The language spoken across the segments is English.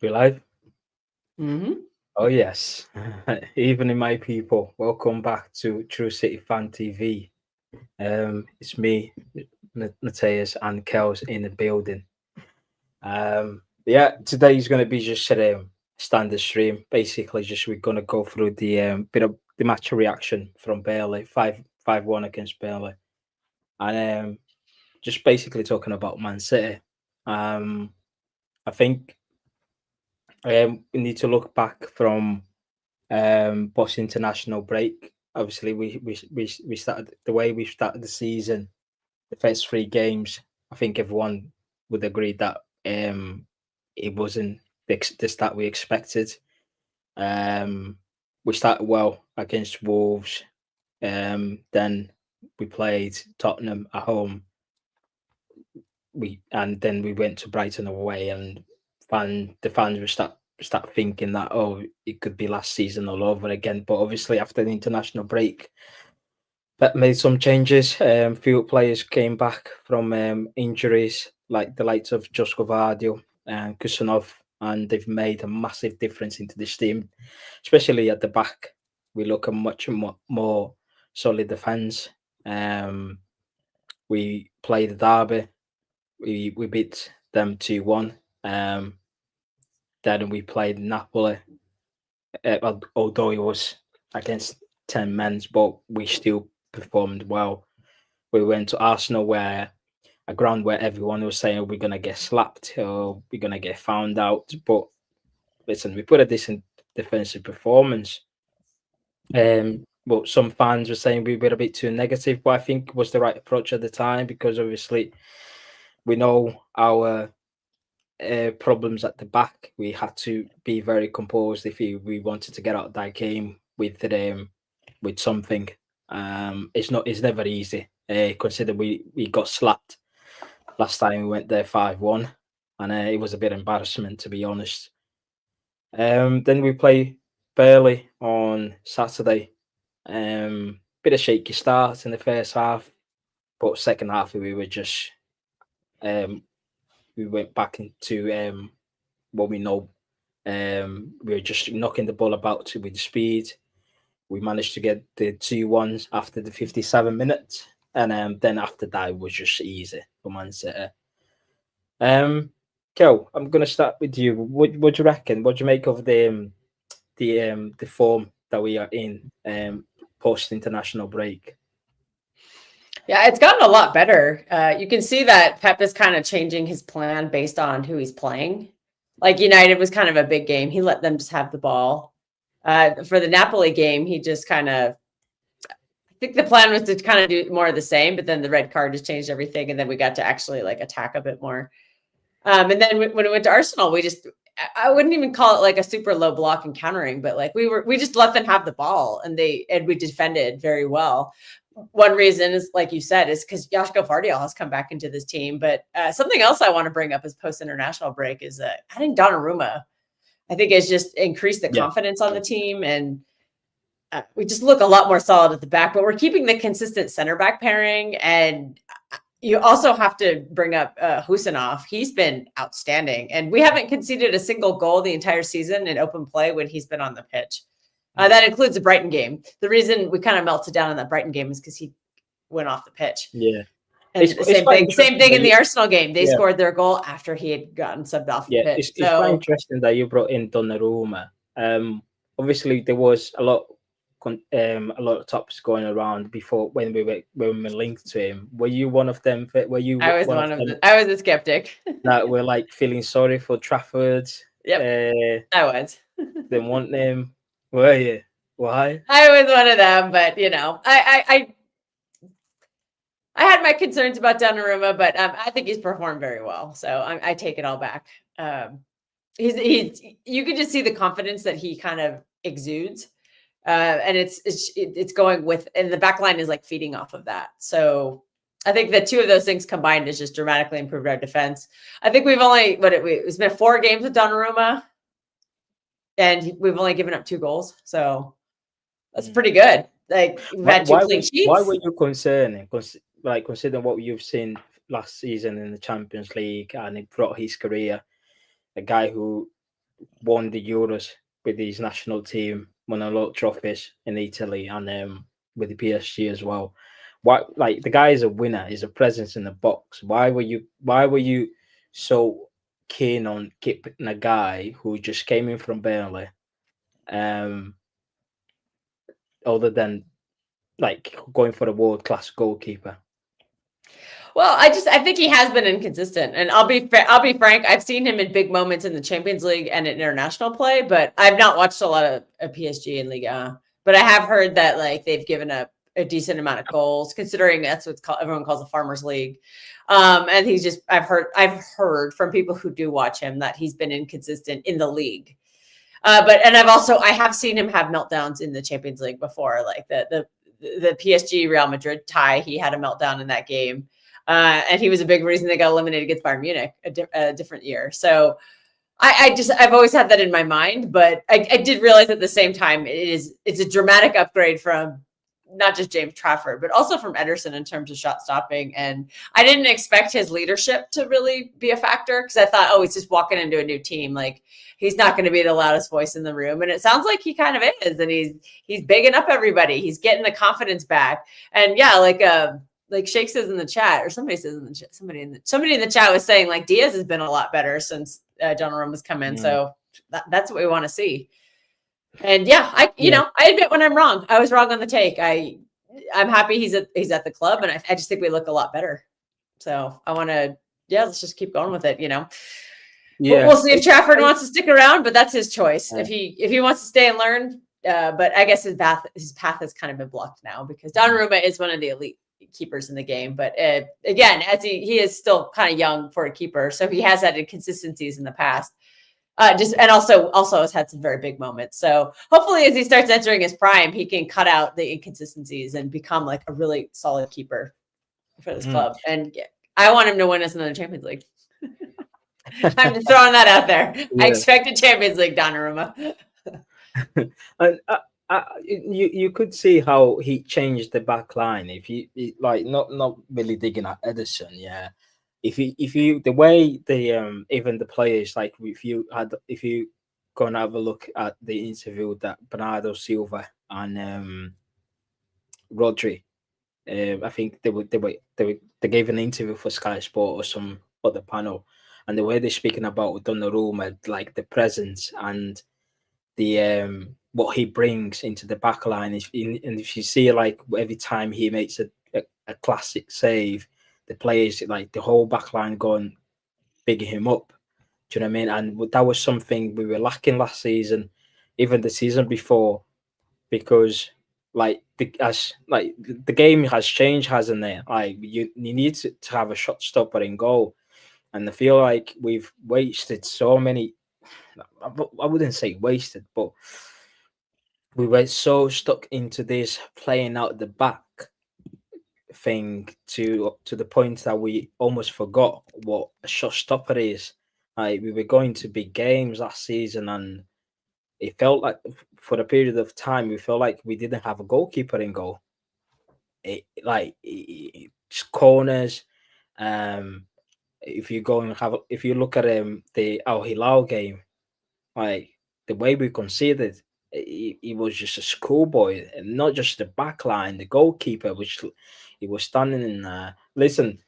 We live? Mm-hmm. Oh yes. Evening, my people. Welcome back to True City Fan TV. It's me, Mateus, and Kels in the building. Yeah, today is going to be just a standard stream. Basically, just we're going to go through the bit of the match reaction from Burnley, 5-1 against Burnley, and just basically talking about Man City. I think we need to look back from post international break. Obviously, we started the way we started the season. The first three games, I think everyone would agree that it wasn't the start we expected. Um, we started well against Wolves. Then we played Tottenham at home. Then we went to Brighton away, and the fans were start thinking that, oh, it could be last season all over again. But obviously after the international break, that made some changes. Few players came back from injuries, like the likes of Josko Vardio and Kusanov, and they've made a massive difference into this team, especially at the back. We look a much more solid defence. Um, we played Derby. We beat them 2-1. Then we played Napoli, although it was against 10 men, but we still performed well. We went to Arsenal, where a ground where everyone was saying we're gonna get slapped or we're gonna get found out. But listen, we put a decent defensive performance. But some fans were saying we were a bit too negative, but I think it was the right approach at the time, because obviously we know our problems at the back. We had to be very composed if we wanted to get out of that game with something. It's never easy. Consider we got slapped last time we went there 5-1, and it was a bit embarrassment, to be honest. Then we play Burnley on Saturday. Bit of shaky start in the first half, but second half we were just we went back into what we know. We were just knocking the ball about with speed. We managed to get the 2-1 after the 57 minutes, and then after that it was just easy for Man City. Kel, I'm gonna start with you. What do you reckon? What do you make of the form that we are in post international break? Yeah, it's gotten a lot better. You can see that Pep is kind of changing his plan based on who he's playing. Like United was kind of a big game. He let them just have the ball. For the Napoli game, he just kind of, I think the plan was to kind of do more of the same, but then the red card just changed everything. And then we got to actually like attack a bit more. And then when it went to Arsenal, I wouldn't even call it like a super low block and countering, but like we just let them have the ball and we defended very well. One reason is, like you said, is because Josko Vardiol has come back into this team. But something else I want to bring up as post-international break is adding Donnarumma. I think it's just increased the confidence on the team, and we just look a lot more solid at the back. But we're keeping the consistent center back pairing, and you also have to bring up Husanov. He's been outstanding, and we haven't conceded a single goal the entire season in open play when he's been on the pitch. That includes the Brighton game. The reason we kind of melted down in that Brighton game is because he went off the pitch. Yeah. And same thing in the Arsenal game. They scored their goal after he had gotten subbed off the pitch. It's quite interesting that you brought in Donnarumma. Obviously, there was a lot of topics going around before when we were linked to him. Were you one of them? Were you? I was one of them. I was a skeptic. That were like feeling sorry for Trafford. Yep, I was. Didn't want them. Were you? Why? I was one of them, but I had my concerns about Donnarumma, but I think he's performed very well, so I take it all back. You can just see the confidence that he kind of exudes, and it's going with, and the back line is like feeding off of that. So I think the two of those things combined has just dramatically improved our defense. I think we've only it's been 4 games with Donnarumma, and we've only given up 2 goals, so that's pretty good. Like we've had 2 clean sheets. Why were you concerning? Like considering what you've seen last season in the Champions League, and it brought his career, a guy who won the Euros with his national team, won a lot of trophies in Italy, and with the PSG as well. Why, like the guy is a winner, is a presence in the box. Why were you so keen on keeping a guy who just came in from Burnley, um, other than like going for a world class goalkeeper? Well, I think he has been inconsistent, and I'll be frank. I've seen him in big moments in the Champions League and in international play, but I've not watched a lot of PSG in Liga. But I have heard that like they've given up a decent amount of goals, considering that's what everyone calls a farmers league. And he's just I've heard from people who do watch him that he's been inconsistent in the league. But I have seen him have meltdowns in the Champions League before, like the PSG Real Madrid tie. He had a meltdown in that game. And he was a big reason they got eliminated against Bayern Munich a different year. So I've always had that in my mind, but I did realize at the same time it's a dramatic upgrade from not just James Trafford, but also from Ederson in terms of shot stopping. And I didn't expect his leadership to really be a factor because I thought, oh, he's just walking into a new team. Like he's not going to be the loudest voice in the room. And it sounds like he kind of is. And he's bigging up everybody. He's getting the confidence back. And yeah, like Shake says in the chat, or somebody says in the chat, somebody in the chat was saying like Diaz has been a lot better since Donnarumma's come in. So that's what we want to see. And yeah, I admit when I'm wrong. I was wrong on the take. I'm happy he's at the club, and I just think we look a lot better. So I want to, let's just keep going with it. We'll see if Trafford wants to stick around, but that's his choice. If he wants to stay and learn, but I guess his path has kind of been blocked now because Donnarumma is one of the elite keepers in the game. But again, as he is still kind of young for a keeper, so he has had inconsistencies in the past. Also has had some very big moments. So hopefully as he starts entering his prime, he can cut out the inconsistencies and become like a really solid keeper for this club. And I want him to win us another Champions League. I'm just throwing that out there. I expect a Champions League, Donnarumma. And you could see how he changed the back line. If you like, not really digging at Ederson, if you the way the even the players, like if you go and have a look at the interview that Bernardo Silva and Rodri, I think they gave an interview for Sky Sport or some other panel, and the way they're speaking about Donnarumma, like the presence and the what he brings into the back line. And if you see, like every time he makes a classic save, the players, like the whole back line, going bigging him up. Do you know what I mean? And that was something we were lacking last season, even the season before, because the game has changed, hasn't it? Like you need to have a shot stopper in goal, and I feel like we've wasted so many. I wouldn't say wasted, but we were so stuck into this playing out the back thing to the point that we almost forgot what a shot stopper is. Like we were going to big games last season, and it felt like for a period of time we felt like we didn't have a goalkeeper in goal. Just corners. If you go and if you look at the Al Hilal game, like the way we conceded, he was just a schoolboy, and not just the back line, the goalkeeper, which he was standing in there. Listen,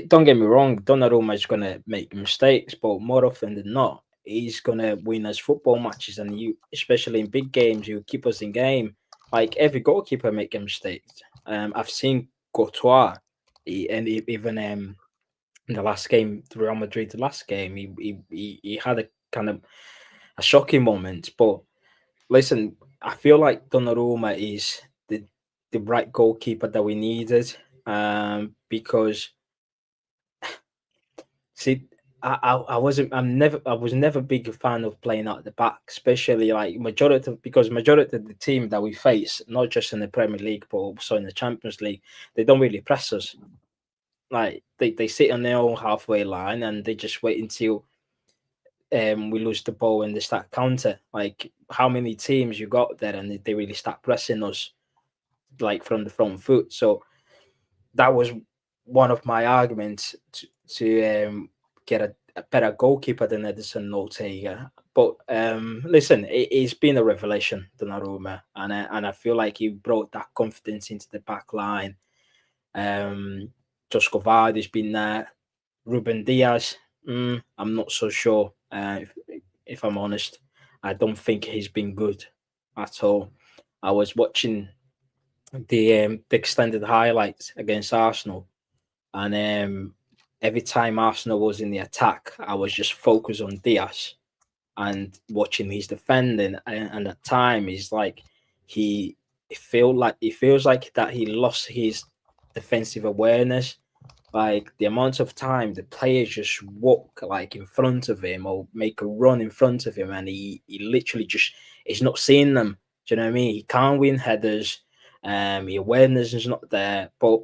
don't get me wrong, Donnarumma is going to make mistakes, but more often than not, he's going to win us football matches, and especially in big games, you keep us in game. Like every goalkeeper make mistakes. I've seen Courtois, even in the last game, Real Madrid, the last game, he had a kind of a shocking moment. But listen, I feel like Donnarumma is the right goalkeeper that we needed, because see, I was never a big fan of playing out the back, especially like majority of the team that we face, not just in the Premier League but also in the Champions League, they don't really press us. Like they sit on their own halfway line and they just wait until we lose the ball and they start counter. Like how many teams you got there and they really start pressing us like from the front foot. So that was one of my arguments to get a better goalkeeper than Edison Ortega. But listen, it's been a revelation, Donnarumma, and I feel like he brought that confidence into the back line. Josko Vardy's been there. Ruben Diaz, I'm not so sure. If I'm honest, I don't think he's been good at all. I was watching the extended highlights against Arsenal, and every time Arsenal was in the attack, I was just focused on Diaz and watching his defending. And at time, he's like it feels like that he lost his defensive awareness. Like the amount of time the players just walk like in front of him or make a run in front of him, and he literally just is not seeing them. Do you know what I mean? He can't win headers. The awareness is not there, but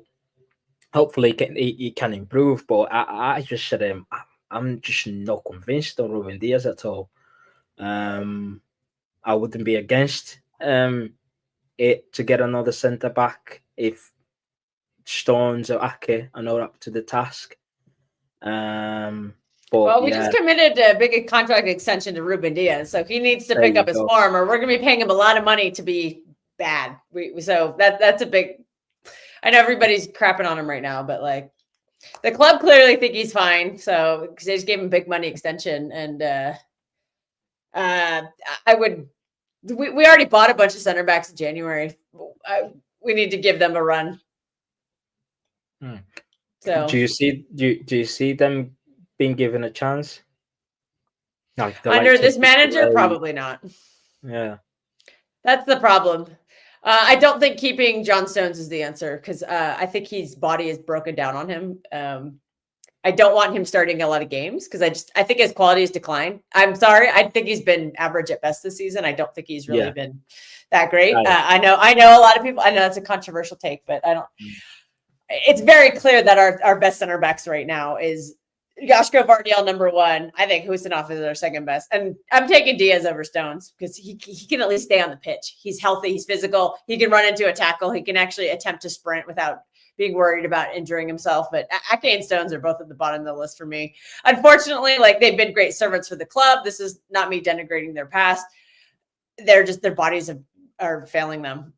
hopefully he can improve. But I just said I'm just not convinced on Ruben Diaz at all. I wouldn't be against it to get another centre back if Stones or Ake are not up to the task. But we just committed a big contract extension to Ruben Diaz, so he needs to pick up his form, or we're going to be paying him a lot of money to be bad. So that's a big. I know everybody's crapping on him right now, but like the club clearly think he's fine, so because they just gave him big money extension, and I would. We already bought a bunch of center backs in January. We need to give them a run. So do you see them being given a chance? Like under this manager, probably not. Yeah, that's the problem. I don't think keeping John Stones is the answer because I think his body is broken down on him. I don't want him starting a lot of games because I think his quality has declined. I'm sorry. I think he's been average at best this season. I don't think he's really been that great. I know a lot of people. I know that's a controversial take, but I don't. It's very clear that our best center backs right now is Joshko Vardiel, number one. I think Husinov is our second best. And I'm taking Diaz over Stones because he can at least stay on the pitch. He's healthy. He's physical. He can run into a tackle. He can actually attempt to sprint without being worried about injuring himself. But Ake and Stones are both at the bottom of the list for me. Unfortunately, like they've been great servants for the club. This is not me denigrating their past. They're just, their bodies are failing them.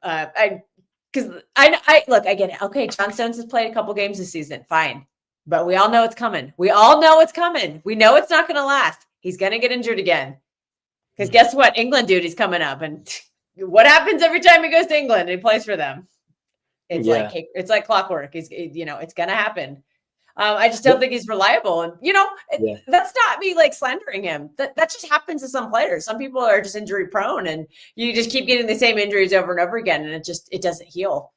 Because I look, I get it. Okay, John Stones has played a couple games this season. Fine. But we all know it's coming. We all know it's coming. We know it's not going to last. He's going to get injured again. Because guess what? England duty's coming up. And what happens every time he goes to England and he plays for them? It's like clockwork. It's going to happen. I just don't think he's reliable. And, that's not me like slandering him. That just happens to some players. Some people are just injury prone and you just keep getting the same injuries over and over again. And it doesn't heal.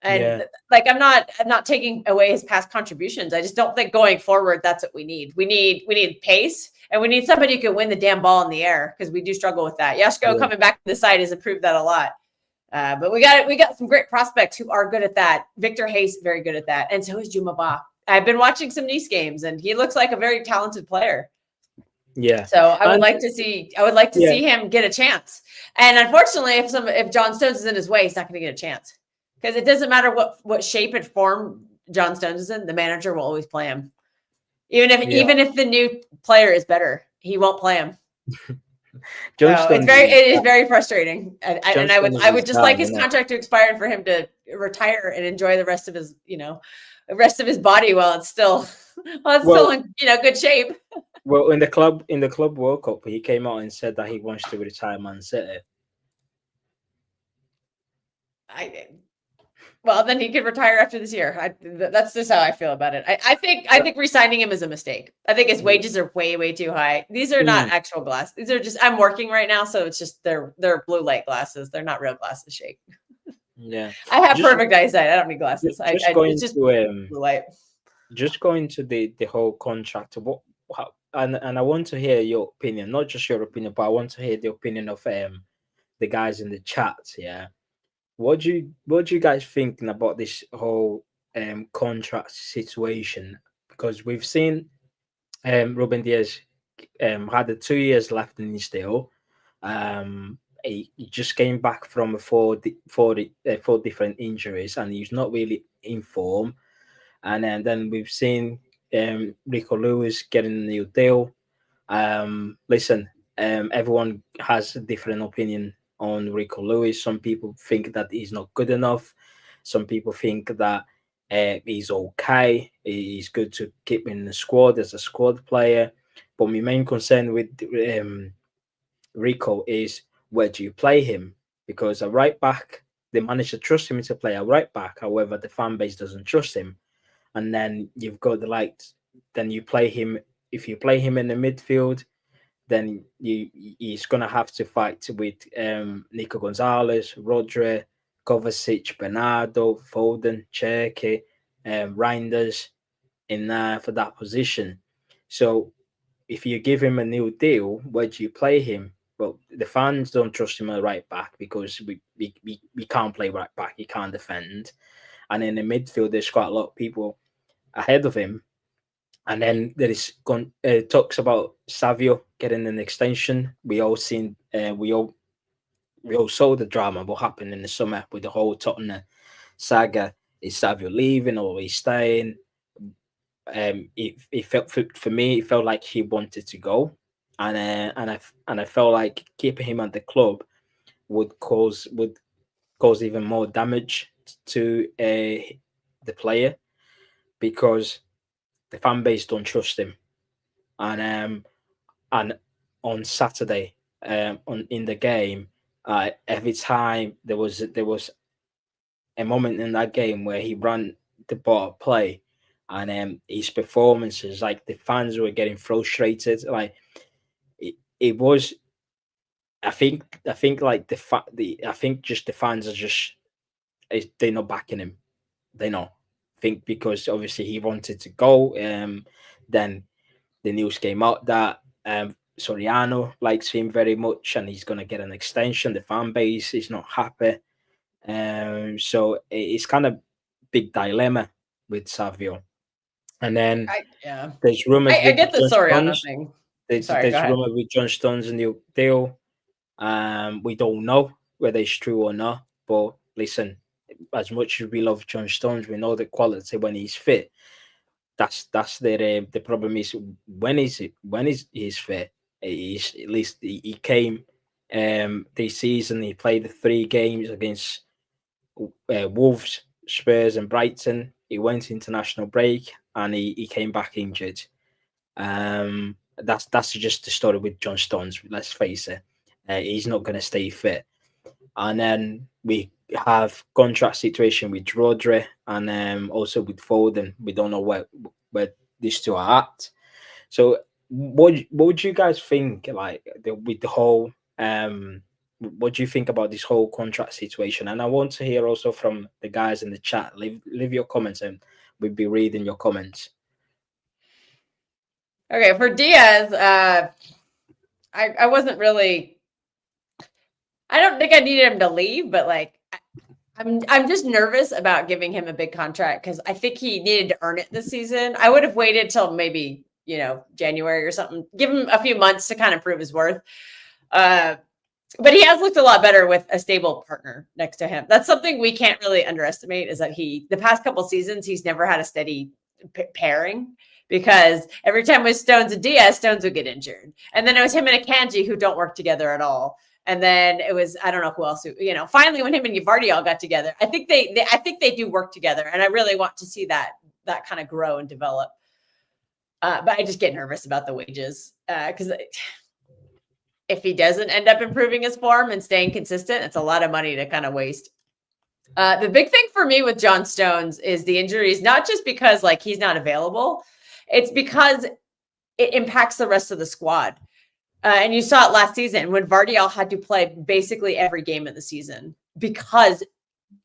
And like, I'm not taking away his past contributions. I just don't think going forward, that's what we need. We need pace and we need somebody who can win the damn ball in the air because we do struggle with that. Yashko coming back to the side has improved that a lot. But we got some great prospects who are good at that. Victor Hayes, very good at that. And so is Juma Ba. I've been watching some Nice games and he looks like a very talented player. Yeah. So I would like to see him get a chance. And unfortunately, if John Stones is in his way, he's not going to get a chance. Because it doesn't matter what shape and form John Stones is in, the manager will always play him. Even if the new player is better, he won't play him. It is very frustrating. And I would just like his contract to expire and for him to retire and enjoy the rest of his, the rest of his body while it's still in good shape. Well, in the club World Cup, he came out and said that he wants to retire Man City. Well, then he could retire after this year. That's just how I feel about it. I think re-signing him is a mistake. I think his wages are way, way too high. These are not actual glasses. These are just, I'm working right now, so it's just they're blue light glasses. They're not real glasses, Shake. Yeah. I have perfect eyesight. I don't need glasses. It's just blue light. Just going to the whole contract. And I want to hear your opinion, not just your opinion, but I want to hear the opinion of the guys in the chat. Yeah. What do you guys thinking about this whole contract situation? Because we've seen Ruben Diaz had 2 years left in his deal. He just came back from four different injuries, and he's not really in form. And then we've seen Rico Lewis getting a new deal. Listen, everyone has a different opinion on Rico Lewis. Some people think that he's not good enough. Some people think that he's okay. He's good to keep in the squad as a squad player. But my main concern with Rico is, where do you play him? Because a right back, the manager trusts him to play a right back. However, the fan base doesn't trust him. And then you've got the likes. Then you play him. If you play him in the midfield, then he's gonna have to fight with Nico Gonzalez, Rodri, Kovacic, Bernardo, Foden, Cherky, Reinders in there for that position. So if you give him a new deal, where do you play him? Well, the fans don't trust him at right back because we can't play right back. He can't defend. And in the midfield, there's quite a lot of people ahead of him. And then there is talks about Savio getting an extension. We all seen, we all saw the drama what happened in the summer with the whole Tottenham saga. Is Savio leaving or he's staying? It felt for me, it felt like he wanted to go, and I felt like keeping him at the club would cause even more damage to the player, because the fan base don't trust him, and on Saturday, on in the game, every time there was a moment in that game where he ran the ball play, and his performances, like the fans were getting frustrated. Like it was, I think like I think just the fans are just, they're not backing him. They not think, because obviously he wanted to go. Then the news came out that Soriano likes him very much and he's gonna get an extension. The fan base is not happy. So it's kind of big dilemma with Savio. And then Yeah, there's rumors I with get the John Soriano Stones. thing. There's Sorry, go there's ahead. rumor with John Stones new deal. We don't know whether it's true or not. But listen, as much as we love John Stones, we know the quality when he's fit. That's the problem is, when is he's fit. He's, at least he came this season. He played the 3 games against Wolves, Spurs, and Brighton. He went international break and he came back injured. That's just the story with John Stones. Let's face it, he's not going to stay fit. And then we have contract situation with Rodri and also with Foden. We don't know where these two are at. So what would you guys think, like with the whole what do you think about this whole contract situation? And I want to hear also from the guys in the chat. Leave your comments and we'll be reading your comments. Okay, for Diaz, I wasn't really. I don't think I needed him to leave, but like, I'm just nervous about giving him a big contract because I think he needed to earn it this season. I would have waited till maybe January or something. Give him a few months to kind of prove his worth. But he has looked a lot better with a stable partner next to him. That's something we can't really underestimate, is that the past couple seasons, he's never had a steady pairing, because every time with Stones and Diaz, Stones would get injured. And then it was him and Akanji who don't work together at all. And then it was, I don't know who else, finally when him and Gvardiol got together, I think they do work together. And I really want to see that kind of grow and develop. But I just get nervous about the wages because if he doesn't end up improving his form and staying consistent, it's a lot of money to kind of waste. The big thing for me with John Stones is the injuries, not just because like he's not available, it's because it impacts the rest of the squad. And you saw it last season when Gvardiol had to play basically every game of the season because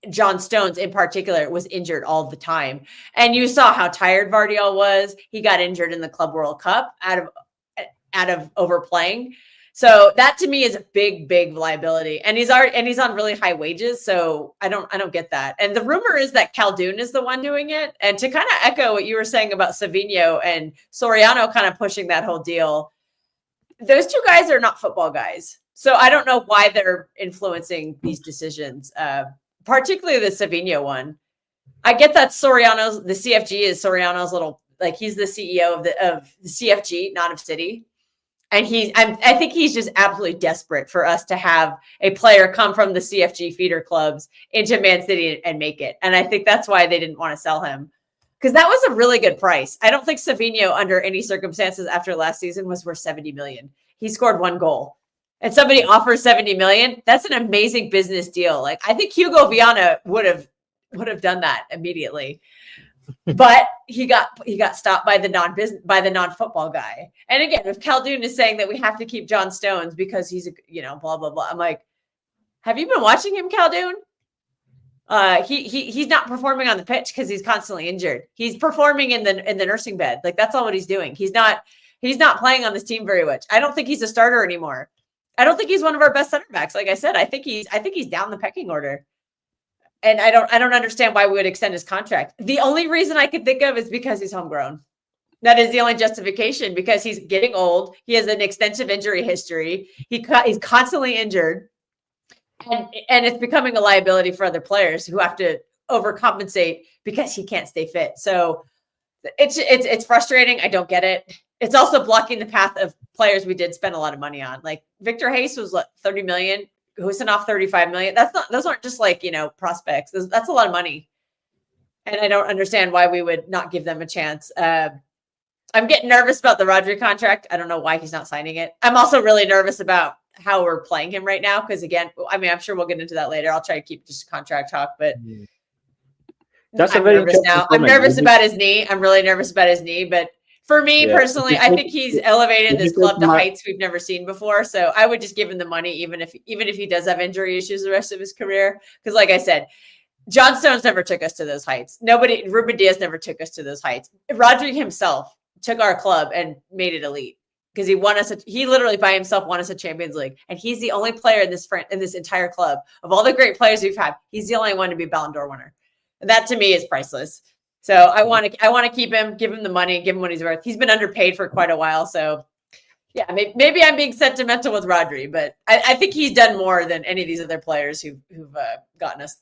John Stones in particular was injured all the time. And you saw how tired Gvardiol was. He got injured in the Club World Cup out of overplaying. So that to me is a big, big liability. And he's on really high wages. So I don't get that. And the rumor is that Khaldoon is the one doing it. And to kind of echo what you were saying about Savinho and Soriano kind of pushing that whole deal, those two guys are not football guys. So I don't know why they're influencing these decisions, particularly the Savinho one. I get that the CFG is Soriano's little like he's the CEO of the CFG, not of City. And I think he's just absolutely desperate for us to have a player come from the CFG feeder clubs into Man City and make it. And I think that's why they didn't want to sell him, because that was a really good price. I don't think Savinho, under any circumstances after last season, was worth 70 million. He scored 1 goal, and somebody offers 70 million. That's an amazing business deal. Like, I think Hugo Viana would have done that immediately. But he got stopped by the non-football guy. And again, if Khaldoon is saying that we have to keep John Stones because he's blah blah blah, I'm like, have you been watching him, Khaldoon? He's not performing on the pitch because he's constantly injured. He's performing in the nursing bed. Like, that's all what he's doing. He's not playing on this team very much. I don't think he's a starter anymore. I don't think he's one of our best center backs. Like I said, I think he's down the pecking order. And I don't understand why we would extend his contract. The only reason I could think of is because he's homegrown. That is the only justification, because he's getting old. He has an extensive injury history. He's constantly injured. And it's becoming a liability for other players who have to overcompensate because he can't stay fit. So it's frustrating. I don't get it. It's also blocking the path of players we did spend a lot of money on. Like Victor Hayes was 30 million. Husanov 35 million. Those aren't just prospects. That's a lot of money. And I don't understand why we would not give them a chance. I'm getting nervous about the Rodri contract. I don't know why he's not signing it. I'm also really nervous about how we're playing him right now. Because again, I mean, I'm sure we'll get into that later. I'll try to keep just contract talk, but that's I'm nervous now. I'm nervous about his knee. I'm really nervous about his knee, but for me personally, I think he's elevated this club to heights we've never seen before. So I would just give him the money, even if he does have injury issues the rest of his career. Because like I said, John Stones never took us to those heights. Ruben Diaz never took us to those heights. Rodri himself took our club and made it elite, because he literally by himself won us a Champions League. And he's the only player in this entire club, of all the great players we've had, he's the only one to be Ballon d'Or winner. And that to me is priceless. So I want to keep him, give him the money, give him what he's worth. He's been underpaid for quite a while. So yeah, maybe I'm being sentimental with Rodri, but I think he's done more than any of these other players who've gotten us,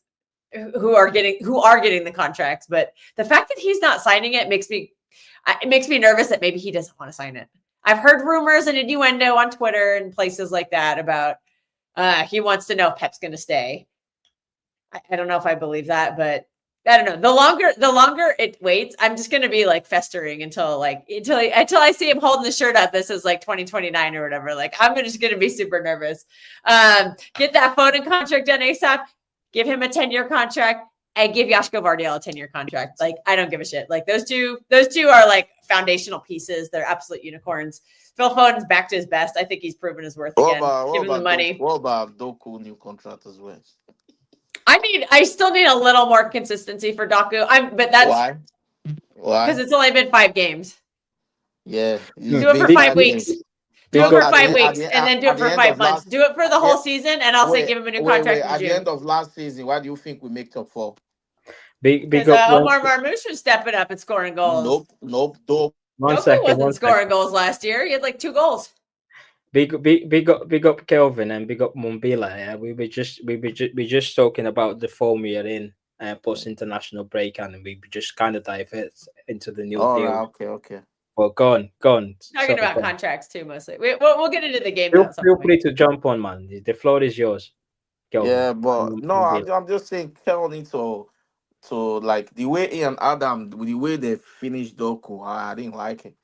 who are getting the contracts. But the fact that he's not signing it makes me nervous that maybe he doesn't want to sign it. I've heard rumors and innuendo on Twitter and places like that about he wants to know if Pep's going to stay. I don't know if I believe that, but I don't know. The longer it waits, I'm just going to be festering until I see him holding the shirt up. This is 2029 or whatever. I'm just going to be super nervous. Get that Foden contract done ASAP. Give him a 10-year contract, and give Joško Gvardiol a 10-year contract. I don't give a shit. Those two are foundational pieces. They're absolute unicorns. Phil Foden's back to his best. I think he's proven his worth again. Give him the money. What about Doku new contract as well? I still need a little more consistency for Doku. But that's why? Because it's only been 5 games. Yeah. Do it for 5 weeks. Do it for 5 weeks, and then do it for 5 months. Do it for the whole season, and I'll say give him a new contract at in June. the end of last season, why do you think we make top 4? Because Omar Marmoush was stepping up and scoring goals. Nope. Doku wasn't scoring goals last year. He had 2 goals. Big up Kelvin and big up Mumbila. Yeah, we were just talking about the form we are in post international break, and we just kind of dive into the new deal. Right, okay. Well, go on. Talking about contracts too, mostly. We'll get into the game. Feel free to jump on, man. The floor is yours. Kelvin. Yeah, but no, I'm just saying, Kel needs to the way Ian Adam, the way they finished Doku, I didn't like it.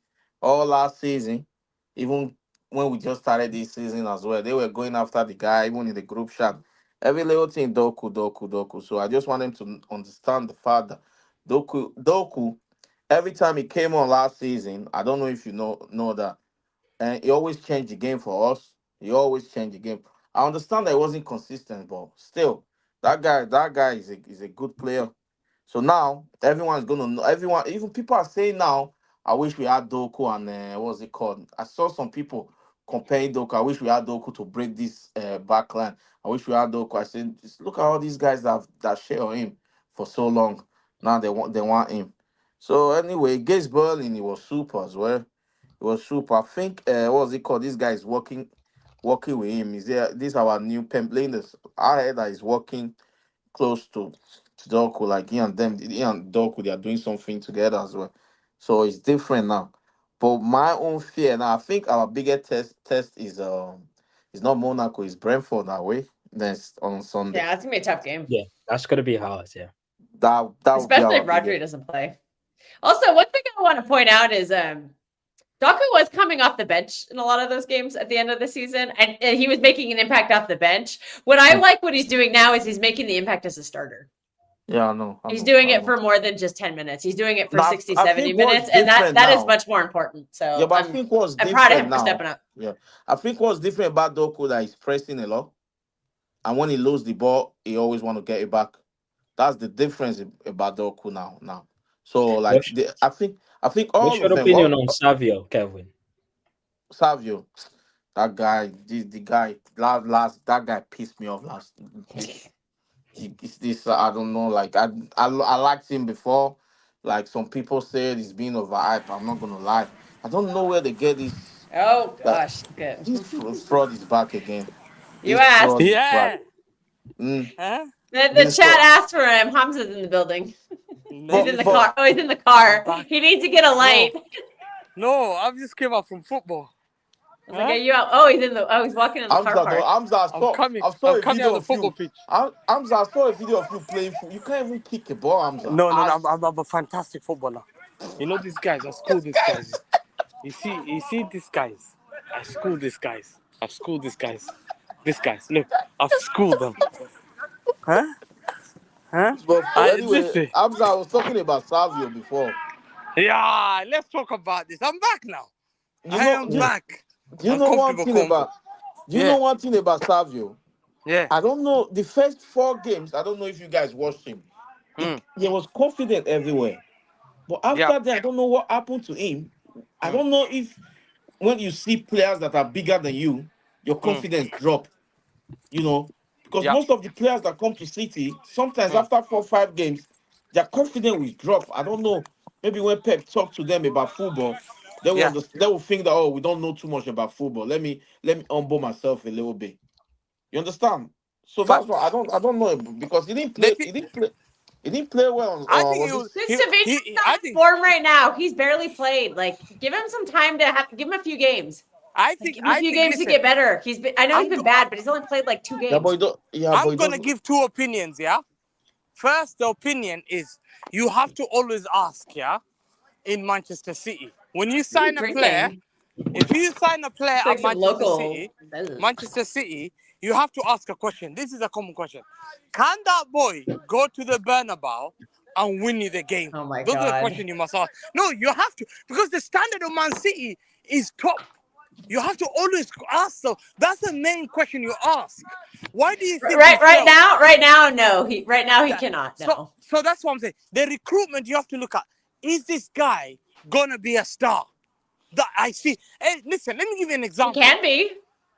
All last season, even when we just started this season as well, they were going after the guy, even in the group chat. Every little thing, Doku. So I just want them to understand the fact that Doku, every time he came on last season, I don't know if you know that, and he always changed the game for us. He always changed the game. I understand that he wasn't consistent, but still, that guy is a good player. So now everyone's gonna know. Even people are saying now, I wish we had Doku and what's it called? I saw some people comparing Doku. I wish we had Doku to break this back line. I wish we had Doku. I said, just look at all these guys that share on him for so long. Now they want him. So anyway, against Berlin, he was super as well. It was super. I think what's it called? This guy is working with him. Is there this our new players? I heard that he's working close to Doku, he and Doku, they are doing something together as well. So it's different now. But my own fear now, I think our biggest test is not Monaco, it's Brentford away next on Sunday. Yeah, it's gonna be a tough game, Yeah, that's gonna be hard. Yeah. That would be especially our if Rodri biggest. doesn't play. Also, one thing I want to point out is Doku was coming off the bench in a lot of those games at the end of the season, and he was making an impact off the bench. What I like what he's doing now is he's making the impact as a starter. Yeah, I know. He's doing I it know. for more than just 10 minutes. He's doing it for Now, 60, I 70 think what's minutes, and that different is now. much more important. Yeah, So but I think what's I'm proud of different him for now. stepping up. Yeah, I think what's different about Doku that he's pressing a lot, and when he loses the ball, he always want to get it back. That's the difference about Doku now. So like, What's, I think what's all your of them, opinion on Savio, Kevin? Savio, that guy, the guy last that guy pissed me off last. This I don't know. Like I liked him before. Like some people said, he's being overhyped. I'm not gonna lie. I don't know where they get this. Oh Like gosh, good. this fraud is back again. You This asked. fraud is back. Yeah. Mm, Huh? The this chat fraud. asked for him. Hamza's in the building. He's in the But car. Oh, he's in the car. back. He needs to get a light. No, I've just came out from football. I was like, are you out? Oh, he's in the. Oh, he's walking in the car Hamza, park. I saw I'm a coming video on the of football you. pitch. Hamza, I saw a video of you playing. You can't even kick a ball, Hamza. No, I'm a fantastic footballer. You know these guys, I school these guys. You see these guys. I school these guys. I've schooled these guys. These guys, look, I've schooled them. Huh? Huh? But anyway, Listen. Hamza, I was talking about Savio before. Yeah, let's talk about this. I'm back now. You I know, am back. do you I'm know one comfortable, thing about? Do you Yeah. know one thing about Savio? Yeah. I don't know the first 4 games. I don't know if you guys watched him. He was confident everywhere, but Yeah. after that, I don't know what happened to him. I Mm. don't know if when you see players that are bigger than you, your confidence drop. You know, because Yeah. most of the players that come to City, sometimes Mm. after 4 5 games, their confidence will drop. I don't know. Maybe when Pep talk to them about football, they will Yeah. understand, they will think that, oh, we don't know too much about football. Let me humble myself a little bit. You understand? So that's why Facts. I don't know because he didn't They play. thi- He didn't play well. I think Was it? Dude, Savinho's I not in think form right now. He's barely played. Like, give him some time to give him a few games. Like, give him a few games to listen, get better. He's been. I know he's I'm been go- bad, but he's only played like 2 Yeah, but games. he don't. Yeah, but I'm he gonna doesn't. give 2 opinions, yeah? First, the opinion is you have to always ask, yeah, in Manchester City. When you What are you sign a player, drinking? if you sign a player It's at like some local. Manchester City, you have to ask a question. This is a common question. Can that boy go to the Bernabeu and win you the game? Oh my Those are the god. questions you must ask. No, you have to, because the standard of Man City is top. You have to always ask. So that's the main question you ask. Why do you think Right, we failed? right now, no. He That- cannot. So, No. so that's what I'm saying. The recruitment you have to look at. Is this guy gonna be a star? That I see. Hey, listen, let me give you an He example. can be.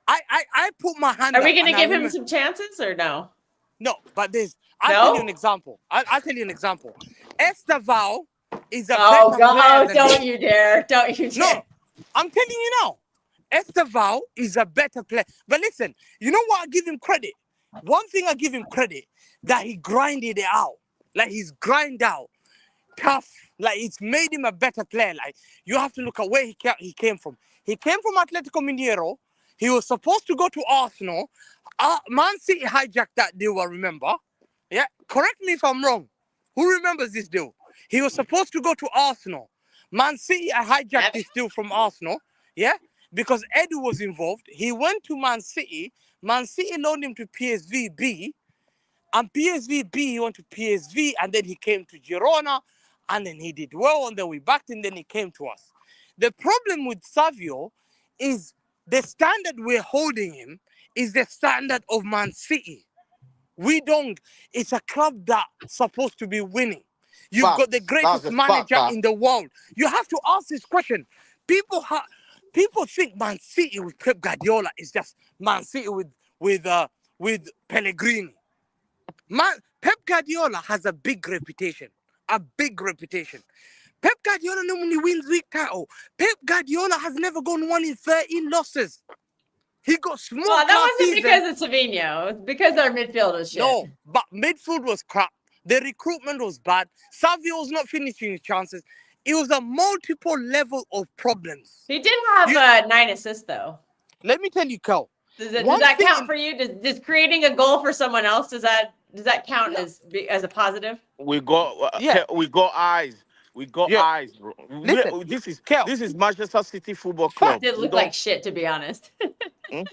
I put my hand Are we up going to and I give him remember. some chances or no? No, but I'll tell you an No. example. I'll tell you an example. Esteval is a Oh better player god! than Don't him. you dare! Don't you dare! No, I'm telling you now. Esteval is a better player. But listen, you know what? I give him credit. One thing I give him credit that he grinded it out. Like he's grind out tough. Like it's made him a better player. Like you have to look at where he came from. He came from Atletico Mineiro. He was supposed to go to Arsenal. Man City hijacked that deal. I remember. Yeah, correct me if I'm wrong. Who remembers this deal? He was supposed to go to Arsenal. Man City hijacked this deal from Arsenal. Yeah, because Edu was involved. He went to Man City. Man City loaned him to PSV B. And PSV B, he went to PSV, and then he came to Girona, and then he did well, and then we backed him, then he came to us. The problem with Savio is the standard we're holding him is the standard of Man City. We don't. It's a club that's supposed to be winning. You've got the Facts. That's greatest a fact. manager in the world. You have to ask this question. People think Man City with Pep Guardiola is just Man City with Pellegrini. Pep Guardiola has a big reputation. A big reputation. Pep Guardiola normally wins league title. Pep Guardiola has never gone 1 in 13 losses. He got smoked Well, that last wasn't season. because of Savinho. It was because our midfield was shit. No, but midfield was crap. The recruitment was bad. Savio was not finishing his chances. it was a multiple level of problems. He did have 9 assists, though. Let me tell you, Kel. Does that count for you? Does creating a goal for someone else, does that count as a positive? We got we got eyes. We got eyes, bro. Listen, this is Manchester City Football Club. It did look like shit, to be honest.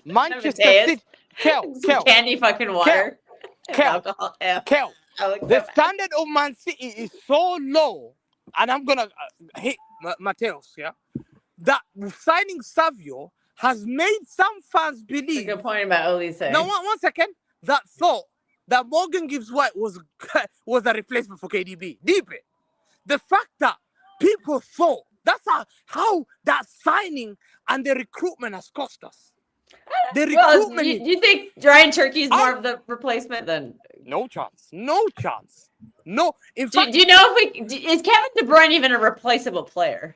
Manchester City. Kel, candy fucking water. Kel, alcohol. the standard of Man City is so low, and I'm gonna hit Mateos, that signing Savio has made some fans believe. That's a good point about Olise. No, one second. That thought that Morgan Gibbs White was a replacement for KDB. Deep it. The fact that people thought that's how that signing and the recruitment has cost us. The recruitment. Do you think Ryan Turkey is more of the replacement than? No chance. No. In fact, do you know is Kevin De Bruyne even a replaceable player?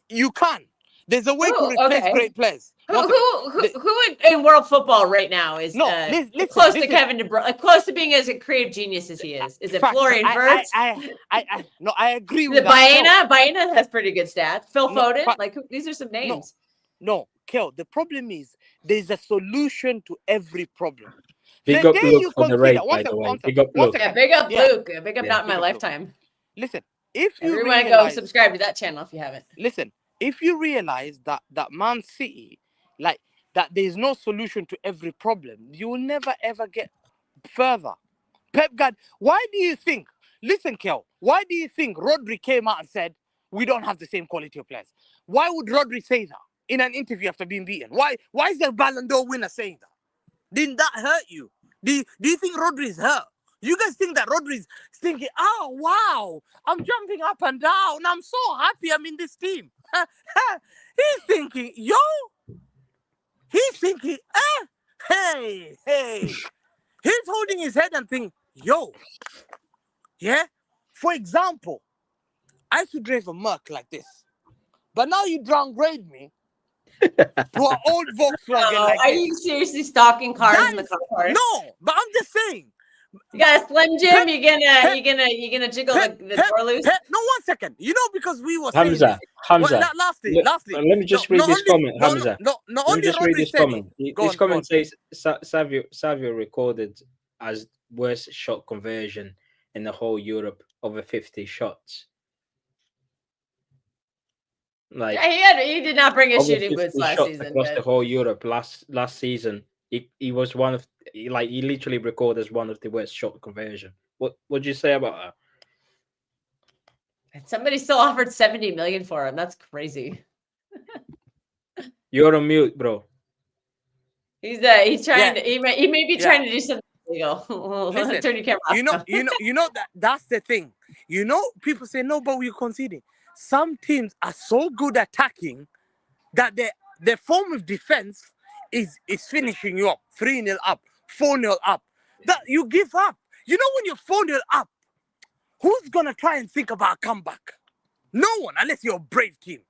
You can. There's a way to replace great players. Who in world football right now is close to Kevin De Bruyne, close to being as a creative genius as he is? Is it Florian Wirtz? I agree with that. Baena has pretty good stats. Phil Foden, these are some names. No, Kel, the problem is there's a solution to every problem. Big up Luke for the raid, by the way. Big up Luke. Yeah, big up Luke. Big up Not in My Lifetime. Listen, if you everyone go subscribe to that channel if you haven't. Listen, if you realize that Man City, that there's no solution to every problem, you will never ever get further. Pep Guardiola, why do you think? Listen, Kel, why do you think Rodri came out and said we don't have the same quality of players? Why would Rodri say that in an interview after being beaten? Why is the Ballon d'Or winner saying that? Didn't that hurt you? Do you think Rodri's hurt? You guys think that Rodri's thinking, oh, wow, I'm jumping up and down. I'm so happy I'm in this team. He's thinking, hey. He's holding his head and thinking, For example, I used to drive a Merc like this. But now you downgrade me to an old Volkswagen. Are you seriously stalking cars in the car park? No, but I'm just saying. You got a Slim Jim? You're gonna jiggle the door loose? No, 1 second. Because we were Hamza. Lastly. Let me just read this comment, Hamza. Let me just read this comment. This comment says Savio recorded as worst shot conversion in the whole Europe, over 50 shots. He did not bring his shooting boots last season. Across the whole Europe last season, he was one of he literally recorded as one of the worst shot conversion. What would you say about that? And somebody still offered 70 million for him. That's crazy. You're on mute, bro. He's trying to. He may be trying to do something illegal. Listen, turn your camera off. That's the thing. People say no, but we're conceding. Some teams are so good at attacking that their form of defense is finishing you up 3-0 up, 4-0 up. That you give up. When you're 4-0 up, who's gonna try and think about a comeback? No one, unless you're a brave team.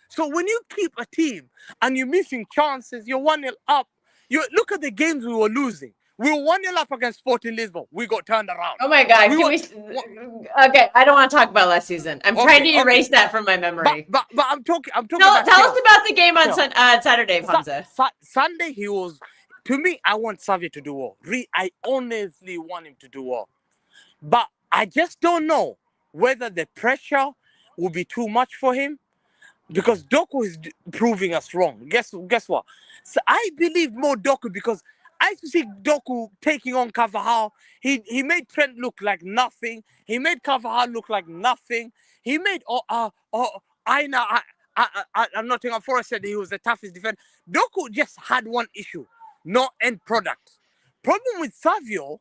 So when you keep a team and you're missing chances, you're 1-0 up. You look at the games we were losing. We were 1-0 up against Sporting Lisbon. We got turned around. Oh my God! Okay, I don't want to talk about last season. I'm trying to erase that from my memory. But I'm talking. Tell us about the game on Saturday, Hamza. Sunday, he was. To me, I want Savio to do well. I honestly want him to do well. But I just don't know whether the pressure will be too much for him, because Doku is proving us wrong. Guess what? So I believe more Doku, because I used to see Doku taking on Carvajal. He made Trent look like nothing. He made Carvajal look like nothing. He made I'm not taking Forrest said he was the toughest defender. Doku just had one issue, no end product. Problem with Savio,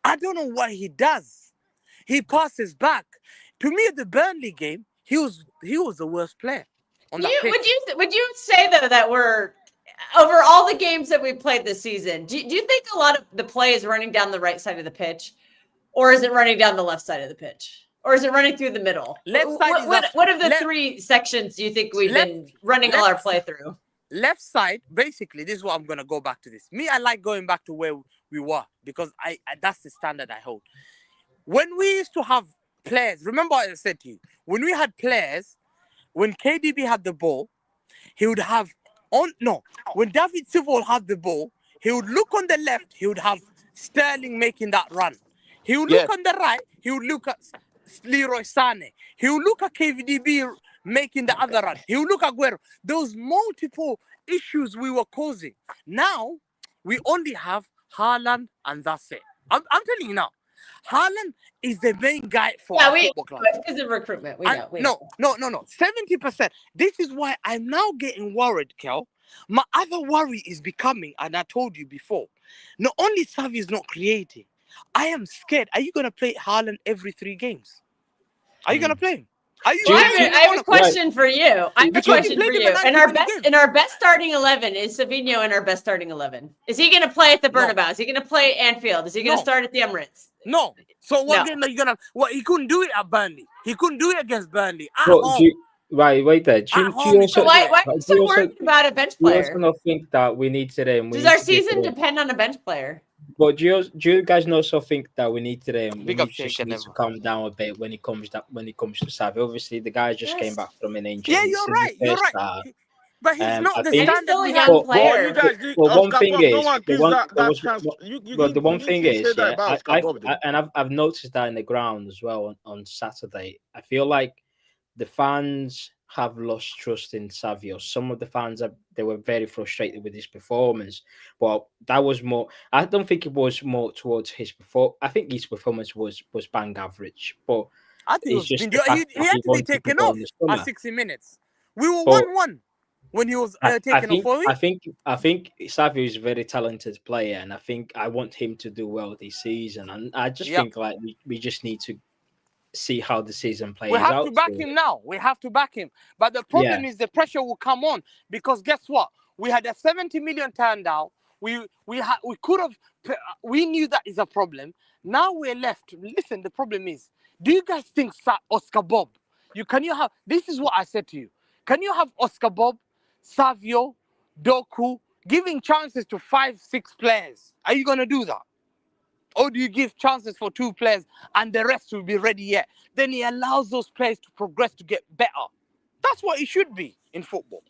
I don't know what he does. He passes back. To me, at the Burnley game, he was the worst player on that pitch. Would you say though that we're over all the games that we played this season, do you think a lot of the play is running down the right side of the pitch, or is it running down the left side of the pitch, or is it running through the middle? What of the three sections do you think we've been running all our play through? Left side, basically, this is what I'm going to go back to this. Me, I like going back to where we were, because I that's the standard I hold. When we used to have players. Remember what I said to you. When we had players, when KDB had the ball, he would have when David Silva would have the ball, he would look on the left, he would have Sterling making that run. He would look Yes. on the right, he would look at Leroy Sané. He would look at KDB making the other run. He would look at Aguero. Those multiple issues we were causing. Now, we only have Haaland and that's it. I'm telling you now. Haaland is the main guy for our football club. It's because of recruitment. We know. No. 70%. This is why I'm now getting worried, Kel. My other worry is becoming, and I told you before, not only Savi is not creating, I am scared. Are you going to play Haaland every 3 games? Are you going to play him? Are you? Well, I have a question for you. I have a question for you. And our best starting 11 is Savinho in our best starting 11. Is he going to play at the Bernabeu? Is he going to play at Anfield? Is he going to start at the Emirates? No. So what game are you gonna? What he couldn't do it at Burnley. He couldn't do it against Burnley. At home. Wait there. Do you also, why are you so worried about a bench player? You also not think that we need today? And Does our season depend on a bench player? But do you guys also think that we need today and we Big up need Shane to calm down a bit when it comes to Savi? Obviously, the guy just came back from an injury. Yeah, you're right. You're right. But he's not the he's standard. still a young player. Well, one thing is, the one thing is, and I've noticed that in the ground as well on Saturday. I feel like the fans have lost trust in Savio. Some of the fans they were very frustrated with his performance. But that was more. I don't think it was more towards his performance. I think his performance was bang average. But I think he had to be taken off at 60 minutes. We were 1-1 when he was taken off for it. I think Savio is a very talented player, and I want him to do well this season. And I just think like we just need to see how the season plays out. We have to back him now. We have to back him. But the problem is the pressure will come on because guess what? We had a 70 million turned out. We knew that is a problem. Now we're left. Listen, the problem is, do you guys think Oscar Bob? This is what I said to you. Can you have Oscar Bob, Savio, Doku giving chances to 5-6 players? Are you gonna do that? Or do you give chances for 2 players and the rest will be ready yet? Then he allows those players to progress to get better. That's what it should be in football.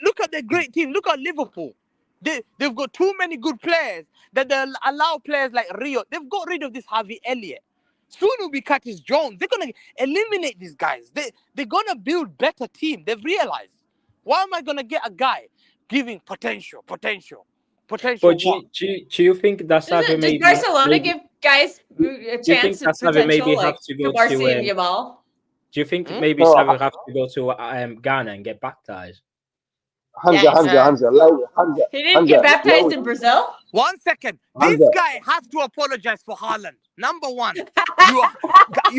Look at the great team. Look at Liverpool. They've got too many good players that they'll allow players like Rio. They've got rid of this Harvey Elliott. Soon will be Curtis Jones. They're going to eliminate these guys. They're going to build better team. They've realized. Why am I going to get a guy giving potential? But do you think that's does Barcelona give guys a chance to potential have to go to do you think maybe Savio have to go to Ghana and get baptized? Hamza. He didn't get baptized in Brazil? 1 second. This guy has to apologize for Haaland. Number 1. You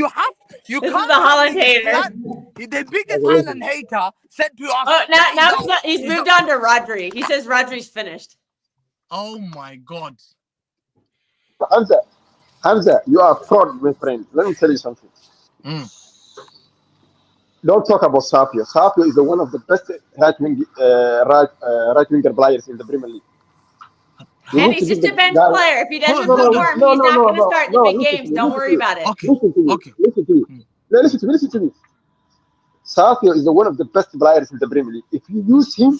can't. This is the Haaland hater. The biggest Haaland hater said to us. Oh, now he's moved on to Rodri. He says Rodri's finished. Oh my God. Hamza, you are a fraud, my friend. Let me tell you something. Don't talk about Savio. Savio is one of the best right winger players in the Premier League. And he's just a bench player. If he doesn't perform, he's not going to start the big games. Don't worry about it. Listen to me. Savio is one of the best players in the Premier League. If you use him,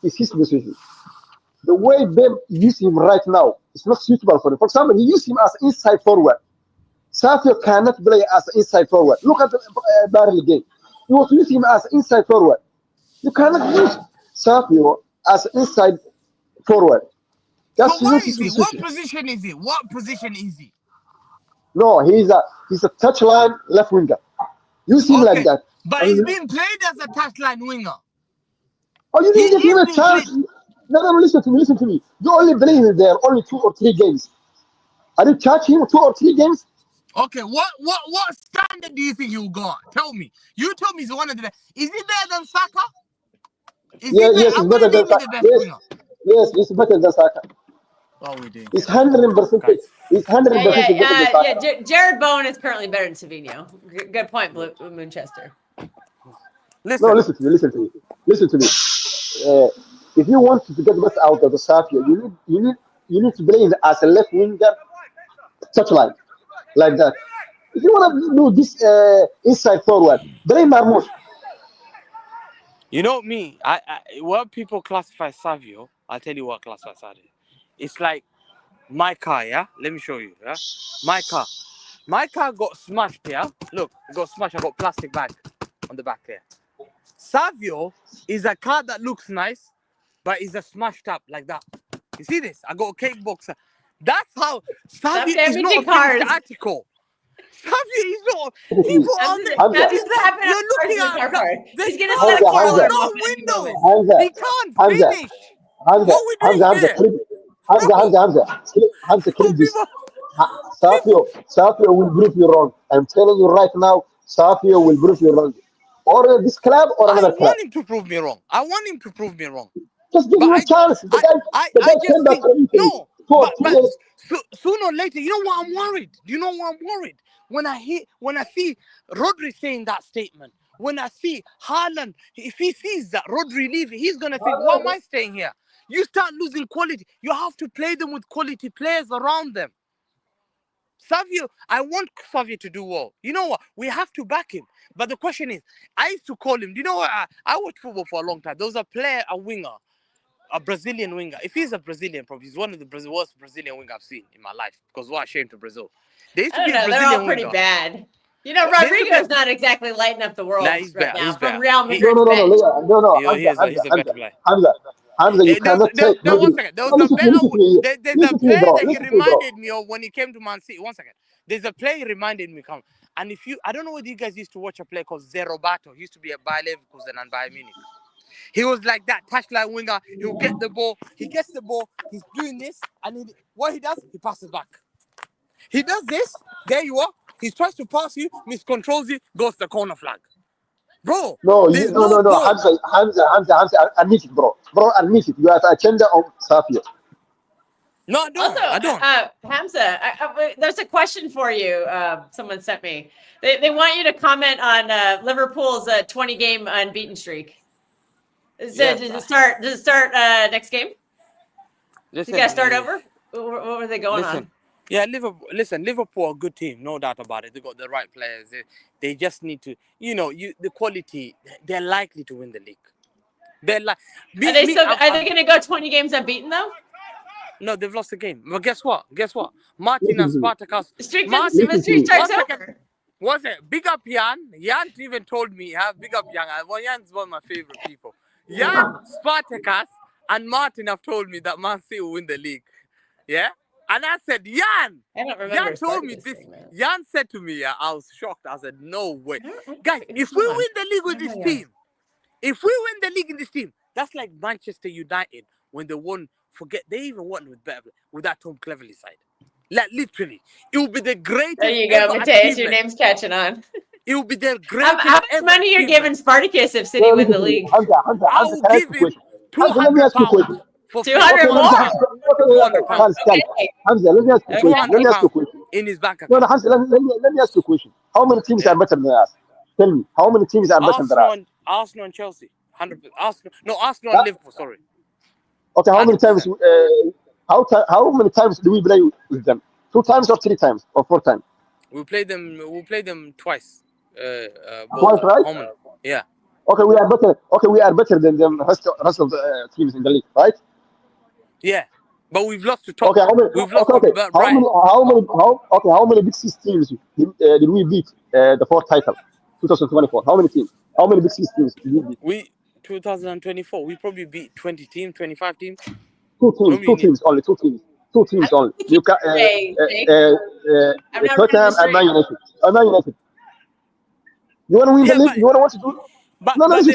it's his decision. The way Pep use him right now is not suitable for him. For example, he used him as inside forward. Savio cannot play as inside forward. Look at the Burnley game. You want to use him as inside forward. You cannot use Savio as inside forward. That's so what is he? What position is he? No, he's a touchline left winger. Use him like that. But he's being played as a touchline winger. Oh, you didn't give him a chance. No, listen to me. You only play him there only 2 or 3 games. I didn't touch him 2 or 3 games. Okay, what standard do you think he'll go? Tell me. You told me he's one of the best. Is he better than Saka? Yes, he's better than Saka. Yes, he's better than Saka. Oh, we did. He's 100%. He's 100% better than Saka. Jared Bowen is currently better than Savinho. Good point, Moonchester. Listen to me. If you want to get the best out of the Savio, you need to play him as a left winger touchline like that. If you want to do this inside forward, play Marmoush. You know me, what people classify Savio, I'll tell you what classifies Savio. It's like my car, yeah? Let me show you, yeah? My car. My car got smashed, yeah? Look, it got smashed. I got plastic bag on the back there. Savio is a car that looks nice, but is a smashed up like that. You see this? I got a cake box. That's how Savio is not a damaging finished cars. article. Savio is not. Look at People this. are. Hamza, That's It's what's like happening you're on cars looking in the car at park. the He's gonna car set a car got alarm no off at any windows. moment. Hamza, He can't Hamza, finish. Hamza, What we doing here, bro? Hamza, So clip this. people, Safio, Safio will prove you wrong. I'm telling you right now, Safio will prove you wrong. Or this club or I another club. want him to prove me wrong. I want him to prove me wrong. Just give But him a chance. The I guy came just back think from Italy no. for 2 years. Sooner or later, you know what I'm worried. Do you know what I'm worried? When I see Rodri saying that statement, when I see Haaland, if he sees that Rodri leaving, he's gonna think, why am I staying here? You start losing quality. You have to play them with quality players around them. Savio, I want Savio to do well. You know what? We have to back him. But the question is, I used to call him. Do you know what? I watched football for a long time. There was a player, a winger, a Brazilian winger. If he's a Brazilian, probably he's one of the worst Brazilian winger I've seen in my life. Because what a shame to Brazil. There used I to don't be a know. They're all Brazilian pretty winger. bad. You know, There used to be Rodrigo's not exactly lighting up the Nah, world he's right better. now He's from better. Real He, Madrid's bench. No, he's a better player. Hamza, you cannot take One Rodri. second. There No, was a listen to me, better. listen to me. There's a Listen to me, player bro. that he Listen to me, bro. reminded me of when he came to Man City. One second. There's a player he reminded me of. And I don't know whether you guys used to watch a player called Zé Roberto. He used to be at Bayer Leverkusen and Bayern Munich. He was like that touchline winger. He'll get the ball. He gets the ball. He's doing this, and what he does, he passes back. He does this. There you are. He tries to pass you, miscontrols you, goes to the corner flag. Bro, there's no No. ball. Hamza, admit it, bro. Bro, admit it. You have a agenda on Safio. No, I don't. Also, I don't. Hamza, there's a question for you. Someone sent me. They want you to comment on Liverpool's 20-game unbeaten streak. Does it start next game? Listen, You guys start over? What were they going on? Yeah, Liverpool are a good team, no doubt about it. They got the right players. They just need to, the quality. They're likely to win the league. They're like. Are they going to go 20 games unbeaten though? No, they've lost the game. But guess what? Martin and Spartacus. The streak starts over. What's it? Big up Jan. Jan even told me, big up Jan. Well, Jan's one of my favorite people. Jan, Spartacus, and Martin have told me that Man City will win the league. Yeah? And I said, Jan! I don't remember. Jan told me this. Jan said to me, I was shocked. I said, no way. Guys, if we win the league with this team, in this team, that's like Manchester United when they won. They even won with that Tom Cleverley side. Like literally, it will be the greatest. There you go, Mateus. Your name's catching on. It will be the greatest. How much money you're giving Spartacus if City win the league? I will give him £200 for 200 more. Hamza, let me ask you a question. In his bank account. No, Hamza, let me ask you a question. How many teams are better than us? Tell me, how many teams are better than us? Arsenal and Chelsea. 100%. Arsenal and Liverpool. Sorry. Okay, how many times? How many times do we play with them? 2 times or 3 times or 4 times? We play them twice. Twice, right? Home. Yeah. Okay, we are better. Okay, we are better than the rest of the teams in the league, right? Yeah, but we've lost to top. Okay, how many Big Six teams did we beat the 4th title, 2024? How many teams? How many Big Six teams did we beat? 2024, we probably beat 20 teams, 25 teams. 2 teams only. You can Tottenham and Man United. You want to win the league? You want to do? Listen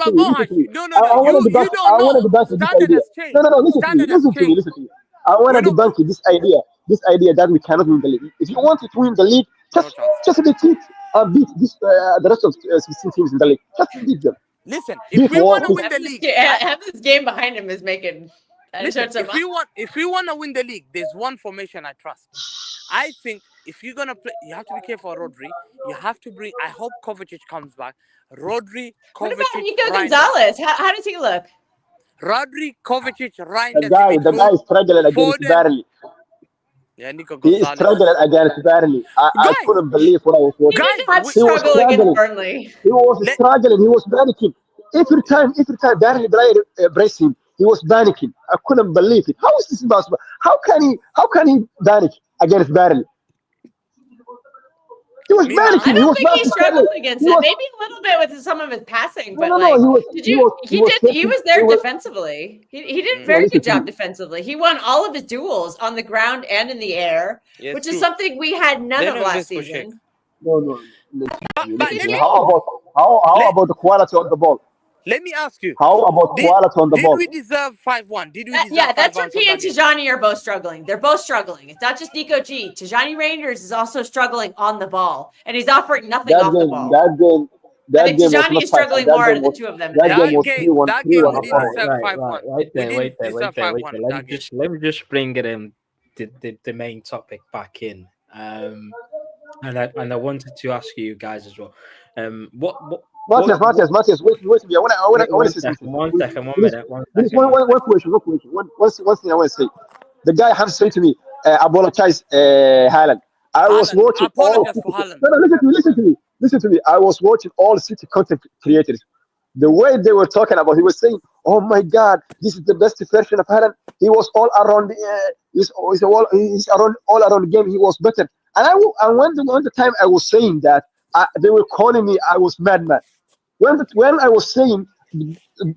to me. I want to debunk this idea. Listen to me. I want to debunk this idea that we cannot win the league. If you want to win the league, just beat the rest of 16 teams in the league. Just beat them. Listen, if we want to win the league, have this game behind him is making. Listen, if we want to win the league, there's one formation I trust. I think if you're gonna play, you have to be careful of Rodri. You have to bring. I hope Kovacic comes back. Rodri, Kovacic. What about Nico Gonzalez? How does he look? Rodri, Kovacic, Reinders. The guy is struggling against Burnley. Yeah, Nico He Gonzalez. struggled against Burnley. I Guys, couldn't believe what I was He watching. did guys, have we, He was struggle against struggling. Burnley. He was let, struggling. He was panicking. Every time Burnley player brace him, he was panicking. I couldn't believe it. How is this possible? How can he panic against Burnley? He was me man. I panicking. He don't was think not he struggling. struggled against He it. was Maybe a little bit with some of his passing, no but no no. like, He was did he you? was he He was did. He taking was he there was defensively. He did a no very listen good to me. job defensively. He won all of his duels on the ground and in the air, Yeah, it's which is true. something we had none They're of not last invisible, Sheikh. season. No, listen to me. But Listen to let me. me How let about the quality on the ball? let me ask you: How about Did quality on the did ball? we deserve 5-1? Did we deserve Yeah, that's 5-1 where for T that and game? Tijani are both struggling. They're both struggling. It's not just Nico G. Tijani Rangers is also struggling on the ball, and he's offering nothing That off the game, ball. that game, I that think game was Tijani not is 5-1. struggling more out of the two of them That game today. was 3-1, That game, 3-1 we Right, or didn't right, 4-1. deserve right, 5-1. Wait We there, didn't wait there, deserve wait there, wait 5-1 there. on that game. Let me just bring it the main topic back in. And I wanted to ask you guys as well. What Matthias, wait a minute. I want to one say second, something. one second, one There is, minute, one there is second, one one second. question, one thing I want to say. The guy has said to me, apologize, Haaland. I was Haaland, watching all apologize City. for Haaland. No, listen to me. I was watching all City content creators. The way they were talking about, he was saying, "Oh my God, this is the best version of Haaland. He was all around. He's all around the game. He was better." And when the time I was saying that, they were calling me I was madman. When I was saying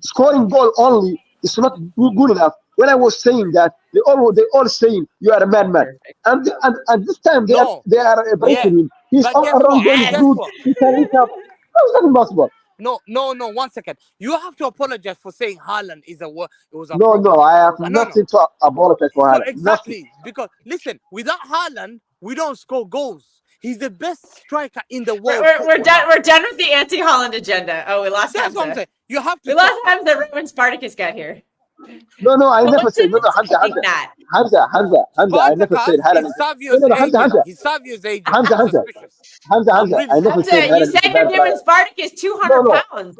scoring goal only is not good enough, when I was saying that, they all saying you are a madman, Perfect. and this time No, they are yeah, breaking him. He's but all guess around what? game is Yes. Guess good. what? He can reach out. How is that impossible? No. 1 second. You have to apologize for saying Haaland is it was a No, problem. I have No. nothing to apologize for So Haaland. Nothing. exactly because listen, without Haaland, we don't score goals. He's the best striker in the We're, world we're, we're football done. now. We're done with the anti-Holland agenda. Oh, we lost That's what I'm Hamza. saying. You have to We lost talk. Hamza right when Spartacus got here. No, I never said no, Coincidence? I think not. Hamza. I never said Spartacus Haaland is is. No, Savio's agent. Hamza, He's Savio's agent. Hamza, I'm Hamza, suspicious. I'm Hamza. really I never said Hamza, you suspicious. Haaland is a saved bad him and player. Spartacus No, 200 no, pounds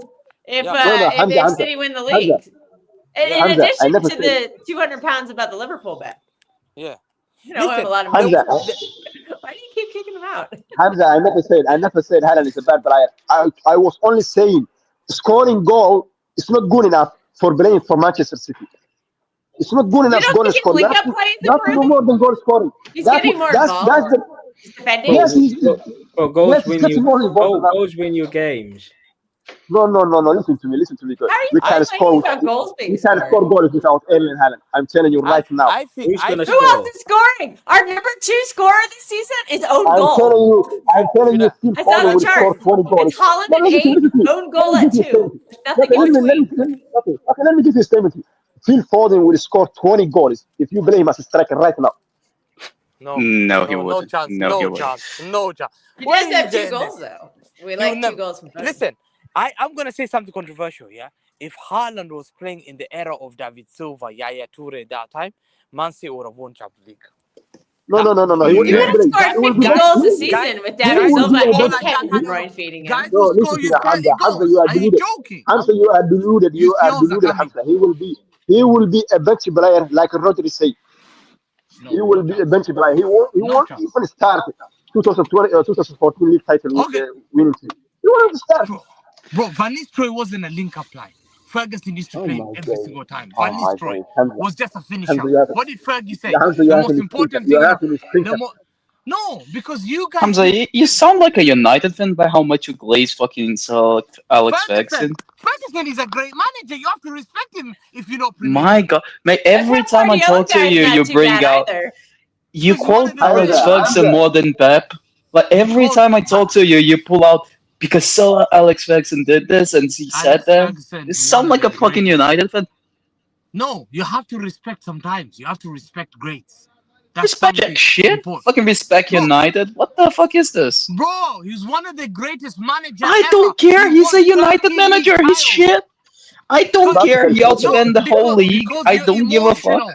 if Yeah, if City win the Hamza, league. In yeah, Hamza. I addition never to said the 200 pounds about the Liverpool bet. yeah. You know, I have a Listen, lot of money. Hamza. the Why do you keep kicking him out? Hamza, I never said Haaland is a bad player. I was only saying scoring goal is not good enough for playing for Manchester City. It's not good You enough don't goal think his scoring. You have link-up to play is you have to do improving? more than goal scoring. He's That's what getting more that's involved. the He's defending. But, yes he's but yes he's getting more involved than that. goals win you games. No. Listen to me. Good. How are you We I can complaining score. about goals being We can scored? score goals without Erling Haaland. I'm telling you right now. Who's I gonna Who think else score? is scoring? Our number 2 scorer this season is own I'm goal. telling you. I'm telling you. Fida, Phil I saw Foden the will score chart. 20 goals. It's Holland No, at 8, listen to me. own Let goal me at give you a 2. statement. Nothing in between. Okay, let me give you a statement. Phil Foden will score 20 goals if you play him as a striker right now. no, No, he no wouldn't. chance, No, he no wouldn't. chance, no chance. He Where does are you have 2 getting goals this? though. We He will like 2 never goals from Foden. listen. I'm gonna say something controversial. Yeah, if Haaland was playing in the era of David Silva, Yaya Toure that time, Man City would have won Champions League. No. He He would won't Guys, have play. scored He will be 50 bench. goals a guys, season with He David guys will who Silva be a and score bench. like that Kevin De kind of Bruyne feeding guys him. who No, score listen to you me, 30 Hamza. goals. You are Are you deluded. joking? Hamza, you are deluded. Your You are CEOs are deluded, coming. Hamza. He will be a bench player like Rodri say. He No, will no be a chance. bench player. He won't No even chance. start 2020 2014 league title Okay, winning team. He won't even start. bro, Van Nistelrooy wasn't a link-up line. Ferguson used to Oh play him my every god. single time. Oh Van my Nistelrooy god. Hamza. was just a finisher. Hamza, you have What did Fergie say? Hamza, you The have most to be sprinter. important You thing in a have to be sprinter. no, because you guys Hamza, did you sound like a United fan by how much you glaze fucking Alex Ferguson. Ferguson. Ferguson is a great manager. You have to respect him if you know Premier My League. God, mate, That every Pep time I Guardiola talk to guy's you, not you too bring bad out, either. you He's one quote of the Alex greatest. Ferguson more than Pep. Like every Because time I talk to you, you pull out because so Alex Ferguson did this and he said Alex that. Ferguson, You one sound of like the a fucking greatest. United fan. No, you have to respect sometimes. You have to respect greats. That's Respect jack something shit. important. Fucking respect Bro, United. What the fuck is this? bro, he's one of the greatest manager I ever. don't He care. He's won a United 13 league manager. He's titles. shit. I don't Because care. Tactical He football. outspent the whole league. because I you're don't give a fuck. emotional.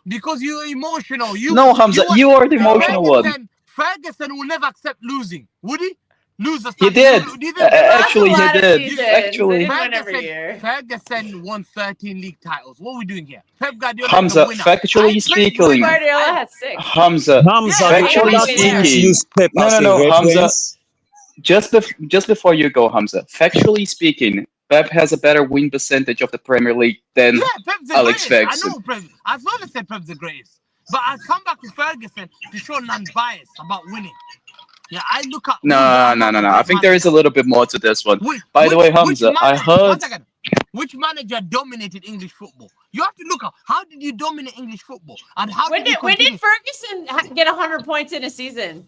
Because you're emotional. No, Hamza, You you are the emotional one. Ferguson will never accept losing, would he? lose a He did. Actually, he Lots of did. seasons. They Actually, didn't win every year. Ferguson won 13 league titles. What are we doing here? Pep Guardiola Hamza, is a winner. factually I played speaking, with- Guardiola has 6. Hamza, Hamza, Yeah, you factually cannot speaking- just speaking, use Pep as a no, Hamza. reference. Just before you go, Hamza, factually speaking, Pep has a better win percentage of the Premier League than Yeah, Pep's the Alex greatest. Ferguson. I know Pep. As well as said Pep's the greatest. But I come back to Ferguson to show non-bias about winning. Yeah, I look at No. I think there is a little bit more to this one. By the way, Hamza, I heard. Which manager dominated English football? You have to look at how did you dominate English football and how When did you did continue? Ferguson get 100 points in a season?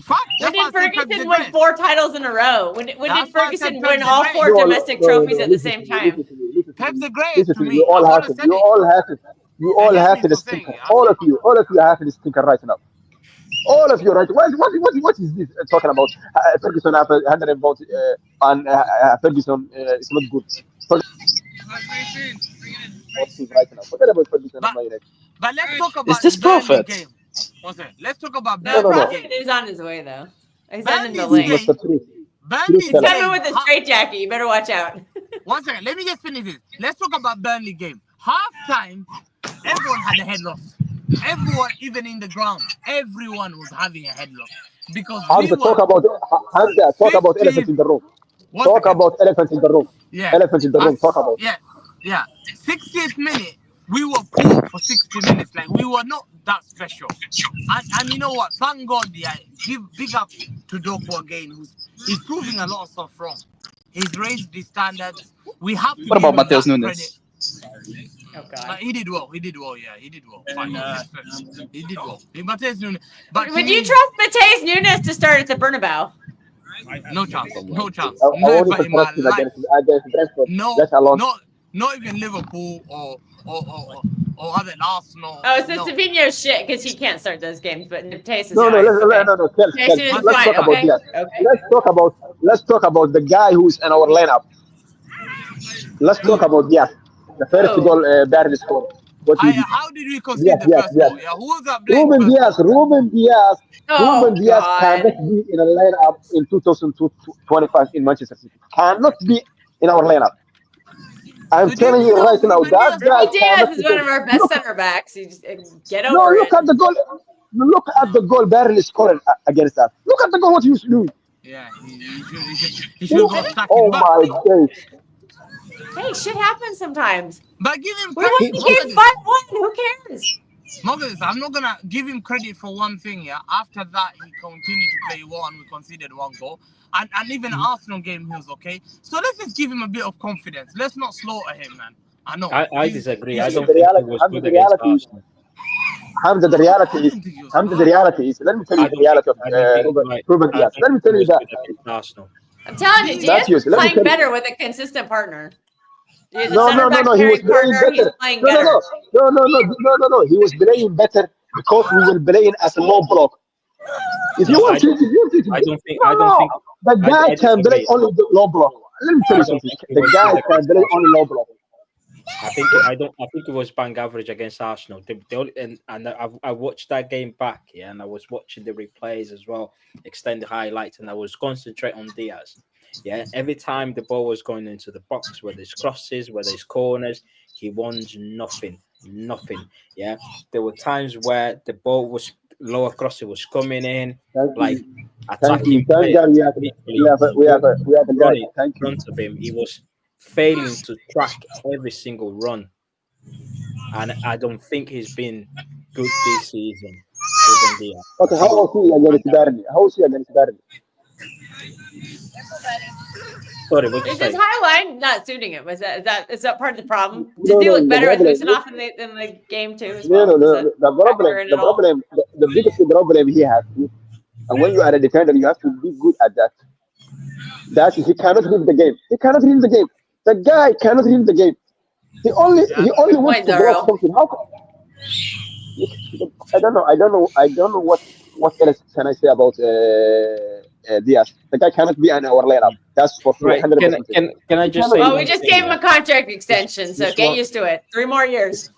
Fuck, When that's why did I said Pep's the Ferguson win greatest. 4 titles in a row? When That's did why I said Ferguson Pep's win the all greatest. 4 domestic trophies at the same time? Pep's the greatest Listen to to me. me. You all I've have always it. said You it. all have it. You all Against have me to the for saying stinker. it. All of you have the stinker right now. All of you, right? What is this talking about? Ferguson have 100 votes and Ferguson is not good. Right now. Forget about Ferguson and Man United. But let's talk about Is this the Burnley Prophet? game. One second. Let's talk about No, Burnley no. Prophet game. is on his way though. He's sending the Burnley's link. He was the truth. Burnley's He's He's coming coming game. with a straight jacket. You better watch out. One second. Let me just finish this. Let's talk about Burnley game. Half time, everyone had a head loss. Everyone, even in the ground, everyone was having a head loss because we Hamza, were talk about elephant 50. in the room. One Talk second. about elephant in the room. Yeah. Elephant in the room. Talk about. Yeah. 60th minute, we were poor for 60 minutes. Like we were not that special. And you know what? Thank God, yeah. Give big up to Doku again, he's proving a lot of stuff wrong. He's raised the standards. We have to What give about him Matheus that Nunes? Oh God. He did well. Yeah, he did well. Fine. He did well. Matheus Nunes. But Would you trust Mateus Nunes to start at the Bernabeu? No chance. No chance. I Never wanted to in my trust him life. against Brentford. No, That's alone. not even Liverpool or other Arsenal. Oh, so no. Savinho's shit because he can't start those games, but Mateus is No, fine. Okay. no. Tell, Mateus is let's fine. talk about Okay. that. Okay. Let's talk about the guy who's in our lineup. Let's talk about Diaz, the first Oh. goal Barry scored. What he did. How did we concede the first goal? Yeah, who was that playing Ruben first goal? Ruben Diaz Oh cannot God. be in a lineup in 2025 in Manchester City. Cannot be in our lineup. I'm So telling do you you know right now, Ruben that Diaz? guy Ruben Diaz cannot is be. one of our best center backs. You just get No, over look it. at the goal. Look at the goal Barry scored against us. Look at the goal. What he was doing. Yeah, he should have got sacked. Oh my God. Hey, shit happens sometimes. But give him We won credit. the game 5-1. Who cares? Moses, I'm not gonna give him credit for one thing. Yeah, after that he continued to play well and we conceded one goal. And even Arsenal game he was okay. So let's just give him a bit of confidence. Let's not slaughter him, man. I know. I disagree. I he's- don't The think he reality- was I'm good the against reality- Arsenal. Hamza, the reality is, let me tell you the reality of Ruben Diaz. Let me tell you that. Arsenal. I'm telling you, Diaz Matthews, is let me playing tell you- better with a consistent partner. He's a No, center back he was pairing playing partner. He's better. playing No, better. no. He was playing better because we were playing as a low block. If you No, want to, I don't think the guy I can play disagree. only the low block. Let me tell you I don't something. think he The was guy good can against play Arsenal. only low block. I think it was bang average against Arsenal. The only, and I watched that game back, yeah, and I was watching the replays as well, extended highlights, and I was concentrating on Diaz. Yeah, every time the ball was going into the box, whether it's crosses, whether it's corners, he wants nothing. Yeah, there were times where the ball was lower crosses was coming in, like attacking Thank players. God we have a guy. Running Thank in you. front of him, he was failing to track every single run, and I don't think he's been good this season. Ruben Diaz. Okay, how was he against Burnley? Sorry, what you Is his say? high line not suiting him? Is that part of the problem? No, Did he no, look the better with problem- Lucenoff in the game too as No, well? no. Does that The factor in at all? the biggest problem he has, and when you are a defender, you have to be good at that. That he cannot read the game. The guy cannot read the game. He only wants point, to Zaro. block something. How? I don't know what else can I say about Diaz. The guy cannot be in our lineup. That's for sure. Right? 100%. Can I just say? Well, we one just thing, gave him yeah? a contract extension, so just get one- used to it. 3 more years,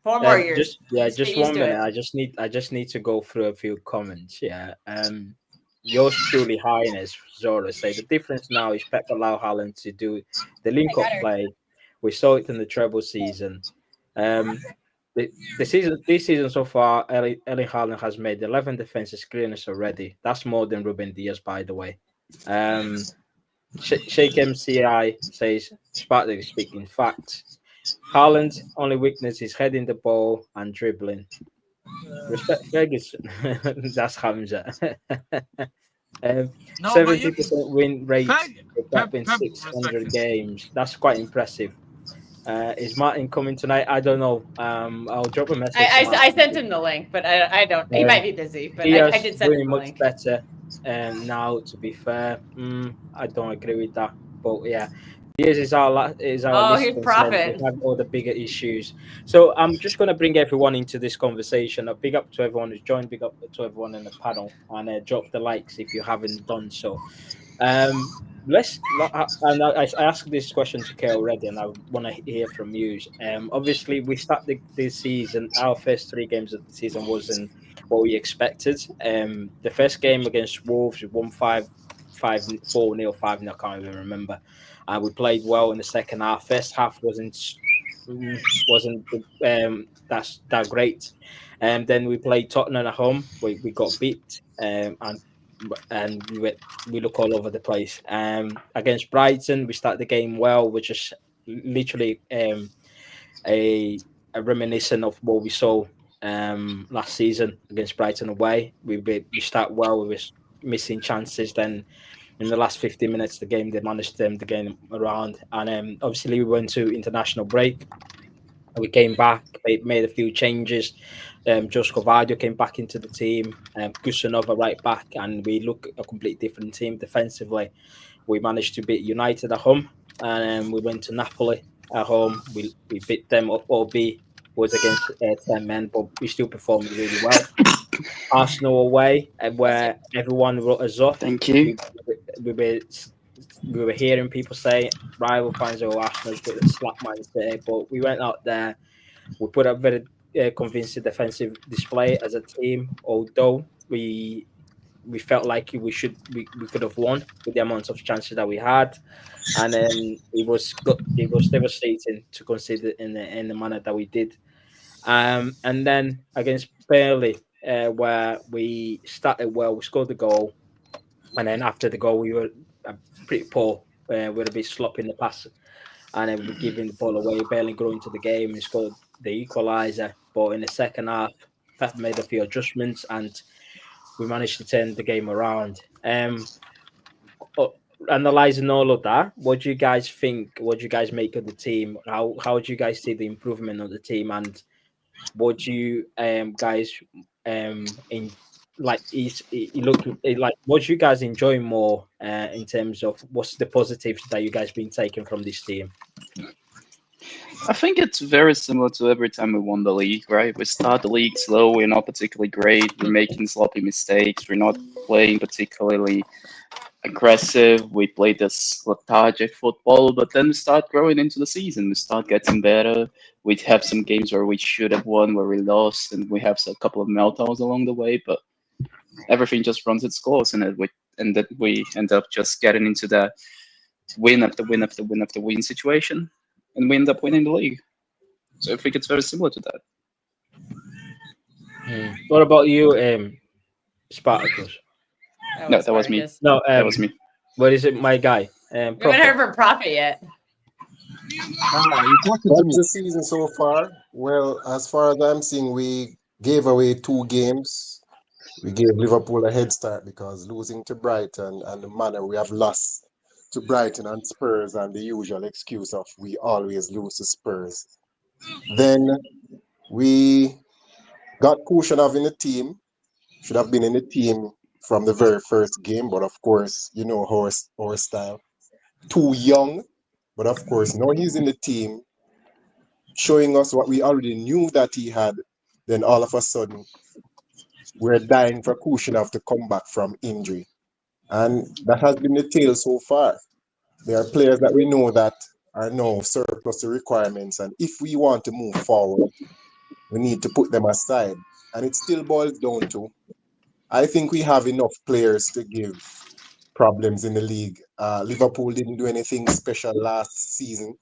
4 more years. Just get just used 1 to minute. it. I just need to go through a few comments. Yeah. yours truly, Highness Zora, say the difference now is Pep allow Haaland to do the link-up play. We saw it in the treble season. Um, this season so far, Erling Haaland has made 11 defenses clearance already. That's more than Ruben Diaz, by the way. Sheikh MCI says, sparkly speaking facts. Haaland's only weakness is heading the ball and dribbling. Respect Ferguson. That's Hamza. No, but 70% win rate for Pep in Pep 600 respect. games. That's quite impressive. Is Martin coming tonight? I don't know. I'll drop a message to I Martin. sent him the link, but I don't. He might Um, be busy, but I Diaz did send him doing the much link. better now. To be fair, I don't agree with that. But yeah, Diaz is our Oh, least here's concern. We Prophet. have all the bigger issues. So I'm just gonna bring everyone into this conversation. A big up to everyone who's joined. Big up to everyone in the panel, and drop the likes if you haven't done so. Um, I asked this question to Kay already, and I want to hear from you. Obviously, we start the season. Our first 3 games of the season wasn't what we expected. The first game against Wolves, we won 4-0, 5-0. I can't even remember. We played well in the second half. First half wasn't that's that great. And then we played Tottenham at home. We got beat. And we look all over the place. Against Brighton, we start the game well, which is literally a reminiscent of what we saw last season against Brighton away. We start well, we were missing chances. Then in the last 15 minutes, the game they managed to turn the game around, and obviously we went to international break. We came back, made a few changes. Josko Vardio came back into the team, Gusanova right back, and we look a completely different team defensively. We managed to beat United at home, and we went to Napoli at home. We beat them. Albeit was against 10 men, but we still performed really well. Arsenal away, where everyone wrote us off. Thank you. We were we were hearing people say rival fans, "Oh, Arsenal's got a slap mindset," but we went out there. We put up very convincing defensive display as a team, although we felt like we could have won with the amount of chances that we had, and then it was devastating to consider in the manner that we did. And then against Burnley, where we started well, we scored the goal, and then after the goal, we were pretty poor. We were a bit sloppy in the pass, and then we were giving the ball away. Barely grew into the game and scored the equaliser. But in the second half, Pep made a few adjustments, and we managed to turn the game around. Analyzing all of that, what do you guys think? What do you guys make of the team? How do you guys see the improvement of the team, and what do you guys in like like what do you guys enjoy more in terms of what's the positives that you guys been taking from this team? I think it's very similar to every time we won the league, right? We start the league slow, we're not particularly great, we're making sloppy mistakes, we're not playing particularly aggressive, we play this lethargic football, but then we start growing into the season, we start getting better. We have some games where we should have won, where we lost, and we have a couple of meltdowns along the way, but everything just runs its course, and that we end up just getting into that win after win after win after win situation, and we end up winning the league. So I think it's very similar to that. What about you, Spartacus? No, that was me. No, That was me. what is it, my guy? We haven't Prophet. heard from Prophet yet. What's the season so far? Well, as far as I'm seeing, we gave away 2 games. We gave Liverpool a head start because losing to Brighton and the manner we have lost to Brighton and Spurs and the usual excuse of we always lose to Spurs. Then we got Kushanov in the team. Should have been in the team from the very first game, but of course, you know our style. Too young, but of course, now he's in the team, showing us what we already knew that he had. Then all of a sudden, we're dying for Kushanov to come back from injury. And that has been the tale so far. There are players that we know that are now surplus to requirements. And if we want to move forward, we need to put them aside. And it still boils down to I think we have enough players to give problems in the league. Liverpool didn't do anything special last season.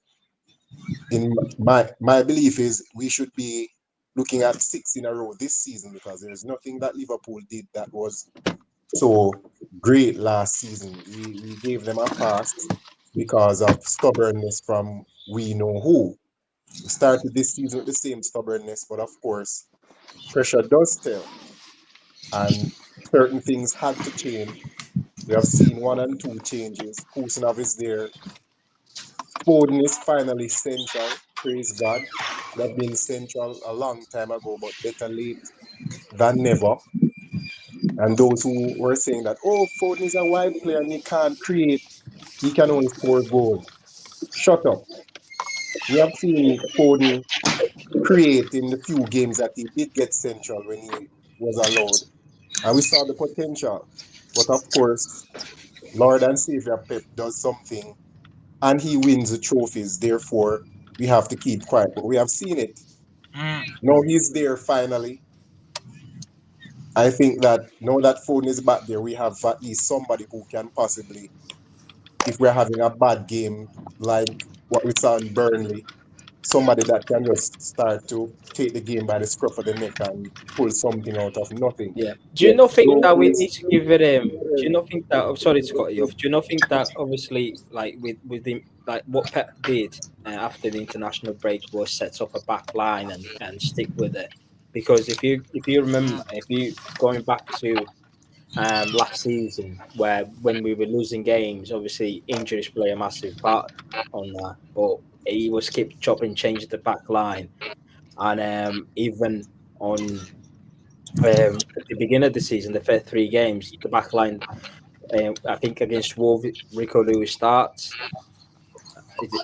In my belief is we should be looking at 6 in a row this season because there's nothing that Liverpool did that was so great last season. We gave them a pass because of stubbornness from we know who. We started this season with the same stubbornness, but of course, pressure does tell, and certain things had to change. We have seen 1 and 2 changes. Kusanov is there. Foden is finally central. Praise God. He had been central a long time ago, but better late than never. And those who were saying that, oh, Foden is a wide player and he can't create, he can only score goals. Shut up. We have seen Foden create in the few games that he did get central when he was allowed. And we saw the potential. But of course, Lord and Savior Pep does something and he wins the trophies. Therefore, we have to keep quiet. But we have seen it. Now he's there finally. I think that now that Foden is back there, we have at least somebody who can possibly, if we're having a bad game like what we saw in Burnley, somebody that can just start to take the game by the scruff of the neck and pull something out of nothing. Yeah. Do you Yes, not think Joe that we is. need to give it do you not think that I'm sorry to cut you off. Do you not think that obviously like with the like what Pep did after the international break was set up a back line and stick with it? Because if you remember if you going back to last season where when we were losing games, obviously injuries play a massive part on that. But he was keep chopping change the back line and even on at the beginning of the season, the first 3 games, the back line, I think against Wolves, Rico Lewis starts.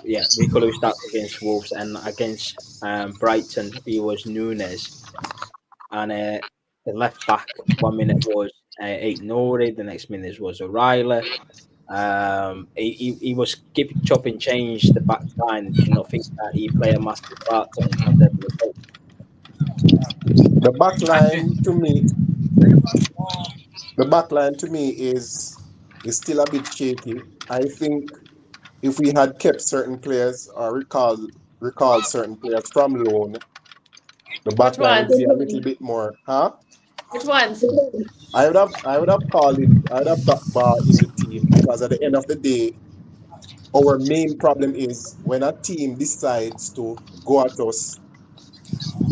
Yeah, Rico Lewis starts against Wolves, and against Brighton, he was Nunes. And the left back, 1 minute was Eight Nori, the next minute was O'Reilly. He was keep chopping change the back line. Do you not think that he played a massive part on the result? The back I think. line to me, the back line to me is still a bit shaky. I think if we had kept certain players or recalled certain players from loan, the Which back line would ones? be a little bit more, huh? Which ones? I would have called it, I would have got Bar in the team because at the end of the day, our main problem is when a team decides to go at us,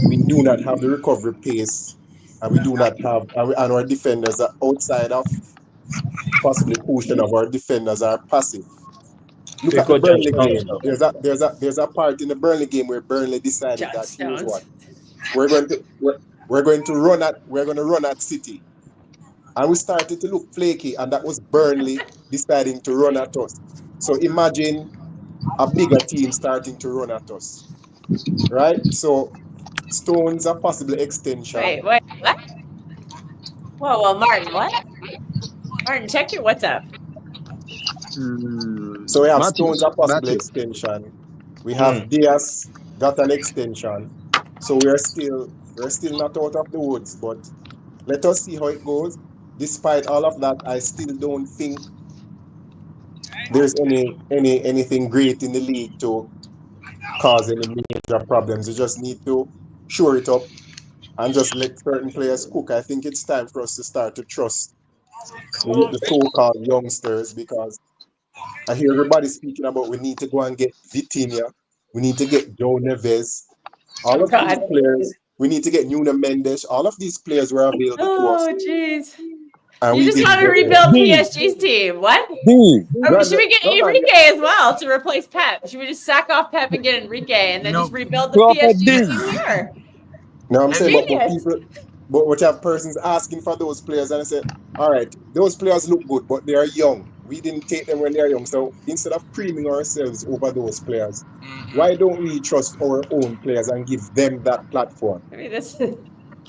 we do not have the recovery pace and we do not have and our defenders are outside of possibly portion of our defenders are passive. Look We at the got John Burnley Stones game. though. There's a part in the Burnley game where Burnley decided John that here's what Stones. we're going to we're going to run at City. And we started to look flaky, and that was Burnley deciding to run at us. So imagine a bigger team starting to run at us, right? So Stones are possible extension. Wait, what? Whoa, Martin, what? Martin, check your WhatsApp. So we have Matthew, Stones a possible Matthew. extension. We Mm. have Diaz got an extension. So we're still not out of the woods, but let us see how it goes. Despite all of that, I still don't think there's anything great in the league to cause any major problems. You just need to shore it up and just let certain players cook. I think it's time for us to start to trust the so-called youngsters because I hear everybody speaking about we need to go and get Vitinha, we need to get Joe Neves, all Oh of these God. players. We need to get Nuno Mendes. All of these players were available to us, Oh jeez. and You we just didn't want to get them. rebuild PSG's team. What? Or should we get No, man, Enrique as well to replace Pep? Should we just sack off Pep and get Enrique and then just No. rebuild the PSG team here? no, I'm saying, but Genius. people, but what you have persons asking for those players, and I said, all right, those players look good, but they are young. We didn't take them when they are young, so instead of creaming ourselves over those players, why don't we trust our own players and give them that platform? Maybe this.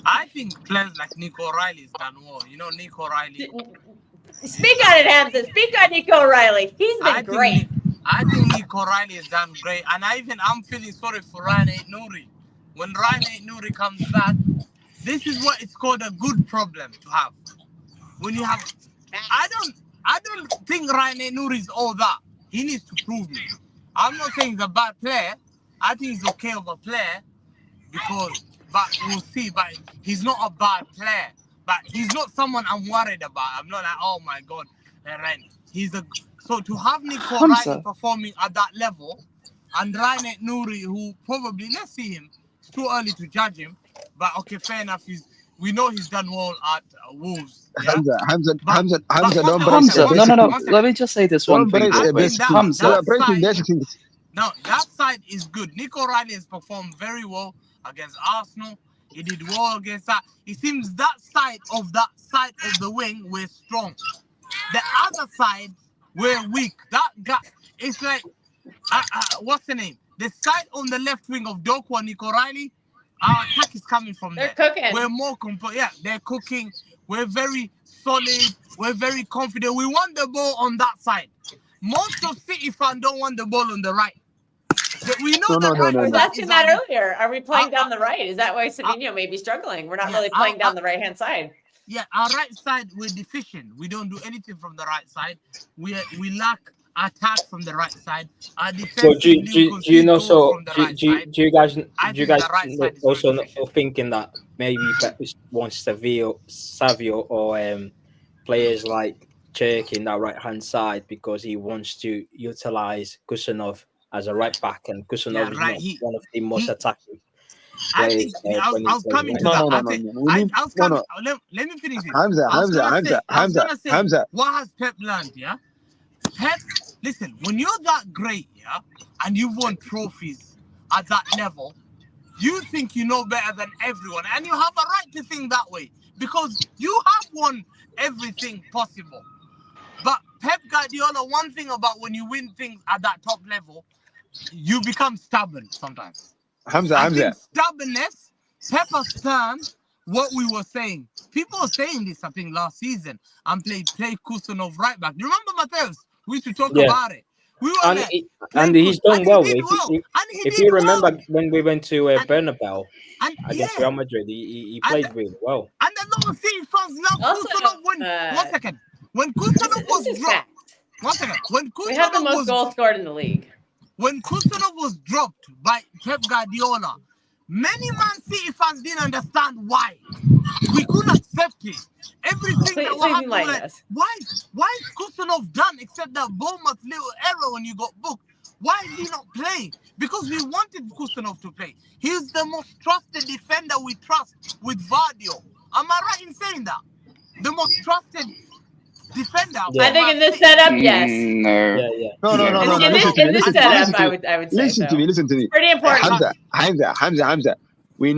I think players like Nico O'Reilly's done well. You know, Nico O'Reilly. Speak on it, Hampton. Speak on Nico O'Reilly. He's been great. I think Nico O'Reilly has done great, and I'm feeling sorry for Ryan Nuri. When Ryan Nuri comes back, this is what it's called a good problem to have. when you have, I don't think Ryan Nouri is all that. He needs to prove me. I'm not saying he's a bad player. I think he's okay of a player but we'll see. But he's not a bad player. But he's not someone I'm worried about. I'm not like, oh my God, Ryan. So to have Nico Riley performing at that level, and Ryan Nouri, who probably, let's see him. It's too early to judge him. But okay, fair enough. We know he's done well at Wolves. Yeah? Hamza, one don't Hamza, brace second, no. one second. Let me just say this one Don't thing brace real I quick. think Hamza, You are breaking basic things. No, that side is good. Nico Riley has performed very well against Arsenal. He did well against that. It seems that side of the wing we're strong. The other side we're weak. That guy, it's like, what's the name? The side on the left wing of Doku and Nico Riley, our attack is coming from They're there. cooking. We're more they're cooking. We're very solid. We're very confident. We want the ball on that side. Most of City fans don't want the ball on the right. We know No. I was asking is that our- earlier. Are we playing down the right? Is that why Savinho may be struggling? We're not Yeah, really playing down the right-hand side. Yeah, our right side, we're deficient. We don't do anything from the right side. We lack attack from the right side. Our defense So do you know? So from the do, right do, side. do you guys I do you think guys the right side is also very deficient. thinking that maybe Pep wants Savio or players like Cherki in that right hand side because he wants to utilize Kusanov as a right back, and Kusanov is right. not one of the most attacking I players. think I was coming to No, that. no. I was coming. Let me finish this. Hamza, I was gonna say, Hamza. what has Pep learned? Yeah, Pep. Listen, when you're that great, yeah, and you've won trophies at that level, you think you know better than everyone, and you have a right to think that way because you have won everything possible. But Pep Guardiola, one thing about when you win things at that top level, you become stubborn sometimes. I think stubbornness, Pep has turned what we were saying. People were saying this, I think, last season, and play Kusanov right back. You remember, Mateus? We used to talk about it. We were And, there. and he's done well. If you remember well. when we went to Bernabeu against yeah. Real Madrid, he played really well. And a lot of City fans love Also, Kusanov when 1 second. When Kusanov was This is dropped. fact. 1 second. When We have the Kusanov most goals scored in the league. when Kusanov was dropped by Pep Guardiola, many Man City fans didn't understand why. We couldn't accept it. Everything that was happening, like, why is Kusanov done except that Bournemouth little error when you got booked? Why is he not playing? Because we wanted Kusanov to play. He's the most trusted defender we trust with Vardio. Am I right in saying that? The most trusted defender. I think in this setup, yes. No. Yeah. No. In this setup, I would say Listen to me. It's pretty important. Hamza. We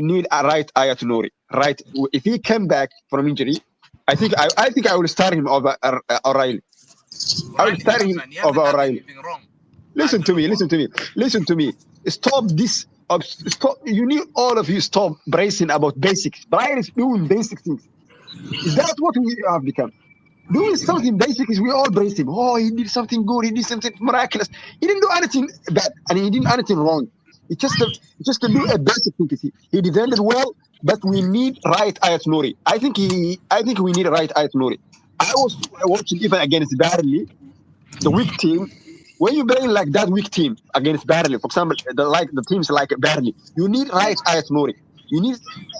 need a right eye to Nouri. Right, if he came back from injury, I think I will start him over O'Reilly. I will start him over O'Reilly. Listen to me. Stop this. Stop. You need all of you stop bracing about basics. Brian is doing basic things. Is that what we have become? Doing something basic is we all brace him. Oh, he did something good. He did something miraculous. He didn't do anything bad, and he didn't do anything wrong. It's just to do a basic thing. He defended well, but we need right eye at Nouri. I think we need a right eye at Nouri. I was watching even against Burnley, the weak team. When you play like that weak team against Burnley, for example, the teams like Burnley, you need right eye at Nouri. You need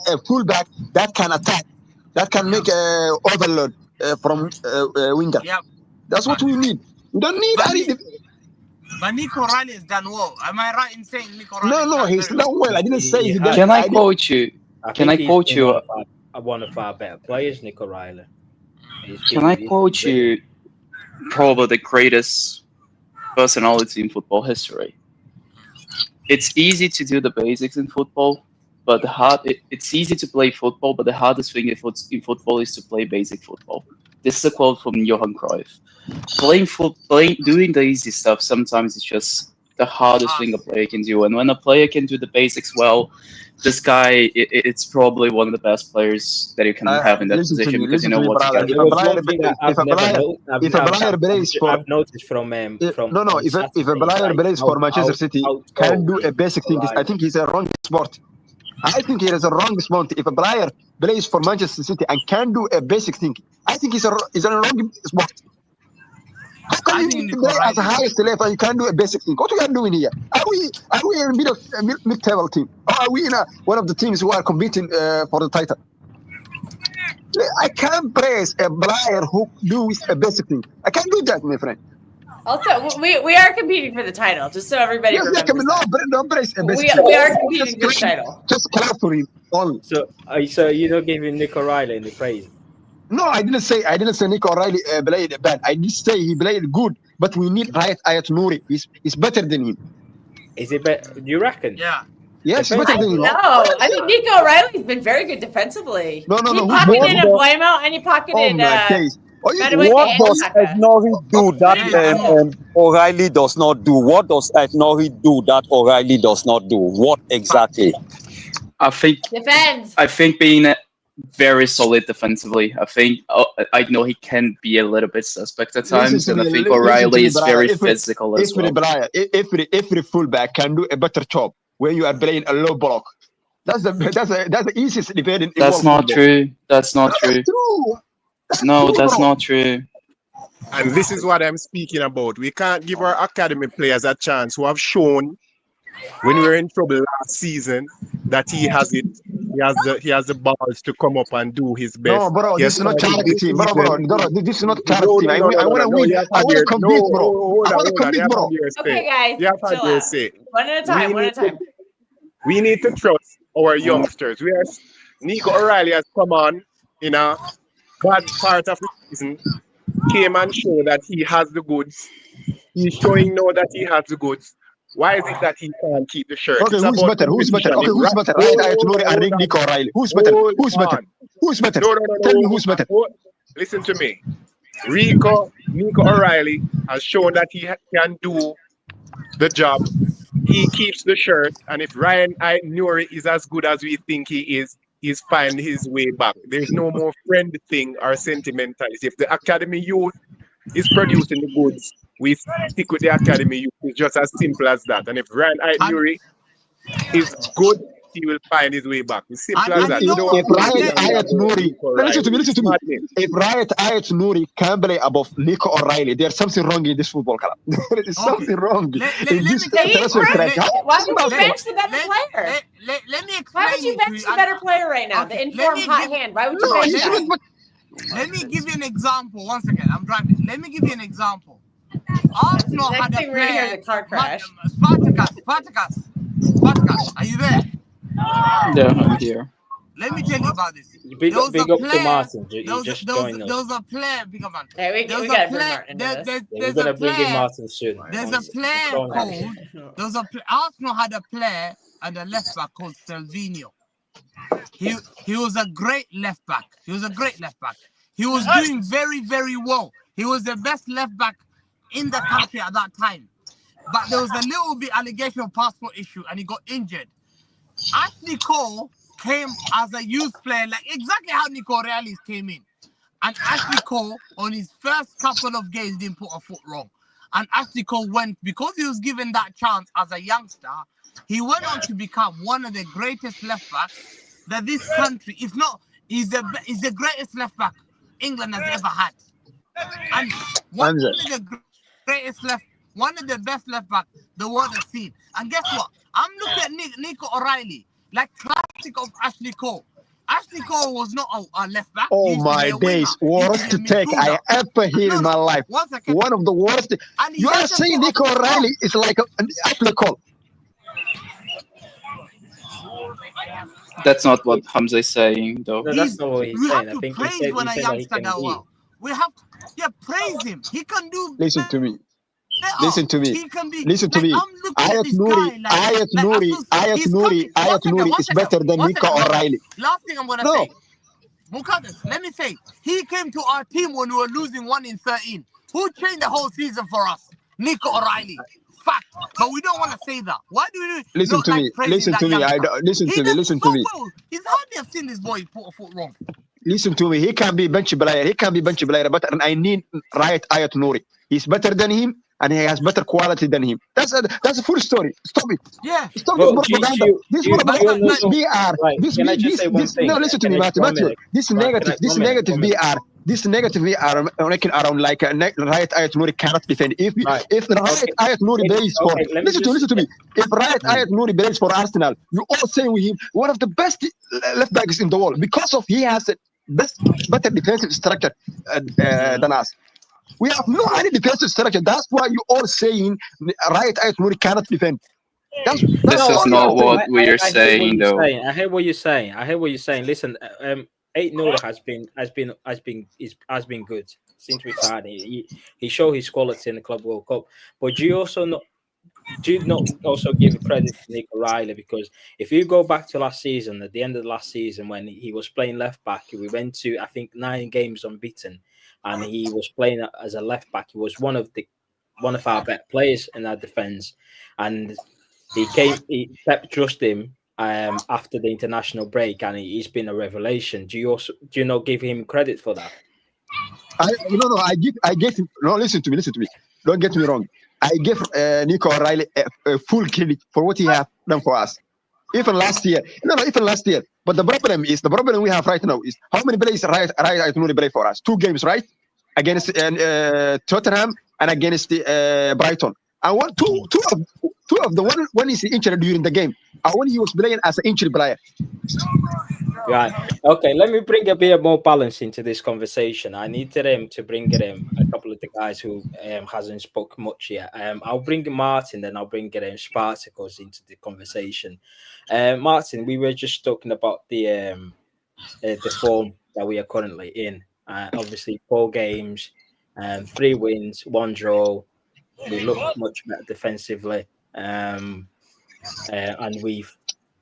a fullback that can attack, that can make a overload from winger. Yep. That's what we need. We don't need any. But Nico Riley has done well. Am I right in saying Nico Riley? No, he's done well. I didn't say he did. Can I quote you? One of our better players, Nico Riley. Can I quote you? Probably the greatest personality in football history. It's easy to do the basics in football, but it's easy to play football, but the hardest thing in football is to play basic football. This is a quote from Johan Cruyff. Doing the easy stuff sometimes is just the hardest thing a player can do. And when a player can do the basics well, this guy, it's probably one of the best players that you can have in that position because you know what he can do. If a player plays for, I've noticed from if a player plays for Manchester City can do a basic thing, I think he's a wrong sport. I think he is a wrong sport. If a player plays for Manchester City and can do a basic thing. I think he's a wrong spot. How I can think you Nico play at the Riley. highest level and you can't do a basic thing? What are we doing here? Are we in mid-table team? Or are we in one of the teams who are competing for the title? I can't praise a player who does a basic thing. I can't do that, my friend. Also, we are competing for the title, just so everybody Yes, they remembers can that. no praise a basic We thing. are competing for the title. Just clap for him only. So you're not giving Nick O'Reilly any praise? No, I didn't say Nico O'Reilly played bad. I did say he played good, but we need Ayat Nouri. He's better than him. Is it better? Do you reckon? Yeah. Yes, he's better than him. No, I think Nico O'Reilly's been very good defensively. No. He Who's pocketed more? Embuemo and he pocketed Case. What does Ednori do that O'Reilly does not do? What does Ednori do that O'Reilly does not do? What exactly? I think defends. I think being very solid defensively. I know he can be a little bit suspect at times, and I think O'Reilly is very physical as well. Every fullback can do a better job when you are playing a low block. That's the easiest debate in That's not true. That's not true. No, that's not true. And this is what I'm speaking about. We can't give our academy players a chance who have shown when we were in trouble last season that he has it. He has the balls to come up and do his best. No, bro, this is not charity team. Bro, this is not charity team. I want to win. I want to compete, bro. I want to compete, bro. Okay, guys, chill out. One at a time. We need to trust our youngsters. Nico O'Reilly has come on in a bad part of the season, came and showed that he has the goods. He's showing now that he has the goods. Why is it that he can't keep the shirt? Okay, who's better? Okay, who's better? Nico O'Reilly. Who's better? Who's better? No. Tell me who's better. Listen to me. Nico O'Reilly has shown that he can do the job. He keeps the shirt, and if Ryan Nuri is as good as we think he is, he's find his way back. There's no more friend thing or sentimentality. If the academy youth is producing the goods, we stick with the academy youth. It's just as simple as that. And if Ryan Nuri is good, he will find his way back. It's simple as that. If Ryan Nuri, listen to me. If Ryan Nuri can play above Nico O'Reilly, there's something wrong in this football club. There is something wrong in this transfer track. Why would you bench the better player? Let me explain. Why would you bench the better player right now? The informed hot hand. Why would you bench that? Let me give you an example. Once again, I'm driving. Let me give you an example. Arsenal had a player. Spartacus, are you there? Yeah, I'm here. Let me tell you about this. Big up to Martin. You just joined us. There was a player, big up man. Hey, we gotta bring Martin into this. We're gonna bring in Martin soon. There's a player called. Arsenal had a player and a left back called Savinho. He was a great left back. He was doing very, very well. He was the best left back in the country at that time. But there was a little bit allegation of passport issue and he got injured. Ashley Cole came as a youth player, like exactly how Nico O'Reilly came in. And Ashley Cole, on his first couple of games, didn't put a foot wrong. And Ashley Cole went, because he was given that chance as a youngster, he went on to become one of the greatest left backs that this country, if not, he's the greatest left back England has ever had. And one of the best left back the world has seen. And guess what? I'm looking at Nico O'Reilly, like classic of Ashley Cole. Ashley Cole was not a left back. Oh my days, worst take I ever hear in my life. One of the worst. You are saying Nico O'Reilly is like an Ashley Cole. That's not what Hamza is saying, though. No, that's not what he's saying. I We think have to praise when a youngster does well. We have to praise him. He can do. Listen to me. Listen to me. He can be. Listen to me. Ayat Nouri is better than Nico O'Reilly. Last thing I'm gonna say. Mukaddis, let me say, he came to our team when we were losing 1-13. Who changed the whole season for us? Nico O'Reilly. Fact. But we don't want to say that. Why do we listen to me? Listen to me. Listen to me. He's hardly have seen this boy put a foot wrong. Listen to me. He can be bench player. But I need Ayat Nouri. He's better than him. and he has better quality than him. That's a full story. Stop it. Yeah. Stop this But propaganda. This propaganda, this BR, right? Can I just say one this. thing? No, listen to Can me, I Matthew. one Matthew. minute? This Right, negative, this one minute, negative 1 minute. BR, this negative BR making around like a right Ayat Nouri cannot defend. Right. If the right Okay. Ayat Nouri plays for, Okay. Let me listen to me. If right Ayat Nouri plays for Arsenal, you all say with him one of the best left backs in the world because of he has a better defensive structure than us. We have no any defensive structure. That's why you all saying right Ayat Nouri cannot defend. That's This all is you are not saying. what we are I hear what saying, you're though. saying. I hear what you're saying. I hear what you're saying. Listen, 8-0 has been good since we started. He showed his quality in the Club World Cup. But do you not also give credit to Nick O'Reilly? Because if you go back to last season, at the end of last season when he was playing left back, we went to I think 9 games unbeaten, and he was playing as a left back. He was one of our better players in our defense, and Pep trusted him after the international break, and he's been a revelation. Do you not give him credit for that? No, I give him. No, listen to me. Don't get me wrong. I give Nico O'Reilly a full credit for what he has done for us. Even last year. But the problem we have right now is how many plays right Aytonuri play for us? 2 games, right? Against Tottenham and against Brighton. And two of the one is injured during the game. And when he was playing as an injured player. Right. Okay. Let me bring a bit more balance into this conversation. I needed him to bring a couple of the guys who hasn't spoke much yet. I'll bring Martin, then I'll bring Spartacus into the conversation. Martin, we were just talking about the form that we are currently in. Obviously, 4 games, 3 wins, 1 draw. We look much better defensively, and we've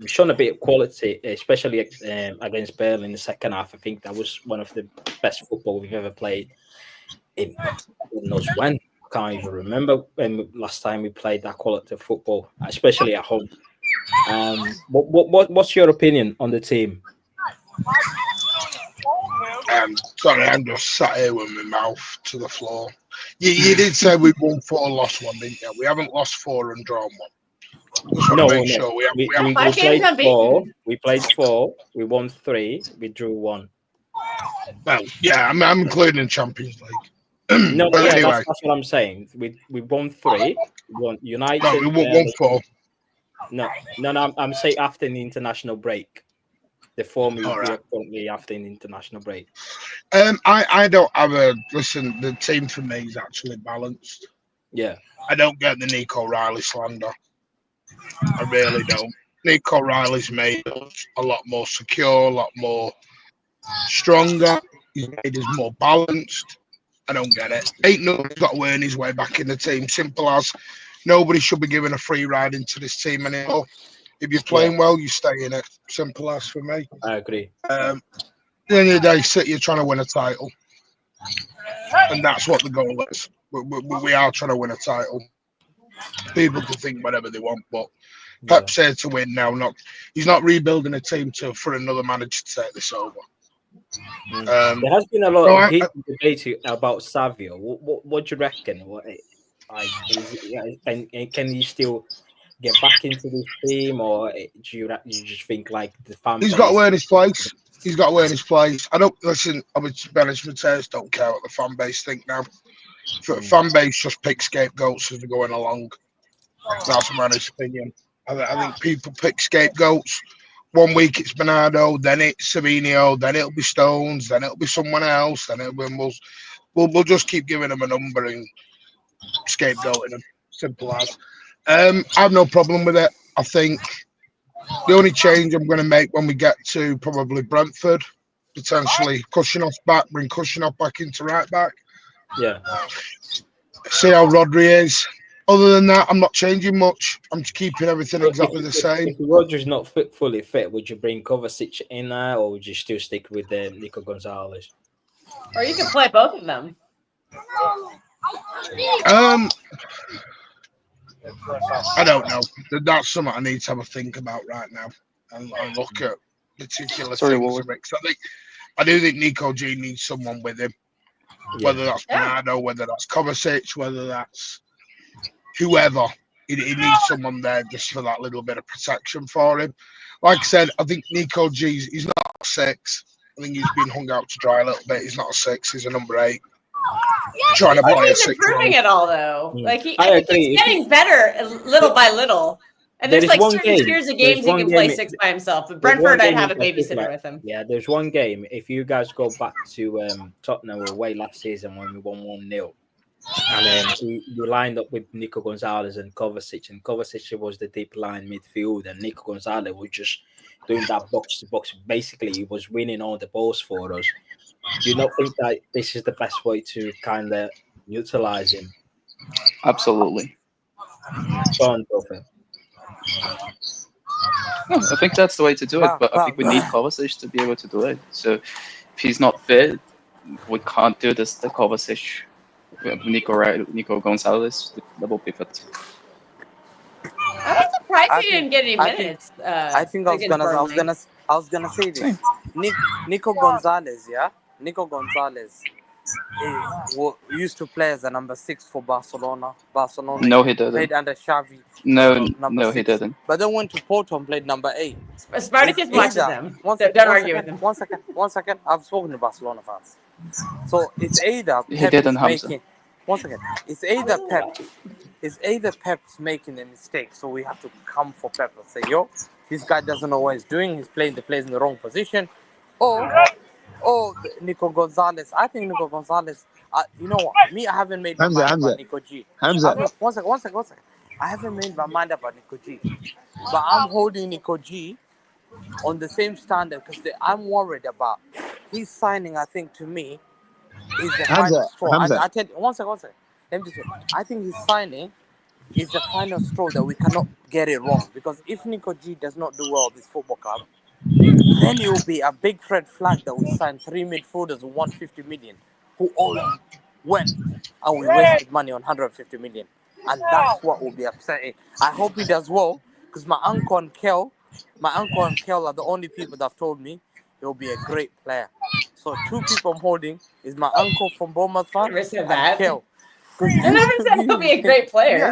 shown a bit of quality, especially against Burnley in the second half. I think that was one of the best football we've ever played. In who knows when? I can't even remember when last time we played that quality of football, especially at home. What's your opinion on the team? Sorry, I'm just sat here with my mouth to the floor. You did say we won 4, lost 1, didn't you? We haven't lost 4 and drawn 1. Just want to make sure we played 4. We played 4. We won 3. We drew 1. Well, yeah, I'm including Champions League. No, But yeah, anyway, that's what I'm saying. We won 3. We won United. no, we won 4. No, I'm saying after the international break. The form we All right. are currently after an international break. I don't have listen. The team for me is actually balanced. Yeah, I don't get the Nico O'Reilly slander. I really don't. Nico O'Reilly's made us a lot more secure, a lot more stronger. He's made us more balanced. I don't get it. Ain't nobody's got to earn his way back in the team. Simple as. Nobody should be given a free ride into this team anymore. If you're playing well, you stay in it. Simple as for me. I agree. At the end of the day, City are trying to win a title. And that's what the goal is. We are trying to win a title. People can think whatever they want, but Pep's here to win now. He's not rebuilding a team for another manager to take this over. There has been a lot of debate about Savio. What do you reckon? Can he still get back into this team, or do you just think like the fan? He's got to earn his place. He's got to earn his place. I don't listen. I mean, to be honest, Mateus don't care what the fan base think now. Fan base just pick scapegoats as they're going along. That's my honest opinion. I think people pick scapegoats. 1 week it's Bernardo, then it's Savinho, then it'll be Stones, then it'll be someone else, then we'll just keep giving them a number and scapegoating them. Simple as. I have no problem with it. I think the only change I'm going to make when we get to probably Brentford, potentially Kushinoff back, bring Kushinoff back into right back. Yeah. See how Rodri is. Other than that, I'm not changing much. I'm just keeping everything exactly the same. If Rodri's not fully fit, would you bring Kovacic in there, or would you still stick with Nico Gonzalez? Or you could play both of them. I don't know. That's something I need to have a think about right now and look at particular things. I do think Nico G needs someone with him. Yeah. Whether that's Bernardo, whether that's Kovacic, whether that's whoever. He needs someone there just for that little bit of protection for him. Like I said, I think Nico G's he's not a 6. I think he's been hung out to dry a little bit. He's not a 6. He's a number 8. Trying to I play a think he's 6 improving role. it all though. Like I I think agree. he's getting better little by little. And There there's is like one certain game. tiers of There's games he one can play game. 6 by himself. But There's one Brentford, I'd game have a in particular. babysitter with him. Yeah, there's one game. If you guys go back to Tottenham away last season when we won 1-0, and you lined up with Nico Gonzalez and Kovacic, and Kovacic was the deep line midfield, and Nico Gonzalez was just doing that box to box. Basically, he was winning all the balls for us. Do you not think that this is the best way to kind of utilize him? Absolutely. Go on, Topher. No, I think that's the way to do it, but I think we need Kovacic to be able to do it. So if he's not fit, we can't do this. The Kovacic, Nico Gonzalez, the double pivot. I was surprised I he think- didn't get any I think- minutes. I think I was against Burnley. gonna say this. Nico Gonzalez, yeah. Nico Gonzalez used to play as a number 6 for Barcelona. No, he didn't. Played under Xavi. No, number no, he 6. didn't. But then went to Porto and played number 8. Spartacus It's watches either- them. One Don't second, argue with them. One second. I've spoken to Barcelona fans. So it's either He Pep didn't, is Hamza. making. One second. It's either Pep's making a mistake, so we have to come for Pep and say, yo, this guy doesn't know what he's doing. He's playing the players in the wrong position. Or Nico Gonzalez. I think Nico Gonzalez. You know what? Me, I haven't made my mind about Nico G. One second. I haven't made my mind about Nico G. But I'm holding Nico G on the same standard because I'm worried about his signing. I think to me is the final straw. I tell you, one second. Let me just say, I think his signing is the final straw that we cannot get it wrong. Because if Nico G does not do well this football club, then it will be a big red flag that we signed 3 midfielders with 150 million, who all went and we wasted money on 150 million. And that's what will be upsetting. I hope he does well, because my uncle and Kel are the only people that have told me he'll be a great player. So 2 people I'm holding is my uncle from Bournemouth fan Never said and that. Kel. I never said he'll be a great player. Me,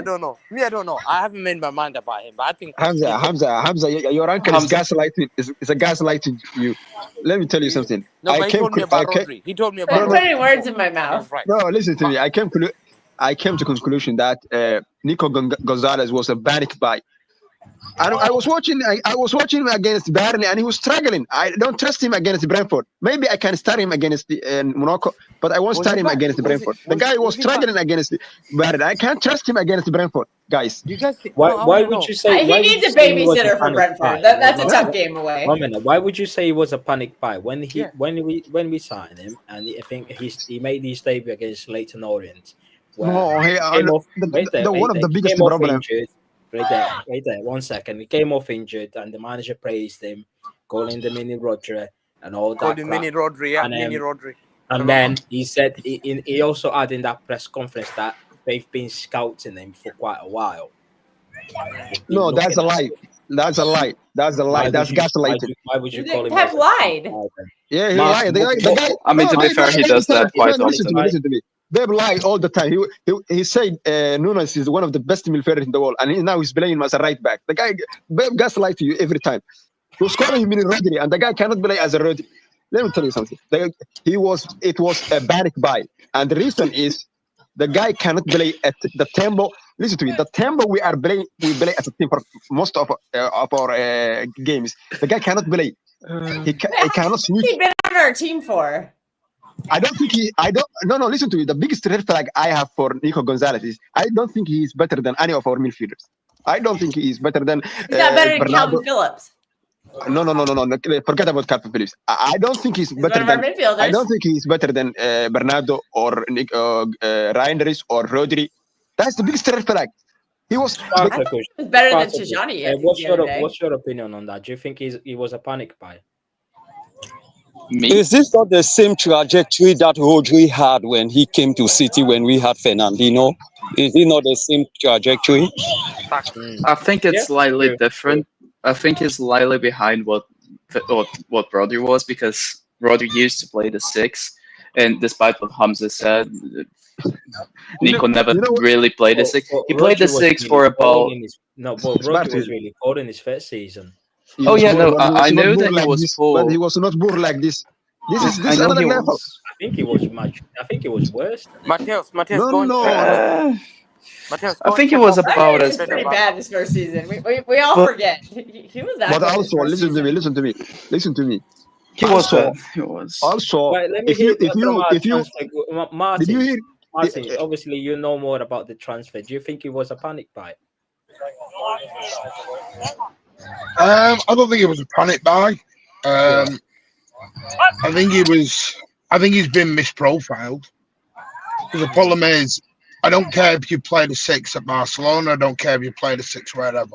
I don't know. I haven't made my mind about him, but I think Hamza, your uncle is gaslighting. Is a gaslighting you. Let me tell you something. No, but he told me about Rodri. He told me about Don't put any words in my mouth. Right. No, listen to me. I came to conclusion that Nico Gonzalez was a panic buy. I was watching him against Burnley, and he was struggling. I don't trust him against Brentford. Maybe I can start him against Monaco, but I won't start him against Brentford. The guy was struggling against Burnley. I can't trust him against Brentford, guys. Do you guys think, Why would you say He needs a babysitter for Brentford. That's a tough game away. 1 minute. Why would you say he was a panic buy when we signed him? And I think he made his debut against Leyton Orient. No, one of the biggest problems. Right there. 1 second. He came off injured, and the manager praised him, calling the mini Rodri and all that. Called him mini Rodri, yeah, And, mini Rodri. And then he said he also had in that press conference that they've been scouting him for quite a while. No, that's a lie. That's a lie. That's gaslighting. Why would you call him? Pep lied. Yeah, he lied. The guy, I mean, to be fair, he does that quite often. Listen to me. They lie all the time. He said Nunes is one of the best midfielders in the world, and now he's playing as a right back. The guy gaslights you every time. He was calling him Rodri, and the guy cannot play as a Rodri. Let me tell you something. It was a panic buy, and the reason is the guy cannot play at the tempo. Listen to me. The tempo we play as a team for most of our games. The guy cannot play. He cannot switch. He's been on our team for. No, listen to me. The biggest red flag I have for Nico Gonzalez is I don't think he is better than any of our midfielders. I don't think he is better than He's not better than Calvin Phillips. No. Forget about Calvin Phillips. I don't think he's better than. I don't think he's better than Bernardo or Reinders or Rodri. That's the biggest red flag. He was better than Tijani. What's your opinion on that? Do you think he was a panic buy? Is this not the same trajectory that Rodri had when he came to City when we had Fernandinho? Is it not the same trajectory? I think it's slightly different. I think it's slightly behind what Rodri was, because Rodri used to play the 6, And despite what Hamza said, Nico never you know what? really played the But, six. but He played Rodri the was six really for cold about. in his but Rodri was Martin, really cold in his first season. he Oh was yeah, poor, no, but he I was not knew poor that he like was this. But he poor. was not poor like this. This I is know another he level. was. I think it was much. I think it was worse. Mateus, No, go and check on no. it. Uh, Mateus, I go and think it check was how Pep about Rodri as was played pretty about. bad his first season. We all but forget he was that But good his also, first listen to me. season. Listen to me. Listen to me. he was Also, bad. He was. also, Right, let me hear from our if you transfer. did you Martin, hear? Martin, obviously you know more about the transfer. Do you think it was a panic buy? I don't think it was a panic buy. Yeah. I think he was. I think he's been misprofiled. The problem is, I don't care if you play the 6 at Barcelona. I don't care if you play the 6 wherever.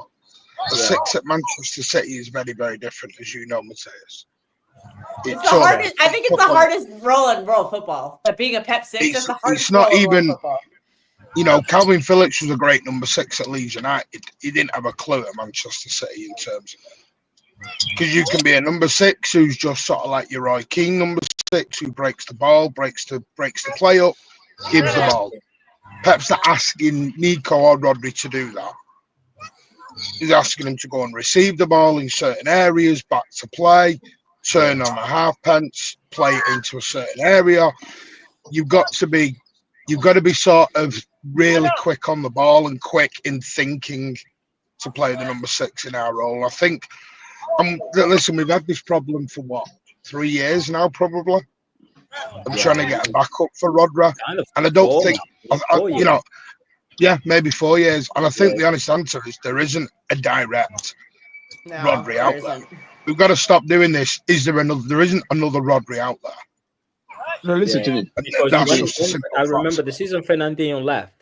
The Yeah. 6 at Manchester City is very, very different, as you know, Mateus. It's the hardest. I think it's the hardest role in world football. But being a Pep 6, that's the hardest It's not role in world even. football. You know, Calvin Phillips was a great number 6 at Leeds United. He didn't have a clue at Manchester City in terms of, because you can be a number 6 who's just sort of like your Roy Keane number 6 who breaks the ball, breaks the play up, gives the ball. Pep's not asking Nico or Rodri to do that. He's asking them to go and receive the ball in certain areas, back to play, turn on a halfpence, play it into a certain area. You've got to be sort of really quick on the ball and quick in thinking to play the number 6 in our role. I think. Listen, we've had this problem for what, 3 years now, probably. I'm trying to get a backup for Rodri, Kind of and I don't four think, now. 4 you years. know, yeah, maybe 4 years. And I think Yeah. the honest answer is there isn't a direct No, Rodri there out there. isn't. We've got to stop doing this. There isn't another Rodri out there. No, listen Yeah. to me. Because That's when just a simple I fact. remember the season Fernandinho left,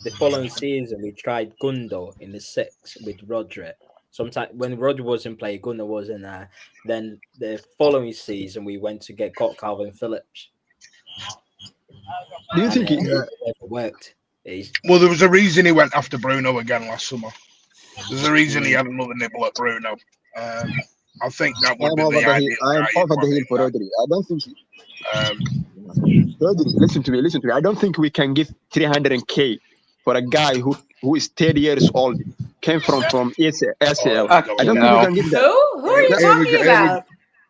the following season we tried Gundo in the 6 with Rodri. Sometimes when Rodri wasn't playing, Gundo wasn't there. Then the following season we went to get Calvin Phillips. Do you think? It never worked. Well, there was a reason he went after Bruno again last summer. There's a reason he had another nibble at Bruno. I think that would be the ideal I am guy. over the hill for Rodri. I don't think. Rodri, listen to me. Listen to me. I don't think we can give 300k for a guy who is 30 years old, came from ACL. I don't think we can give that. Who are you talking about?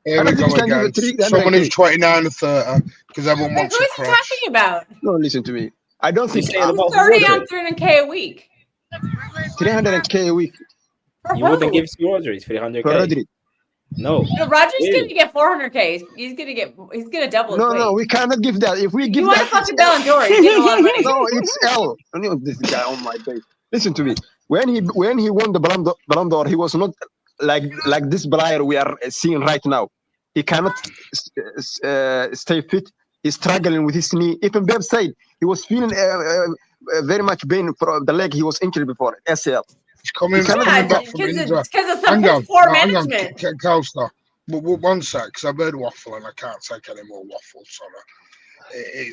Here we go again. Someone who's 29 or 30, because everyone Who wants is to he cross. talking about? No, listen to me. I don't think He's 30 on 300k a week. 300k a week. You wouldn't give Rodri 300k for Rodri. No. Rodri's gonna get 400k. He's gonna double his weight. No, we cannot give that. If we give you that, want a fucking Ballon d'Or, you get a lot of money. No, it's L. I know this guy on my face. Listen to me. When he won the Ballon d'Or, he was not like this player we are seeing right now. He cannot stay fit. He's struggling with his knee. Even Pep said he was feeling very much pain for the leg he was injured before, ACL. He's coming back from injury. Because it's poor management. Costa. One sec, because I've heard waffle and I can't take any more waffle. Sorry.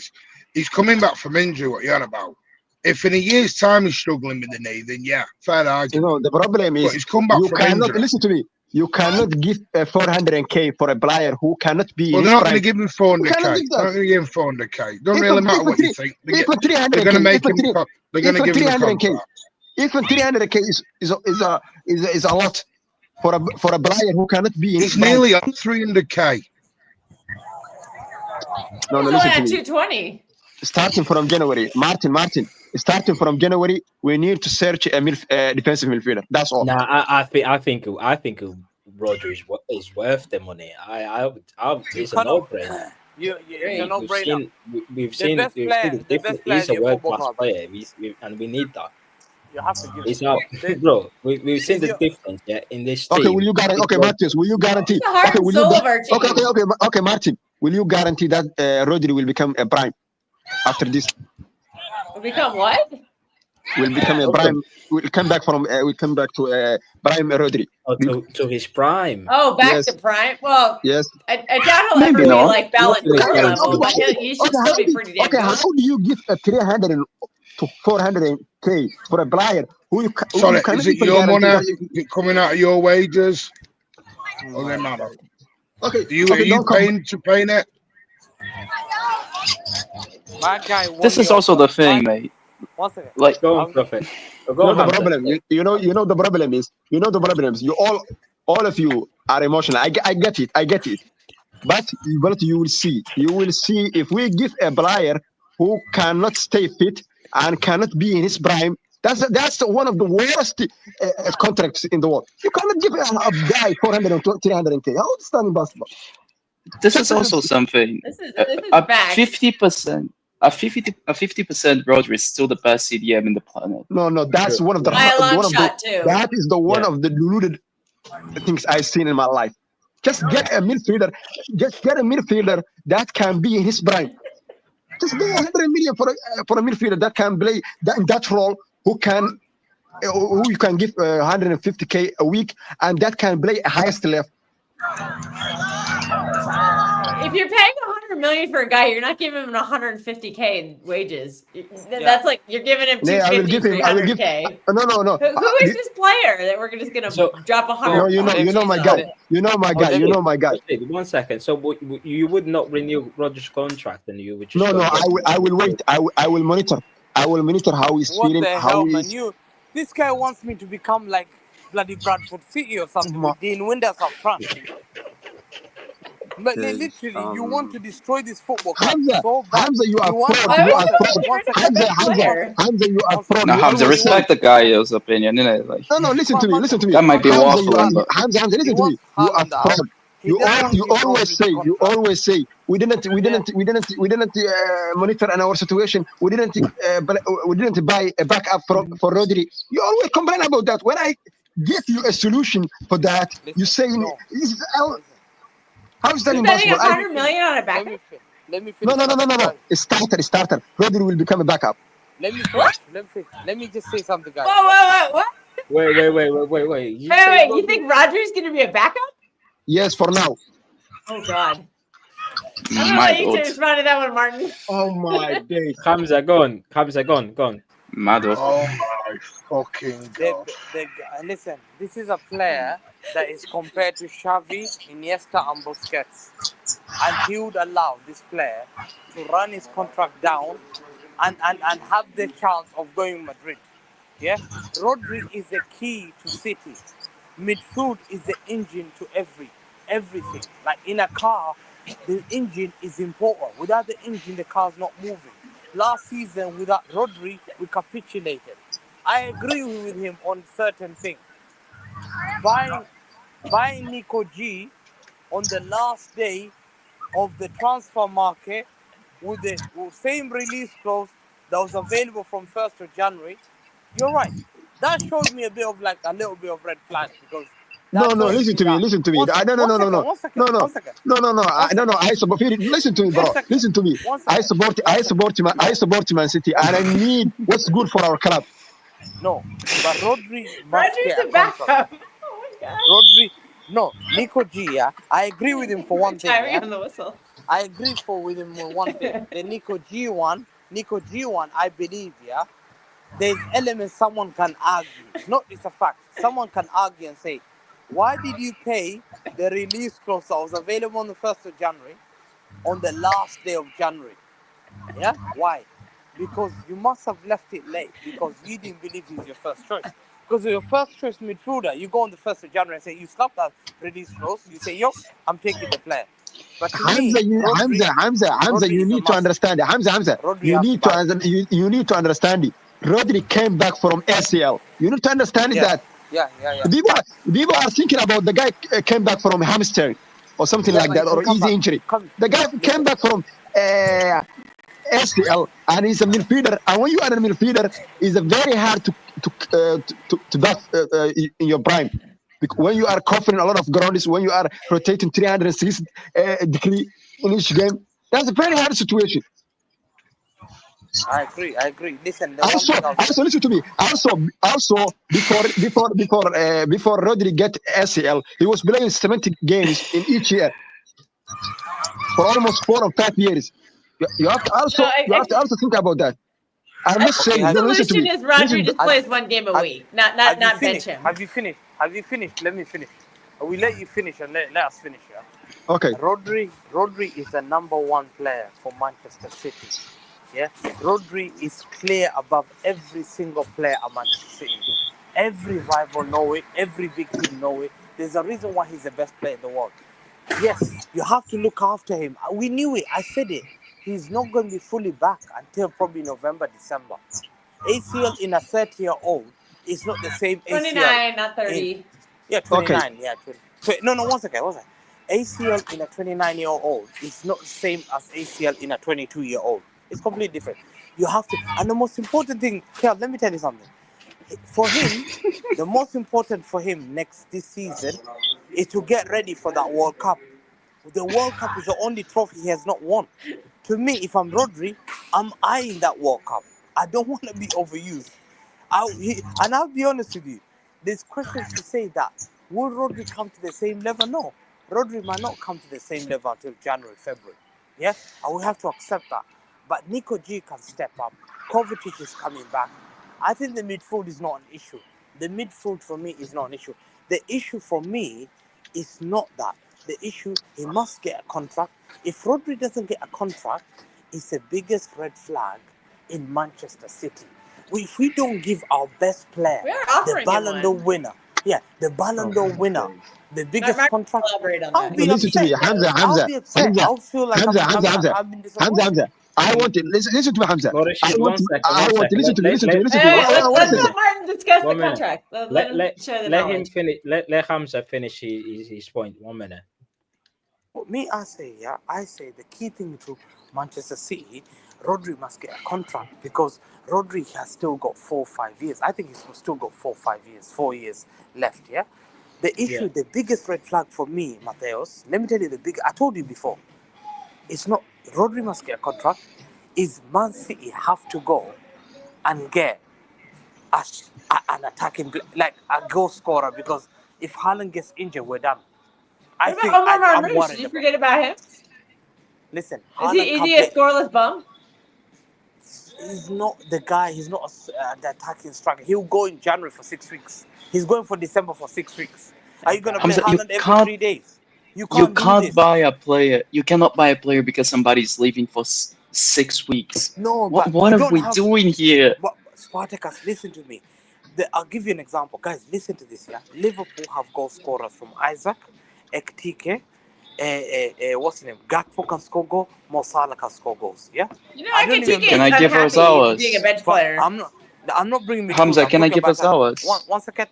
He's coming back from injury. What you're on about? If in a year's time he's struggling with the knee, then yeah, fair argument. You know, the problem is but he's come back from injury. Listen to me. You cannot give 400k for a player who cannot be. Well, they're not going to give him 400k. They're not They're going to give him 400k. Doesn't really matter what you think. They're going to make him. They're going to give him a contract. Even 300k is a lot for a player who cannot be in his It's nearly on 300k. No, He's listen only to at me. 220. Starting from January, Martin. Starting from January, we need to search a defensive midfielder. That's all. Nah, I think Rodri is worth the money. It's a no-brainer. It's a no-brainer. We've seen the difference. He's a world-class player, and we need that. You have to give it's out, bro. We've seen the difference, in this team. Okay, will you guarantee? Okay, Martin, will you guarantee? Okay, Martin, will you guarantee that Rodri will become a prime after this? Will become what? Will become a prime. We'll come back to prime Rodri. To his prime. Oh, back to prime. Well, yes. I doubt he'll ever be like Ballon d'Or level, but he should still be pretty damn good. How do you give a 300 to 400k for a player who you? Sorry, is it your money? Is it coming out of your wages? Doesn't matter. Okay. Are you paying it? My guy won This is the also the Oscar. thing, mate. One second. Like, Go on, Prophet. Go You know on, the Hamza. problem. The problem is. You know the problem is. All of you are emotional. I get it. I get it. But you will see. You will see if we give a player who cannot stay fit and cannot be in his prime. That's one of the worst contracts in the world. You cannot give a guy 400 or 300k. How is that impossible? this is also something. This is A facts. 50%, a 50% Rodri is still the best CDM in the planet. No, that's one of the By a long one of shot the, too. that is the one Yeah. of the deluded things I've seen in my life. Just get a midfielder. Just get a midfielder that can be in his prime. Just pay 100 million for a midfielder that can play that role, who you can give 150k a week, and that can play a highest level. If you're paying 100 million for a guy, you're not giving him 150k in wages. That's like you're giving him 250, Yeah, I will give him. I will give. 300k. No. Who is this player that we're just gonna drop 100? No, you know my guy. You know my guy. You know my guy. 1 second. So you would not renew Rodri's contract, and you would just No. I will wait. I will monitor. I will monitor how he's What feeling. the How hell, he man? is. This guy wants me to become like bloody Bradford City or something with Dean Winders up front. But literally, you want to destroy this football club Hamza, so bad. Hamza, you are want fraud. Why You would are you fraud. get rid of the best player? Hamza, you are fraud. Now, You Hamza, always say. respect the guy's opinion, innit? Like, No, listen to me. Listen to me. that might be Hamza, you are waffling, but Hamza. He Listen to me. wants You are Haaland out. fraud. He You doesn't give Rodri always the say. You contract. always say we didn't monitor in our situation. We didn't buy a backup for Rodri. You always complain about that. When I give you a solution for that, you say how is that You're spending impossible? 100 million on a backup? Let me No. finish. Guys. A starter. Rodri will become a backup. Let me finish. Let me just say something, guys. What? Wait. You say Wait. You Rodri- think Rodri's gonna be a backup? Yes, for now. Oh God. I'm gonna my let you God. respond to that one, Martin. Oh my days. Hamza, go on. Mad. Oh my fucking god. Listen, this is a player that is compared to Xavi, Iniesta, and Busquets, and he would allow this player to run his contract down and have the chance of going Madrid. Yeah, Rodri is the key to City. Midfield is the engine to everything. Like in a car, the engine is important. Without the engine, the car's not moving. Last season, without Rodri, we capitulated. I agree with him on certain things. Buying Nico G on the last day of the transfer market with the same release clause that was available from 1st of January, you're right. That showed me a little bit of red flags because No, that tells listen to me. that. Listen to me. One second. No. One second. I support. Listen to me, bro. Listen to me. I support Man City, and I need what's good for our club. No, but Rodri must Rodri's get a a contract. backup. Oh my God. Rodri, no, Nico G. Yeah, I agree with him for one thing. Timing Yeah? on the whistle. I agree with him on one thing. The Nico G one, I believe, yeah, there's elements someone can argue. It's a fact. Someone can argue and say, why did you pay the release clause that was available on the 1st of January on the last day of January? Yeah? Why? Because you must have left it late because you didn't believe he's your first choice. Because your first choice midfielder, you go on the 1st of January and say, you slap that release clause, you say, yo, I'm taking the player. But to me, Hamza, you need to understand it. Hamza, you need to understand it. Rodri came back from ACL. You need to understand that. Yeah. People are thinking about the guy came back from hamstring or something like that, or easy injury. The guy came back from ACL, and he's a midfielder. And when you are a midfielder, it's very hard to back in your prime. Because when you are covering a lot of ground, is when you are rotating 360 degree in each game. That's a very hard situation. I agree. Listen, Also, listen to me. Also, before Rodri get ACL, he was playing 70 games in each year for almost 4 or 5 years. You have to also think about that. I'm not saying. The Listen to solution me. is Rodri just plays one game a week, not bench him. Have you finished? Let me finish. We let you finish and let us finish. Yeah? Okay. Rodri is the number 1 player for Manchester City. Yeah, Rodri is clear above every single player at Manchester City. Every rival know it. Every big team know it. There's a reason why he's the best player in the world. Yes, you have to look after him. We knew it. I said it. He's not going to be fully back until probably November, December. ACL in a 30-year-old is not the same ACL. 29, not in 30. yeah, Okay. 29. Yeah, 20. No, one second. ACL in a 29-year-old is not the same as ACL in a 22-year-old. It's completely different. You have to, and the most important thing, Kel, let me tell you something. For him, the most important for him this season is to get ready for that World Cup. The World Cup is the only trophy he has not won. To me, if I'm Rodri, I'm eyeing that World Cup. I don't want to be overused. And I'll be honest with you. There's questions to say that will Rodri come to the same level? No, Rodri might not come to the same level until January, February. Yeah, I will have to accept that. But Nico G can step up. Kovacic is coming back. I think the midfield is not an issue. The midfield for me is not an issue. The issue for me is not that. The issue, he must get a contract. If Rodri doesn't get a contract, it's the biggest red flag in Manchester City. If we don't give our best player, We are the offering him Ballon d'Or one. winner, the Ballon d'Or winner, the biggest Mark, contract, elaborate on I'll that. be Listen to me, upset. Hamza, I'll Hamza, be upset. Hamza, I'll feel like Hamza, Hamza, Hamza, I've been Hamza, disappointed. Hamza. I want to listen to me, Hamza. I Rashid, want to, I want to listen to me, listen to me, listen to me. Hey, let's One let second. Martin discuss the 1 minute. contract. Let him share the Let him knowledge. finish. Let Hamza finish his point. 1 minute. Me, I say the key thing to Manchester City, Rodri must get a contract because Rodri has still got 4 or 5 years. I think he's still got 4 or 5 years, 4 years left, yeah? The issue, the biggest red flag for me, Mateos, let me tell you I told you before, it's not, Rodri must get a contract, is Man City have to go and get an attacking, like a goal scorer because if Haaland gets injured, we're done. I What think about Omar I'm Marmoush? worried Did you about. forget about him? Listen, Is Haaland he can't a play. scoreless bum? He's not the guy. He's not the attacking striker. He'll go in January for 6 weeks. He's going for December for 6 weeks. Are you gonna play Hamza, Haaland every 3 days? You you can't do can't this. buy a player. You cannot buy a player because somebody's leaving for 6 weeks. No, What but what you are don't we have. doing here? But Spartacus, listen to me. I'll give you an example, guys. Listen to this. Yeah, Liverpool have goal scorers from Isaac, Ektike, what's his name? Gakpo can score goal. Mo Salah can score goals. Yeah. You know, I don't even Ekatike Can is I give us unhappy ours? being a bench But player. I'm not bringing midfield. Hamza, I'm can I talking give about us ours? one second.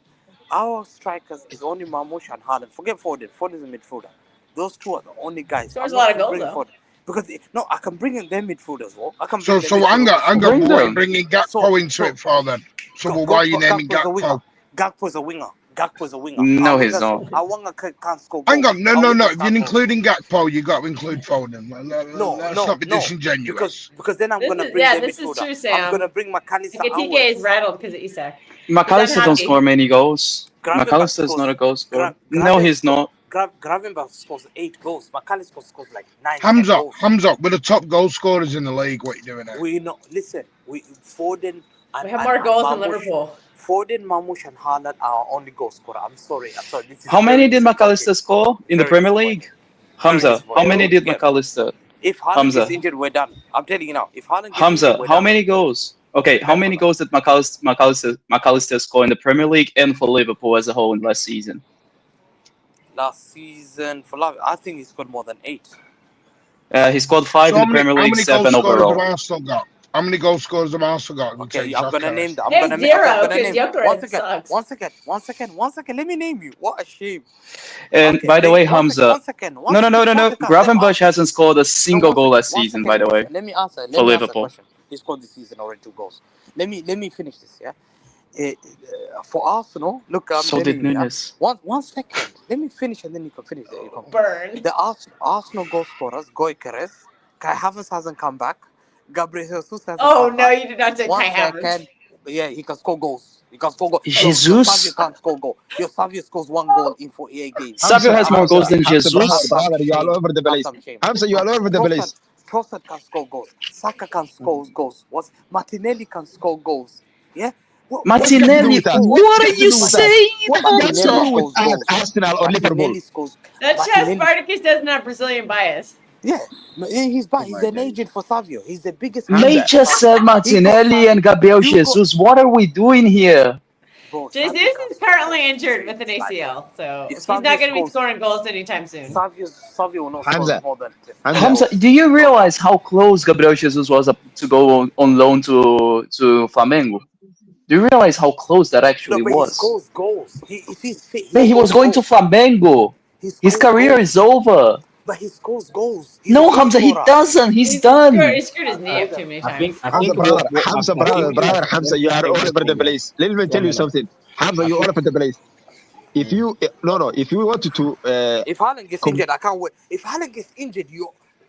Our strikers is only Marmoush and Haaland. Forget Foden. Foden is a midfielder. Those two are the only guys. Scores I'm a lot not of goals, bringing though. Foden because I can bring in their midfield as well. I can So, bring their midfield Anga, also. Anga, Bring but what are you them. bringing Gakpo into it for then? So, why are you naming Gakpo is a winger. Gakpo? Gakpo is a winger. Gakpo is a winger. No, Our he's wingers, not. our winger can't score Hang goals. on, no. Our If wingers you're can't goals. including Gakpo, you got to include Foden. Let's not be disingenuous. Because then I'm This gonna is bring their this is midfielder. true, I'm Sam. gonna bring McAllister Ekatike is outwards. rattled because of Isak. McAllister don't unhappy. score many goals. Gravenberch McAllister is not a scores. goal scorer. No, he's not. Gravenberch scores 8 goals. McAllister scores like 9, 10 Hamza, goals. we're the top goal scorers in the league. What are you doing there? We know. Listen, Foden and We have more goals than Marmoush. Liverpool. Foden, Marmoush, and Haaland are our only goal scorer. I'm sorry. This is How very many did disappointing. McAllister score in the Very Premier disappointing. League? Hamza, how many did Yeah. McAllister? If Haaland Hamza, gets injured, we're done. I'm telling you now. If Haaland gets Hamza, injured, we're how done. many goals? Okay, how many goals did McAllister score in the Premier League and for Liverpool as a whole in last season? Last season for love, I think he scored more than 8. He scored 5 So in the Premier how League, many goal 7 scorers have overall. Arsenal got? How many goal scorers have Arsenal got? Okay, I'm gonna name them. They have zero because Gyökeres sucks. One second. Let me name you. What a shame. And Okay, by the way, one Hamza, second. no. Gravenberch hasn't scored a single goal last season, by the way, Let me answer. for Liverpool. He scored this season already 2 goals. Let me finish this. Yeah. For Arsenal, look, I'm So did telling you. Nunes. One second. Let me finish and then you can finish. Burn. The Arsenal goal scorers, Gyökeres, Kai Havertz hasn't come back. Gabriel Jesus hasn't come back. You did not say Kai Havertz. Yeah, he can score goals. Jesus? Your Savio can't score goal. Your Savio scores 1 goal in 48 games. Savio has more goals than Jesus. Brother, you are all over the place. Hamza, you are all over the place. Trossard can score goals. Saka can score goals. Martinelli can score goals. Yeah. Martinelli, what are you saying, What's to Hamza? do with Arsenal or Liverpool? Martinelli scores. That chess Spartacus doesn't have Brazilian bias. Yeah, he's back. Oh He's my an days. agent for Savio. He's the biggest. Hamza, Mate just said Martinelli and Gabriel Jesus. What are we doing here? Bro, Jesus Savio is currently injured with an ACL, so he's not going to be scoring goals anytime soon. Savio will not Hamza, score more than Hamza, do you realize how close Gabriel Jesus was to go on loan to Flamengo? Do you realize how close that actually No, but he was? scores goals. If he's fit, But he was going to Flamengo. His career is over. But he scores goals. He's No, a goal Hamza, he scorer. doesn't. He's done. He screwed his knee up too many times. I Hamza, think brother, what Hamza, I brother, think brother, Hamza, you are all over the everything, place. Let me tell you something. Hamza, you're all over the place. If you if you wanted to If Haaland gets injured, I can't wait. If Haaland gets injured,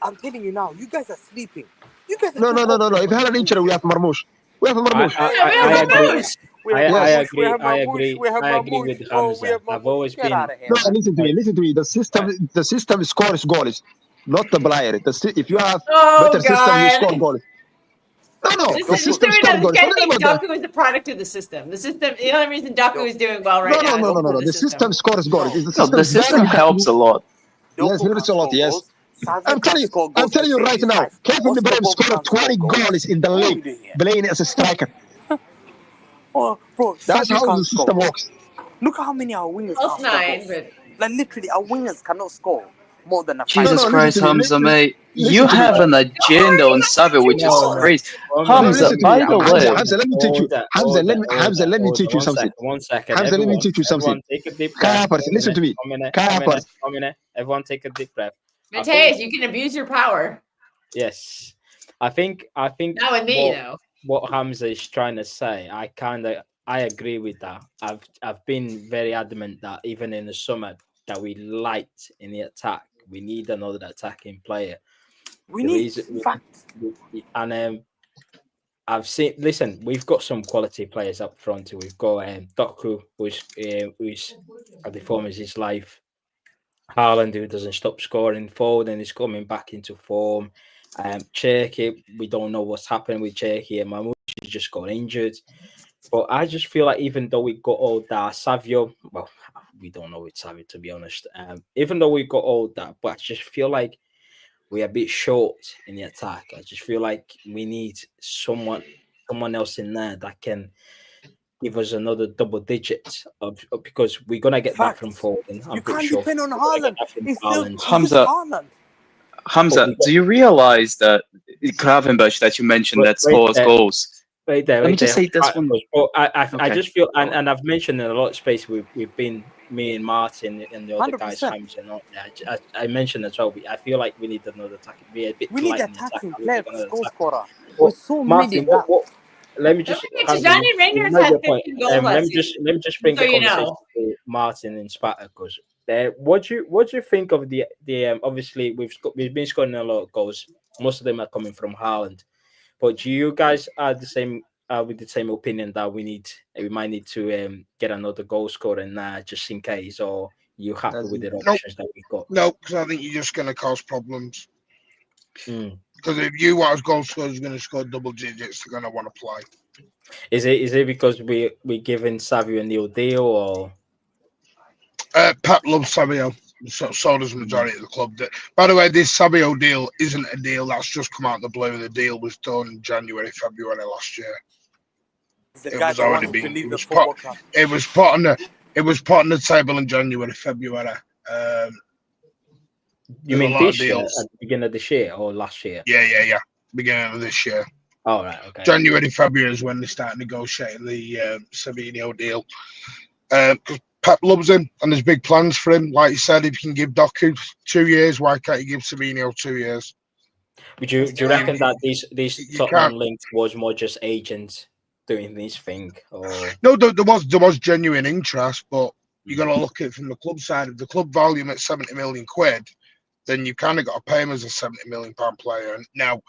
I'm telling you now, you guys are sleeping. You guys are no. too If confident. Haaland injured, we have Marmoush. We have Marmoush. I agree. We I have agree. Marmoush. I agree. We have I agree Marmoush. with Oh, we Hamza. have I've Marmoush. always Get been. out of here, No, man. listen to me. The system scores goals, not the player. If you have Oh, better system, you God. score goals. No, the This system guy scores goals. Forget thinks about that. Doku is a product of the system. The only reason Doku is doing well right now is No. because of The system scores goals. The No, system the system helps a lot. Yes, helps a lot. Yes. I'm telling you right now, Kevin De Bruyne scored 20 goals in the league playing as a striker. Oh, bro, That's Savio how can't the score. system works. Look how many our wingers Plus can't score 9, goals. but Like literally, our wingers cannot score more than a Jesus listen Christ, to me. Hamza, mate. Listen You to me. have an agenda on Savio, which is No. crazy. No, Hamza, listen to me. by the way, Hamza, let me teach you. Hamza, let me teach you something. One second. Hamza, let me teach you something. Everyone take a deep breath. Kapers, listen to me. Kapers. Everyone take a deep breath. Mateus, you can abuse your power. Yes. I think Not with me, though. what Hamza is trying to say, I agree with that. I've been very adamant that even in the summer that we liked in the attack, we need another attacking player. I've seen. Listen, we've got some quality players up front. We've got Doku, who's at the form of his life. Haaland, who doesn't stop scoring. Foden is coming back into form. Cherky, we don't know what's happened with Cherky. And Mamouche just got injured. But I just feel like even though we got all that, Savio, well, we don't know with Savio, to be honest. Even though we got all that, but I just feel like we're a bit short in the attack. I just feel like we need someone else in there that can give us another double digit because we're gonna get that from Foden. You can't depend on Haaland. Hamza, do you realize that Gravenberch that you mentioned that scores goals? Wait there. Let me just say this one. I just feel, and I've mentioned in a lot of space we've been, me and Martin and the other guys, Hamza, I mentioned as well. I feel like we need another attacking. We need attacking player, goal scorer. Martin, let me just. Johnny Rangers had 15 goals let me just bring the conversation to Martin and Sparta because what do you think of the obviously we've been scoring a lot of goals. Most of them are coming from Haaland, but do you guys are the same with the same opinion that we might need to get another goal scorer in there just in case, or you happy with the options that we got? No, because I think you're just going to cause problems. Because if you want goal scorers going to score double digits, they're going to want to play. Is it because we're giving Savio a new deal or? Pep loves Savio, so does the majority of the club. By the way, this Savio deal isn't a deal that's just come out of the blue. The deal was done in January, February last year. It was already been. It was put on the table in January, February. You mean this year, at the beginning of this year or last year? Yeah. Beginning of this year. Oh, right, okay. January, February is when they start negotiating the Savinho deal. Because Pep loves him and there's big plans for him. Like you said, if you can give Doku 2 years, why can't you give Savinho 2 years? Do you reckon that these Tottenham links was more just agents doing this thing? Or no, there was genuine interest, but you got to look at it from the club side. If the club value him at 70 million quid, then you kind of got to pay him as a 70 million pound player. And now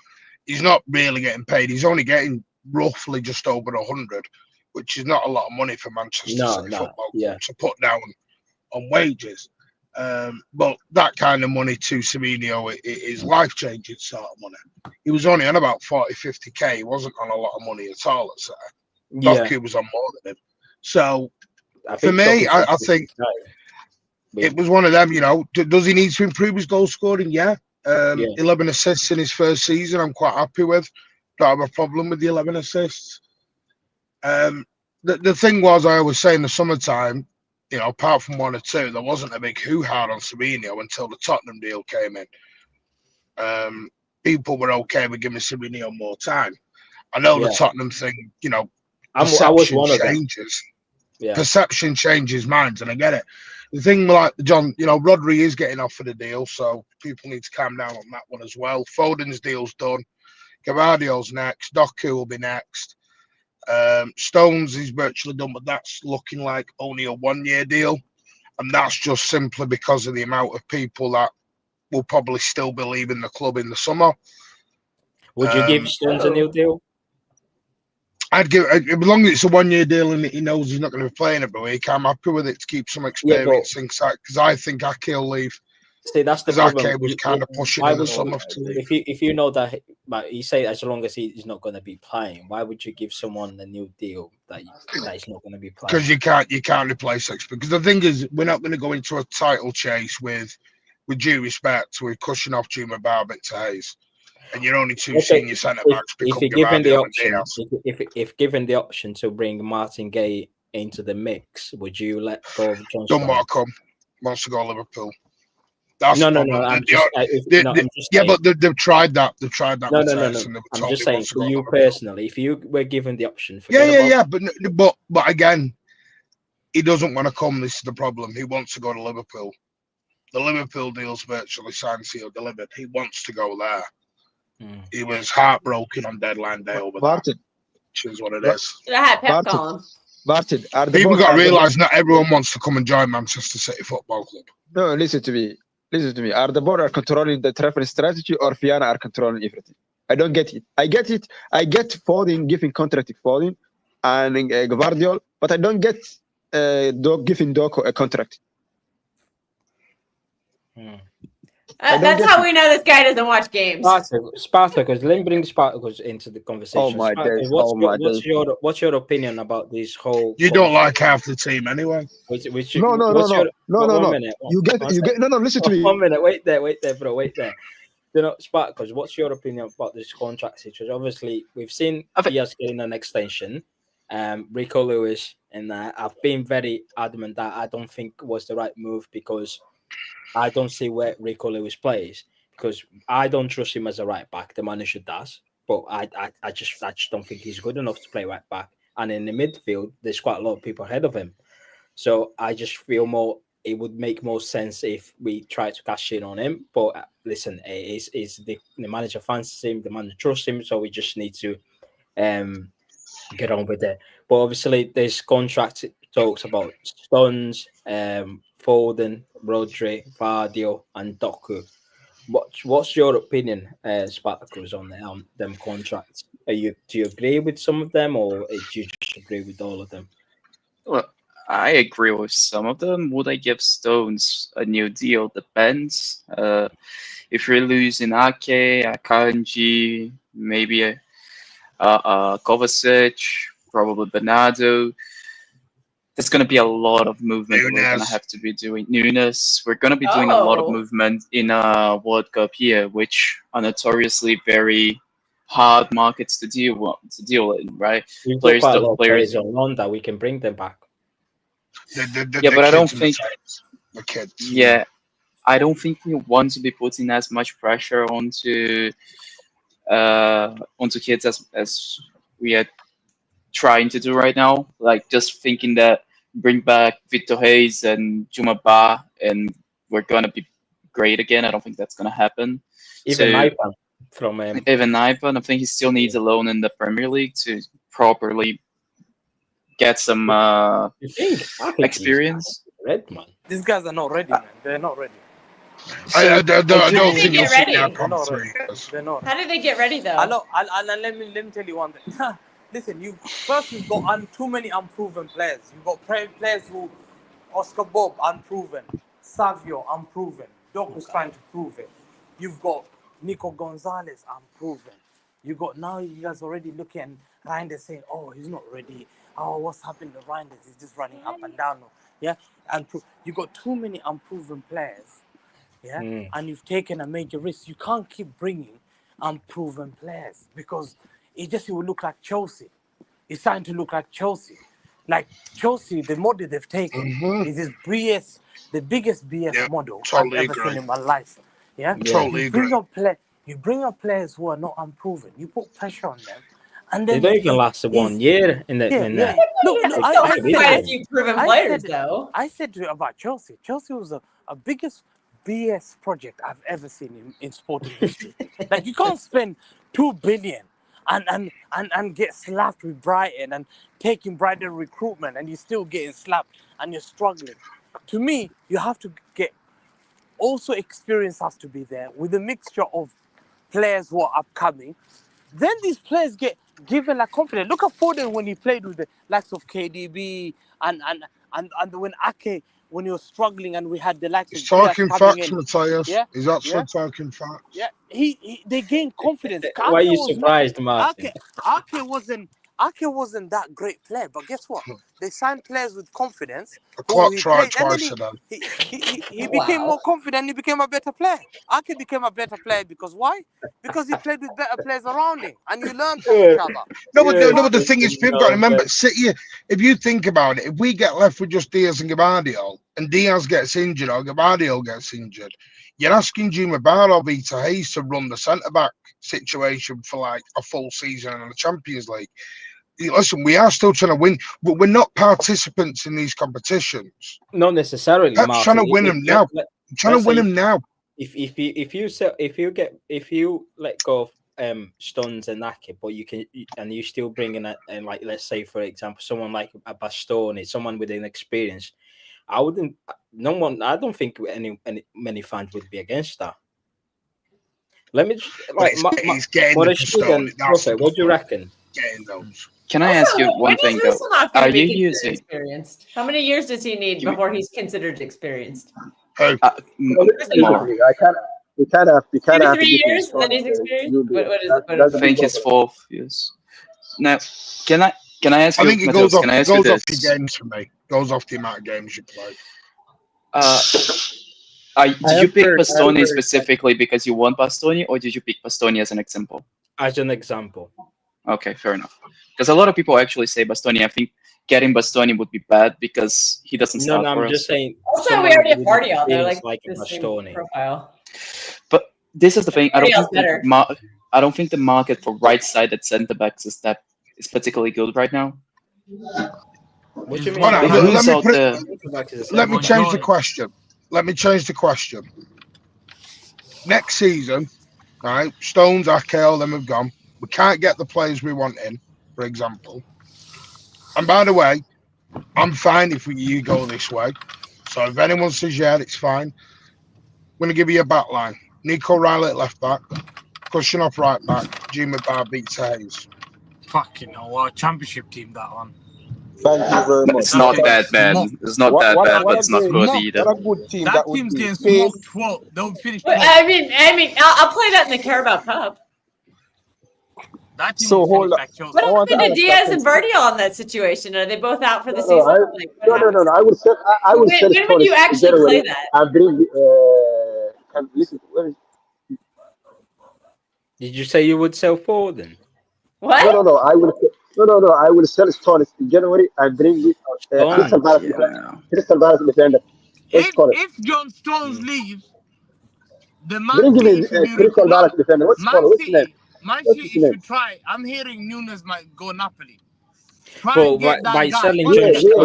he's not really getting paid. He's only getting roughly just over 100, which is not a lot of money for Manchester City football club to put down on wages. But that kind of money to Savinho is life-changing sort of money. He was only on about 40, 50k. He wasn't on a lot of money at all at City. Doku was on more than him. So for me, I think it was one of them, does he need to improve his goal scoring? Yeah. Yeah. 11 assists in his first season. I'm quite happy with. Don't have a problem with the 11 assists. The thing was, I always say in the summertime, you know, apart from 1 or 2, there wasn't a big hoo-ha on Savinho until the Tottenham deal came in. People were okay with giving Savinho more time. I know the Tottenham thing, you know, I was perception one of them. changes. Yeah. Perception changes minds, and I get it. The thing, like John, you know, Rodri is getting offered a deal, so people need to calm down on that one as well. Foden's deal's done. Gvardiol's next. Doku will be next. Stones is virtually done, but that's looking like only a 1-year deal, and that's just simply because of the amount of people that will probably still be leaving the club in the summer. Would you give Stones a new deal? I'd give, as long as it's a 1-year deal and he knows he's not going to be playing every week, I'm happy with it to keep some experience inside, because I think Ake will leave. See, that's the problem. Ake was kind of pushing in the summer to leave. If you know that, but you say as long as he's not going to be playing, why would you give someone a new deal that he's not going to be playing? Because you can't replace experience. Because the thing is, we're not going to go into a title chase with due respect, with cushion off Juma Barbet to Hayes. And you're only 2 senior centre backs. If you're given the option, if given the option to bring Martin Gay into the mix, would you let go of John Stones? Don't wants to go to Liverpool. That's no. I'm just but they've tried that. They've tried that. No. I'm just saying for you personally, if you were given the option, but again, he doesn't want to come. This is the problem. He wants to go to Liverpool. The Liverpool deal's virtually signed, sealed, delivered. He wants to go there. He was heartbroken on deadline day over that, which is what it is. Pep Martin, people got to realise not everyone wants to come and join Manchester City Football Club. No, listen to me. Are the board controlling the transfer strategy, or Fiana are controlling everything? I don't get it. I get Foden giving contract to Foden and Guardiola, but I don't get giving Doku a contract. That's how we know this guy doesn't watch games. Spartacus, let me bring Spartacus into the conversation. Oh my days! What's your opinion about this whole? You don't like half the team anyway. No. You get no. Listen to me. 1 minute. Wait there, bro. Wait there. You know, Spartacus, what's your opinion about this contract situation? Obviously, we've seen Diaz getting an extension. Rico Lewis, and I've been very adamant that I don't think was the right move, because I don't see where Rico Lewis plays, because I don't trust him as a right back. The manager does, but I just don't think he's good enough to play right back. And in the midfield, there's quite a lot of people ahead of him. So I just feel it would make more sense if we try to cash in on him. But listen, is the manager fancies him, the manager trusts him, so we just need to get on with it. But obviously, there's contract talks about Stones, Foden, Rodri, Gvardiol, and Doku. What's your opinion, Spartacus, on them contracts? Do you agree with some of them, or do you just agree with all of them? Well, I agree with some of them. Would I give Stones a new deal? Depends. If you're losing Ake, Akanji, maybe Kovacic, probably Bernardo, there's going to be a lot of movement. We're going to have to be doing Nunes. We're going to be doing a lot of movement in a World Cup here, which are notoriously very hard markets to deal in, right? We've got quite a lot of players on loan that we can bring them back. But I don't think. The kids. Yeah, I don't think we want to be putting as much pressure onto kids as we are trying to do right now. Like, just thinking that bring back Victor Hayes and Juma Ba and we're gonna be great again. I don't think that's gonna happen. Even Ivan I think he still needs a loan in the Premier League to properly get some experience. These guys are not ready, man. They're not ready. I don't think get ready. They're not. How did they get ready, though? Let me tell you one thing. Listen, you've got too many unproven players. You've got players who, Oscar Bob, unproven. Savio, unproven. Doku's trying to prove it. You've got Nico Gonzalez, unproven. Now you guys already looking at Reinders saying, oh, he's not ready. Oh, what's happened to Reinders? He's just running up and down. Yeah, and you got too many unproven players. yeah, Mm. and you've taken a major risk. You can't keep bringing unproven players because it will look like Chelsea. It's starting to look like Chelsea. Like Chelsea, the model they've taken is this BS, the biggest BS Yeah, model totally I've ever agree. seen in my life. Yeah, Yeah. Totally you agree. bring up players who are not unproven. You put pressure on them, and They then don't even last 1 year in the yeah. Look, They the still I have competition. quite a few proven players, though. I said to you about Chelsea. Chelsea was a biggest BS project I've ever seen in sporting history. Like you can't spend 2 billion and get slapped with Brighton and taking Brighton recruitment and you're still getting slapped and you're struggling. To me, you have to get also experience has to be there with a mixture of players who are upcoming. Then these players get given like confidence. Look at Foden when he played with the likes of KDB and when Ake, when he was struggling and we had the likes of He's Diaz talking coming facts, in. Matthias. Yeah, He's actually yeah, talking facts. yeah. They gained confidence. Why are Ake you was not surprised, Martin? Ake wasn't that great player, but guess what? They signed players with confidence The who he clock's right played, and then twice a day. he became Wow. more confident. He became a better player. Ake became a better player because why? Because he played with better players around him, and you learn from each other. No, but the thing is, we've got to remember, City, if you think about it, if we get left with just Diaz and Gavardio, and Diaz gets injured or Gavardio gets injured, you're asking Juma Barrow, Vita Hayes to run the centre-back situation for like a full season in the Champions League. Listen, we are still trying to win, but we're not participants in these competitions. Not necessarily, Pep's Martin. trying to win them now. Trying to win them now. If you let go of Stones and Ake, but you still bring in and like, let's say for example someone like a Bastoni, someone with an experience, I don't think many fans would be against that. Let me like He's getting the Bastoni. Prophet, what do you reckon? Getting those. Can I ask you one thing though? Are you using experienced? How many years does he need before he's considered experienced? more? We can't have 2 to 3 years, and then he's experienced. I think it's 4 years. Now, can I ask you? I think it Matheus, goes off. can I ask Goes you off this? the games for me. Goes off the amount of games you play. Did you pick Bastoni specifically because you want Bastoni, or did you pick Bastoni as an example? As an example. Okay, fair enough. Because a lot of people actually say Bastoni. I think getting Bastoni would be bad because he doesn't start for I'm us. just saying. Also, we already have party out there, like a the same Bastoni. profile. But this is the thing. I Party don't think the market for right-sided centre backs is particularly good right now. What do you mean? Hold on, Who's let me change the question. Next season, right? Stones, Ake, all them have gone. We can't get the players we want in, for example. And by the way, I'm fine if you go this way. So if anyone says yeah, it's fine. I'm going to give you a back line. Nico Riley at left back, Kushinov right back, Jimmy Bar beats Hayes. Fucking hell, what a championship team that one. Thank you very much. It's not that bad. It's not that bad, but it's not good either. What a good team That would team's be. getting Pace, smoked 12. They'll finish But, 12. I mean, I'll play that in the Carabao Cup. That team So will hold finish up. like Chelsea. What I want to happened to ask Diaz and Vardy on that situation? Are they both out for the No, season? no. I would sell. I would sell When would you actually play that? and bring. Listen. Did you say you would sell Foden? What? No. I will. No. I will sell Stones in January and bring it. Crystal Palace defender. If John Stones leaves, the Bring Man him City in should be Crystal Palace defender. What's his name? Man What's his City name? should try. I'm hearing Nunes might go Napoli. Try But and get by that guy. selling One John second. Stones,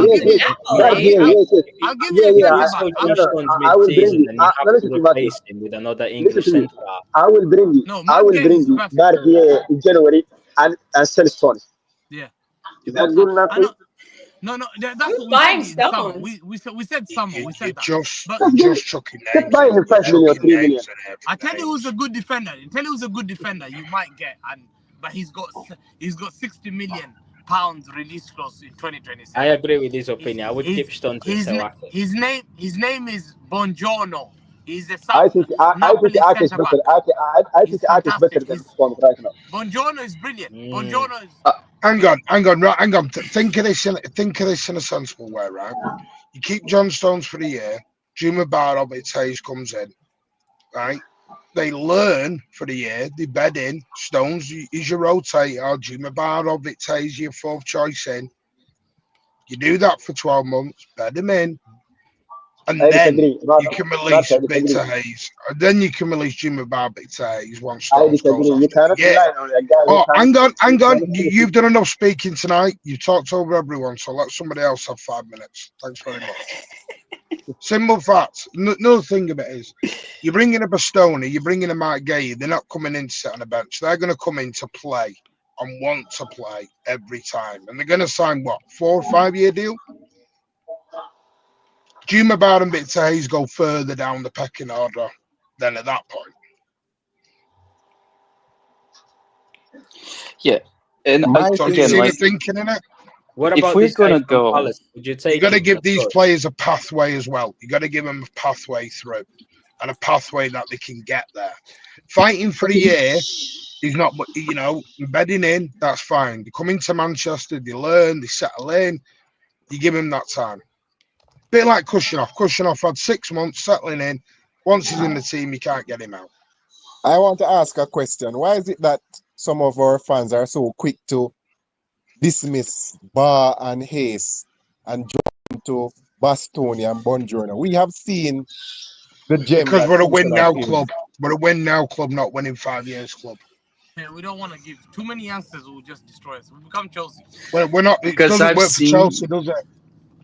I'll give you a you centre sell back. John Stones I will bring mid-season, you. and you have Listen to to Matthew. replace him with another Listen English to me. centre back. I will bring you. No, I will Maguire bring is you perfect. Bardier in January and sell Stones. Yeah. Is that good enough? No, that's what we buying said in summer. Stones? We said summer. We said that. Just chucking names. Just buy him 5 million, 3 million. I tell you who's a good defender. You might get, but he's got 60 million pounds release clause in 2026. I agree with his opinion. I would keep Stones and sell Ake. His name is Bongiorno. He's a I think Ake is better. I think Ake is better than Stones right now. Bongiorno is brilliant. Bongiorno is. Hang on. Think of this in a sensible way, right? You keep John Stones for the year. Juma Barrow, Hayes comes in. right? They learn for the year, they bed in. Stones is your rotator, Jimmy Barrow, Victor is your fourth choice in. You do that for 12 months, bed them in, and I then disagree. you can Not, release I disagree. Victor Hayes. And then you can release Jimmy Barrow, Victor Hayes once I Stones goes disagree. You after cannot the year. rely on a guy who Oh, can't. hang on. Cannot You've done enough speaking tonight. You've talked over everyone, so let somebody else have 5 minutes. Thanks very much. Simple facts. Another thing of it is, you bring in a Bastoni, you bring in a Mike Gay, they're not coming in to sit on a bench. They're going to come in to play and want to play every time. And they're going to sign, what, 4 or 5 year deal? Juma Bar and Victor Hayes go further down the pecking order than at that point. Yeah, and So do you again, see the like thinking in it? What if about we're this guy gonna from go, Palace? Would you You take got to him? give these players a pathway as well. You got to give them a pathway through and a pathway that they can get there. Fighting for a year is not, you know, bedding in, that's fine. They come into Manchester, they learn, they settle in, you give them that time. Bit like Kushinoff. Kushinoff had 6 months settling in. Once he's in the team, you can't get him out. I want to ask a question. Why is it that some of our fans are so quick to dismiss Bar and Hayes and jump to Bastoni and Bongiorno? We have seen the gem Because that we're a win now is. club. We're a win now club, not winning 5 years club. Yeah, we don't want to give too many answers. We'll just destroy us. We'll become Chelsea. We're not. It because doesn't work for Chelsea, does it?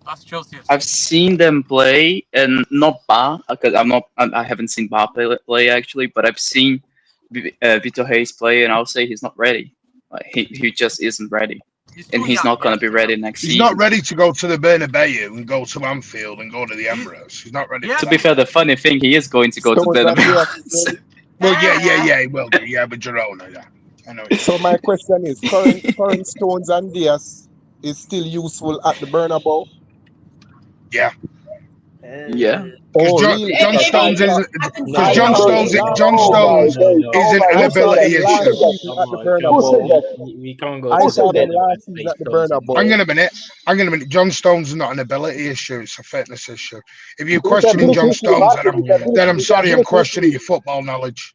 That's Chelsea. I've seen them play, and not Ba, because I haven't seen Ba play actually, but I've seen Vitor Hayes play, and I'll say he's not ready. Like, he just isn't ready, and he's not gonna be ready next He's season. not ready to go to the Bernabeu and go to Anfield and go to the Emirates. He's not ready. To be fair, the funny thing, he is going to go to Bernabeu. Well, yeah, he will do. Yeah, with Girona, yeah. I know. So my question is, current Stones and Diaz is still useful at the Bernabeu? Yeah. Yeah. Oh, John, really? John Because Stones I isn't saw- because I John saw Stones them last John season. Stones isn't an I saw ability them last issue. season at the Bernabeu. We can't go I to saw the them Bernabeu last and season play at the Stones in Bernabeu. I'm gonna minute. John Stones is not an ability issue; it's a fitness issue. If you're It's questioning ability John issue, Stones, Martin. then I'm It's sorry, I'm ability questioning issue. your football knowledge.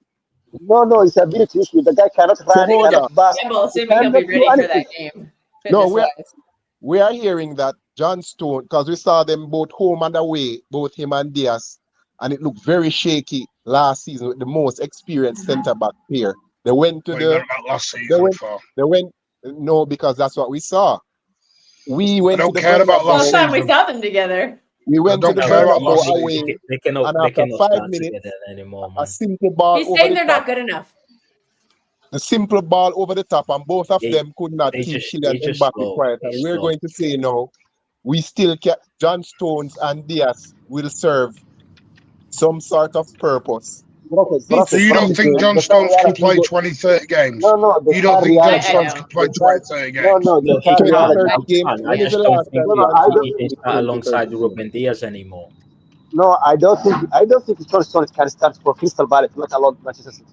No, it's ability issue. The guy cannot So run, he hold cannot on. pass, Campbell, he assuming he'll cannot be do ready for anything. that game. No, Fitness wise. we are hearing that John Stone, because we saw them both home and away, both him and Diaz, and it looked very shaky last season with the most experienced centre back pair. They went to What you got the about last they season for? went no, because that's what we saw. We I went to don't the care about last Last Bernabeu. time we season. saw them together. We I went to don't the care about He- last Bernabeu he- season. away, they cannot and they after cannot 5 start minutes, together anymore, a man. simple ball He's over saying the they're top. not good enough. The simple ball over the top, and both of They them could not they keep just Kylian slow. Mbappe quiet. They And we're slow. going to say no, we still can. John Stones and Diaz will serve some sort of purpose. So you don't think John The sad Stones can reality play is, 20, 30 games? no, the You don't sad think John reality, I Stones know. can play the 20, sad, 30 no, games? the He sad 20, can. 30 reality. games. I When is just the don't last think time No, he I actually don't. he start played 20, 30 alongside games? Ruben Diaz anymore. No, I don't think John Stones can start for Crystal Palace, let alone Manchester City.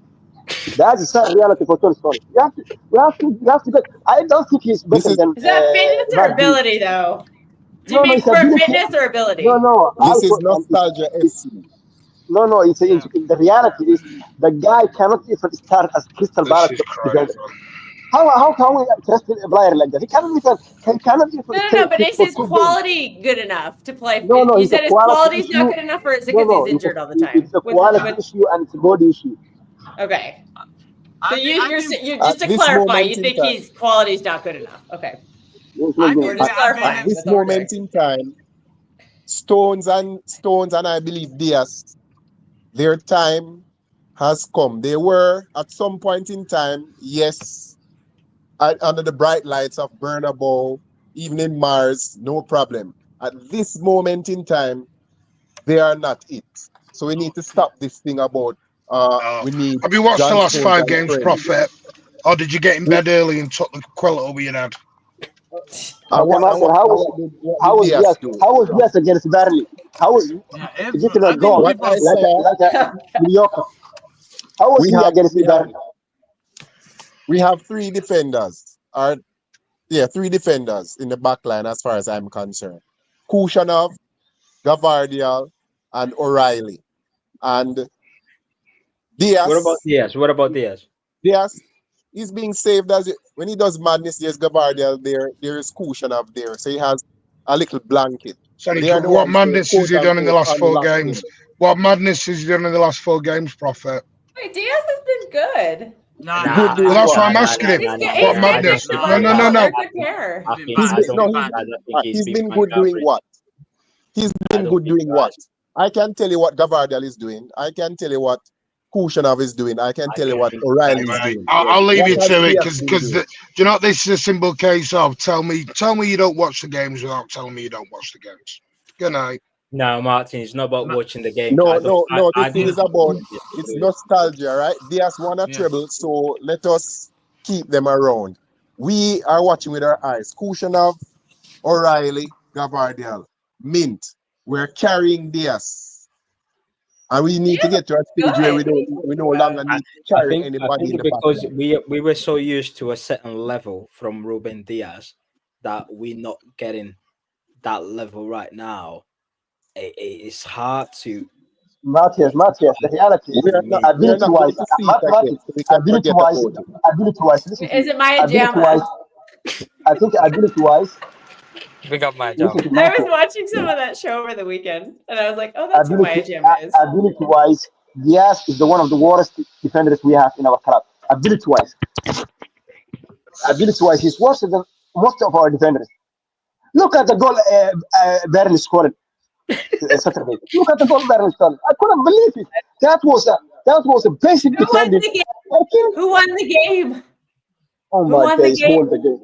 That's the sad reality for John Stones. You have to get. I don't think he's This better is than Is that fitness or Vardy. ability, though? Do you No, mean it's for ability. fitness or No, ability? no, this is also, nostalgia FC. no, the reality is the guy cannot even start as Crystal This Palace is crazy. defender. How can we trust a player like that? He cannot even No, stay but fit is for his 2 games. quality good enough to play? No, You it's a said his quality quality's not issue. good enough, or is it because he's injured all the time? It's a quality With issue and it's a body issue. okay. So you're At just to this clarify, moment you in think time, his quality's not good enough? Okay, It's not we're good. just at, clarifying. at this That's all we're doing. moment in time, Stones and I believe Diaz, their time has come. They were at some point in time, yes, under the bright lights of Bernabeu, even in Mars, no problem. At this moment in time, they are not it. So we need to stop this thing about we need Have you watched the John last Stones 5 and games, friends. Prophet? Or did you get in bed early and tuck the quilt over your head? And Okay, what, and Martin, what, and what how did was Diaz Diaz? do? How was Diaz against Burnley? How was is it a goal What I like saw, a mediocre? How was we he have against we have Burnley? we have 3 defenders. Yeah, 3 defenders in the back line as far as I'm concerned. Kushanov, Gavardial, and O'Reilly. And What about Diaz, Diaz? What about Diaz? Diaz, he's being saved when he does madness. There's Gavardiel there. There is Kushanov there. So he has a little blanket. Sorry, They are the what ones who madness has quote he done in the unquote last 4 unlocked games? him. What madness has he done in the last 4 games, Prophet? Wait, Diaz has been good. Nah, Good nah, Well, doing nah, that's what? why nah, I'm nah, asking nah, him. nah, nah, What nah, He's nah, been madness? nah, good on No, the nah. no, ball. no. They're I good think pair. I He's been think He's bad. I been He's don't no. been think He's bad. Raz. I think uh, he's he's been been good doing fantastic. what? He's I been don't good think doing what? Raz. I can tell you what Gavardiel is doing. I can tell you what Kushanov is doing. I can I tell you don't what think O'Reilly is Anyway, doing. I'll leave What you has to it Diaz been because doing? do you know what this is a simple case of? Tell me you don't watch the games without telling me you don't watch the games. Good night. No, Martin. It's not about Ma- watching the games. No, I don't. no, no. I This don't is Yeah, think about Diaz is it's good. nostalgia, right? Diaz won a yeah. treble, so let us keep them around. We are watching with our eyes. Kushanov, O'Reilly, Gavardiel, Mint. We're carrying Diaz, and we need to Diaz get to a is stage where good. we no longer I, need to I carry think anybody in the back because line. we were so used to a certain level from Ruben Diaz that we're not getting that level right now. It's hard to Matthias, the reality We is are not ability-wise, going to see it again, mathematics, so we can forget ability-wise, about it. ability-wise. Listen to Is me. it Maya Ability-wise, Jama? I think ability-wise. Big up my Listen jam. to I was Matthias. watching some of that show over the weekend, and I was like, "Oh, that's who Maya Jama is." Ability-wise, Diaz is the one of the worst defenders we have in our club. Ability-wise, he's worse than most of our defenders. Look at the goal Burnley scored Saturday. Look at the goal Burnley scored. I couldn't believe it. That was a basic Who won defending. the game? I think, Who won the game? oh Who my won the days, game? who won the game?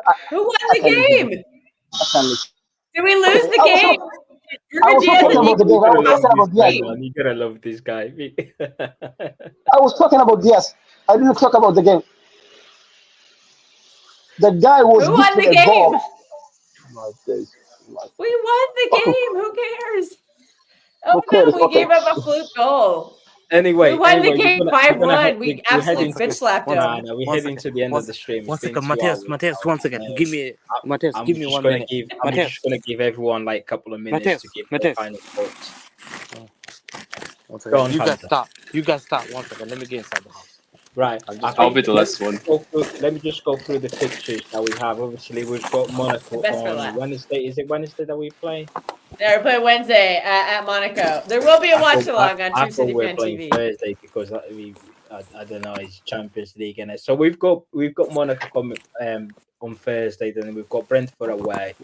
I, Who won I the can't listen. game? I can't listen. Did we lose Anyway, the game? I Ruben was not Diaz talking and Colin, about Nico the game. you're I gonna was love talking this about guy, Diaz. man. You're gonna love this guy. I was talking about Diaz. I didn't talk about the game. The guy was Who won gifted the a game? goal. My days. We won the Okay, game. Who cares? who Oh cares? no, we Okay. gave up a fluke goal. We anyway, won the we're game gonna we're gonna head 5-1. we, We we're heading absolutely to bitch slapped One nah, them. second. no, we're One heading second. to the end One of the second. stream. It's One been second. 2 hours Matthias. now. 1 second. Give me Matthias. I'm Give me just 1 gonna minute. give I'm just Matthias. gonna give everyone like a couple of minutes to Matthias. give their Matthias. final thoughts. Oh, 1 Go second. on, You guys Panther. start. You guys start. 1 second. Let me get inside the house. Right. I'll I just I'll wait. think be the last one. let me just go through the fixtures that we have. Obviously, we've got The Monaco best for on last. Wednesday. Is it Wednesday that we play? Yeah, we play Wednesday at Monaco. There will be a watch along on I True thought City we were Fan playing TV. Thursday because I don't know, it's Champions League and so we've got Monaco coming on Thursday. Then we've got Brentford away.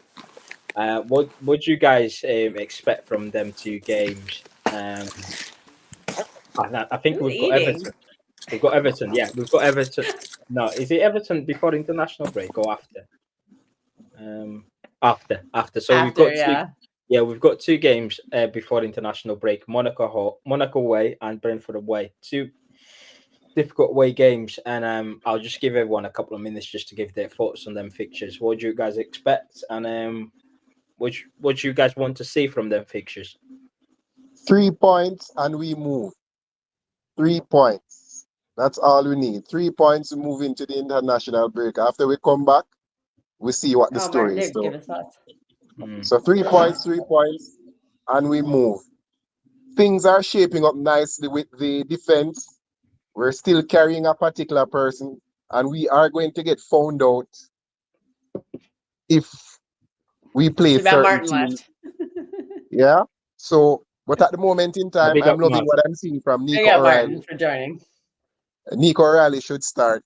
What do you guys expect from them 2 games? I think Who's we've got eating? Everton. We've got Everton. Yeah, we've got Everton. No, is it Everton before international break or after? After. So we've After, got two. yeah. Yeah, we've got 2 games before international break: Monaco away, and Brentford away. 2 difficult away games, and I'll just give everyone a couple of minutes just to give their thoughts on them fixtures. What do you guys expect, and what do you guys want to see from them fixtures? 3 points and we move. 3 points. That's all we need. 3 points to move into the international break. After we come back, we see what the Oh, Martin story is. did give us thoughts. So 3 points, 3 points, and we move. Things are shaping up nicely with the defense. We're still carrying a particular person, and we are going to get found out if we play Too bad certain Martin teams. left. Yeah. So, but at the moment in time, Big I'm up, loving Martin. what I'm seeing from Big Nico up O'Reilly. Martin for joining. Nico O'Reilly should start.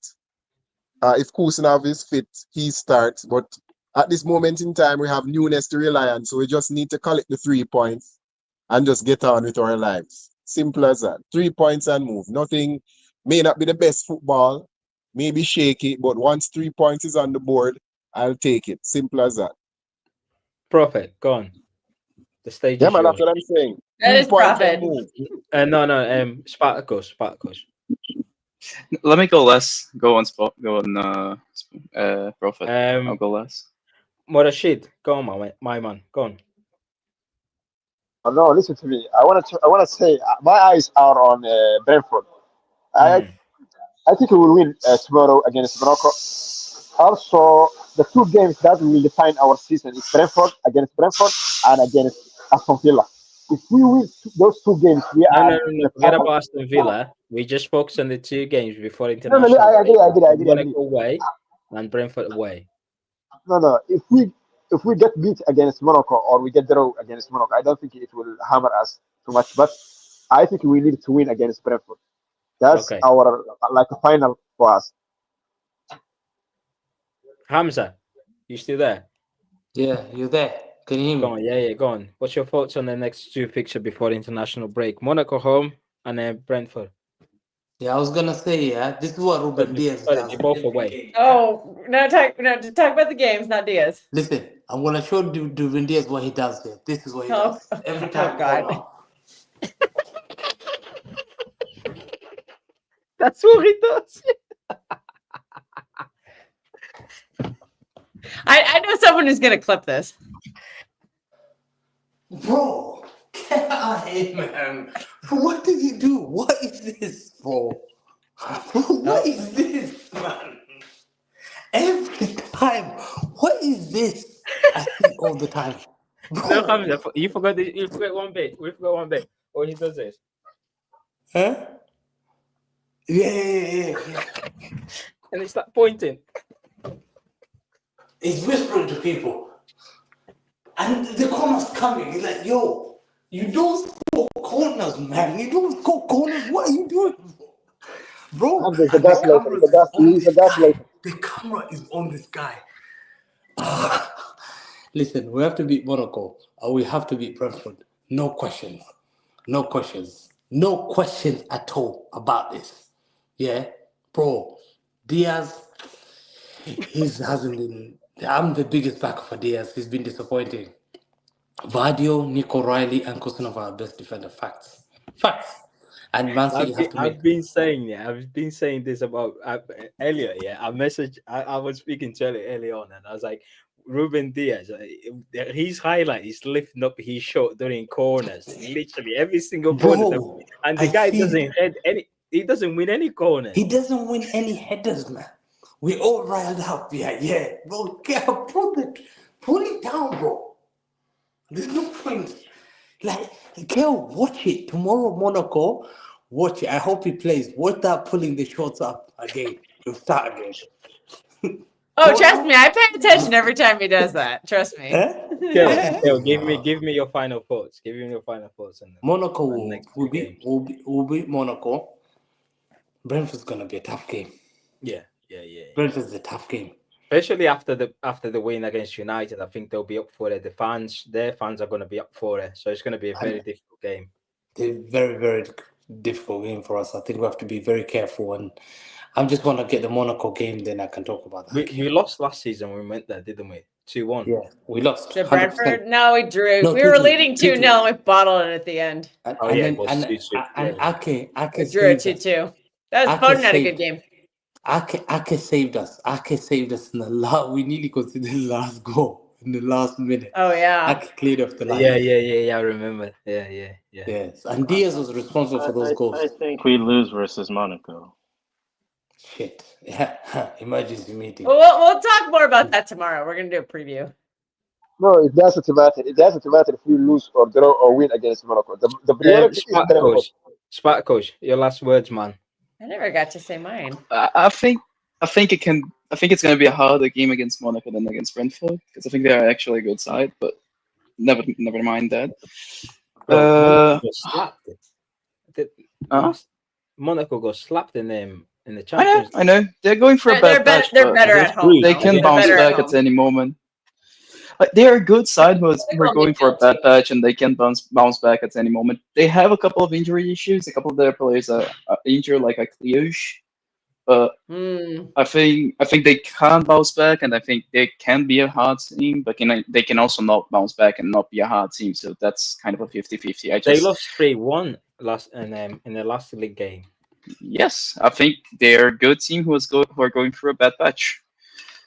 If Kusinov is fit, he starts. But at this moment in time, we have newness to rely on. So we just need to collect the 3 points and just get on with our lives. Simple as that. 3 points and move. Nothing may not be the best football, may be shaky, but once 3 points is on the board, I'll take it. Simple as that. Prophet, go on. The stage Yeah, is man, yours. that's what I'm saying. That 3 is points Prophet. and move. No, Spartacus. Let me go last. Go on spot. Go on. Prophet. I'll go last. Morashid, go on, my man, go on. No, listen to me. I want to say my eyes are on Brentford. I I think we will win tomorrow against Morocco. Also, the 2 games that will define our season is Brentford against Brentford and against Aston Villa. If we win those 2 games, we No, are no, no, in no. the Forget top of about the Aston Villa. We just focus on the 2 games before No, no, international I break. agree, I agree, I agree, I agree. Monaco away and Brentford away. No, no. If we get beat against Monaco or we get draw against Monaco, I don't think it will hammer us too much. But I think we need to win against Brentford. That's Okay. our like a final for us. Hamza, you still there? Yeah, you there? Can you hear Go me? on, yeah, go on. What's your thoughts on the next 2 fixtures before the international break? Monaco home and then Brentford. Yeah, I was gonna say, yeah, this is what Ruben Diaz Sorry, does they're both every away. game. Oh, no, to talk about the games, not Diaz. Listen, I'm gonna show Ruben Diaz what he does here. This is what he Oh, does every oh time. God. That's what he does. I know someone who's gonna clip this. Bro, get out of here, man. What did he do? What is this, bro? What is this, man? Every time. What is this? I see all the time. No, Bro. Hamza, you forgot one bit. We forgot one bit. All he does is, Huh? Yeah. and he start pointing. He's whispering to people. And the corner's coming. He's like, yo, you don't score corners, man. You don't score corners. What are you doing? Bro, Hamza is a and the gaslighter. camera is on He's a this guy. gaslighter. The camera is on this guy. Listen, we have to beat Monaco, or we have to beat Brentford. No questions. No questions. No questions at all about this. Yeah? Bro, Diaz, he hasn't been... I'm the biggest backer for Diaz. He's been disappointing. Vardio, Nico Riley, and Kusanov are best defender. Facts. And Man City have to make... I've been saying this about Elliot. Yeah, I was speaking to Elliot early on, and I was like, Ruben Diaz, his highlight is lifting up his shot during corners, literally every single corner, Bro, and the guy doesn't head any. He doesn't win any corners. He doesn't win any headers, man. We all riled up. Yeah. Bro, pull it down, bro. There's no point. Like, Kel, watch it. Tomorrow, Monaco, watch it. I hope he plays. Watch that pulling the shots up again. He'll start again. Oh, trust me, I pay attention every time he does that. Trust me. Kel, give me your final thoughts. Give me your final thoughts on Monaco will beat Monaco. Brentford's gonna be a tough game. Yeah. Brentford's a tough game. Especially after the win against United, I think they'll be up for it. Their fans are going to be up for it. So it's going to be a very difficult game. It's a very, very difficult game for us. I think we have to be very careful. And I just want to get the Monaco game, then I can talk about that. We lost last season when we went there, didn't we? 2-1. Yeah, we lost. To Brentford? No, we drew. No, we were 2-2. leading 2-0 and we bottled it at the end. And Ake drew it 2-2. That was Foden had a good game. Ake saved us. Ake saved us in the last. We nearly considered the last goal in the last minute. Oh yeah. Ake cleared off the line. Yeah. I remember. Yeah. Yes, and Diaz was responsible for those goals. I think we lose versus Monaco. Shit. Yeah. Emergency meeting. Well, we'll talk more about that tomorrow. We're gonna do a preview. No, it doesn't matter. It doesn't matter if we lose or draw or win against Monaco. The priority is Spark coach, your last words, man. I never got to say mine. I think it's going to be a harder game against Monaco than against Brentford because I think they are actually a good side, but never mind that. Monaco got slapped in the Champions. I know. They're going for a bad patch. They're better at home. They can bounce back at any moment. They're a good side who are going for a bad patch, and they can bounce back at any moment. They have a couple of injury issues. A couple of their players are injured, like Kliush. But I think they can bounce back, and I think they can be a hard team, but they can also not bounce back and not be a hard team. So that's kind of a 50-50. They lost 3-1 in the last league game. Yes, I think they're a good team who are going through a bad patch.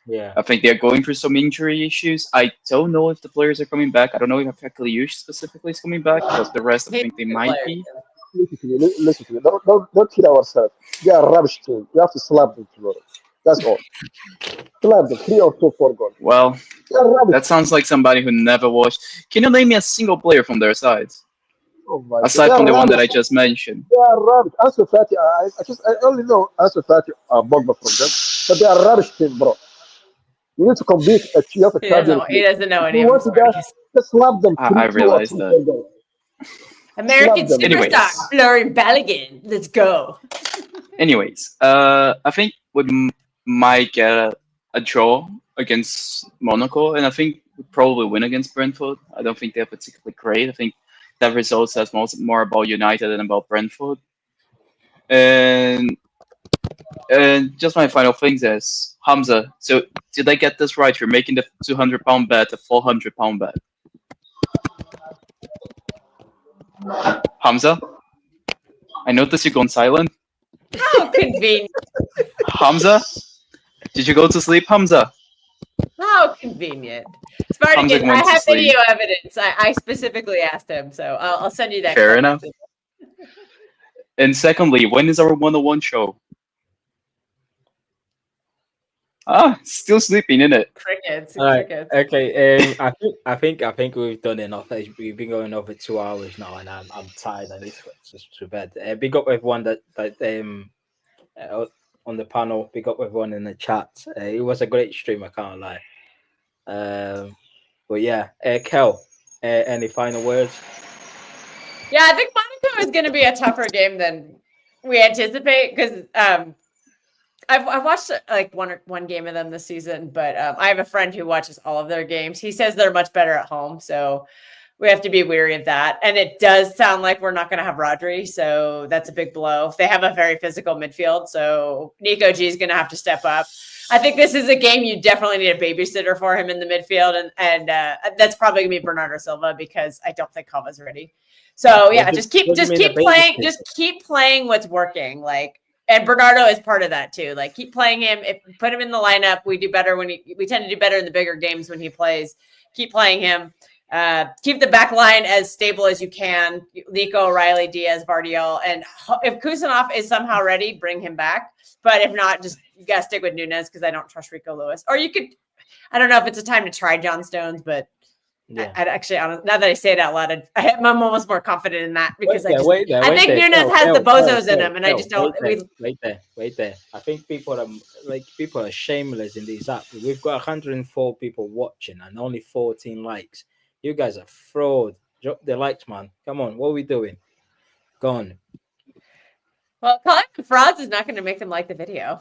Yeah, I think they're going through some injury issues. I don't know if the players are coming back. I don't know if Kliush specifically is coming back, because the rest I think they might be. Listen to me. Don't kid ourselves. They are a rubbish team. We have to slap them tomorrow. That's all. Slap them 3 or 4 goals. Well, that sounds like somebody who never watched. Can you name me a single player from their side? Oh my God, aside they from are the one that I rubbish. just mentioned. They are rubbish. Ansu Fati, I only know Ansu Fati or Bogba from them, but they are rubbish team, bro. You need to compete. You have a Champions He League. doesn't know If any you of them, want to that, Spartacus. just slap them I 2 or realized 3 that. 10 goals. American Slap them. superstar Anyways, Florian Balogun. Let's go. I think we might get a draw against Monaco, and I think we probably win against Brentford. I don't think they're particularly great. I think that result says more about United than about Brentford. And just my final thing is Hamza. So did I get this right? You're making the £200 bet a £400 bet. Hamza, I noticed you've gone silent. How convenient. Hamza, did you go to sleep, Hamza? How convenient. Hamza Spartacus, I went to have sleep. video evidence. I specifically asked him, so I'll send you that Fair clip enough. after. And secondly, when is our 101 show? Still sleeping, innit? Crickets. All right. Crickets. Okay. I think we've done enough. We've been going over 2 hours now, and I'm tired. I need to go to bed. Big up everyone that on the panel. Big up everyone in the chat. It was a great stream. I can't lie. But yeah, Kel, any final words? Yeah, I think Monaco is going to be a tougher game than we anticipate because I've watched like one game of them this season, but I have a friend who watches all of their games. He says they're much better at home, so we have to be wary of that. And it does sound like we're not going to have Rodri, so that's a big blow. They have a very physical midfield, so Nico G is going to have to step up. I think this is a game you definitely need a babysitter for him in the midfield, and that's probably going to be Bernardo Silva because I don't think Kava's ready. So yeah, just keep playing what's working, like. And Bernardo is part of that too. Like keep playing him. If put him in the lineup, we do better we tend to do better in the bigger games when he plays. Keep playing him. Keep the back line as stable as you can. Nico, O'Reilly, Diaz, Vardiol, and if Kusanov is somehow ready, bring him back. But if not, just you gotta stick with Nunes because I don't trust Rico Lewis. Or you could, I don't know if it's a time to try John Stones, but yeah. I'd actually, now that I say it out loud, I'm almost more confident in that because I think Nunes has the bozos in him, and I just don't. Wait there. I think people are shameless in these apps. We've got 104 people watching and only 14 likes. You guys are fraud. Drop the likes, man. Come on, what are we doing? Go on. Well, calling them frauds is not going to make them like the video.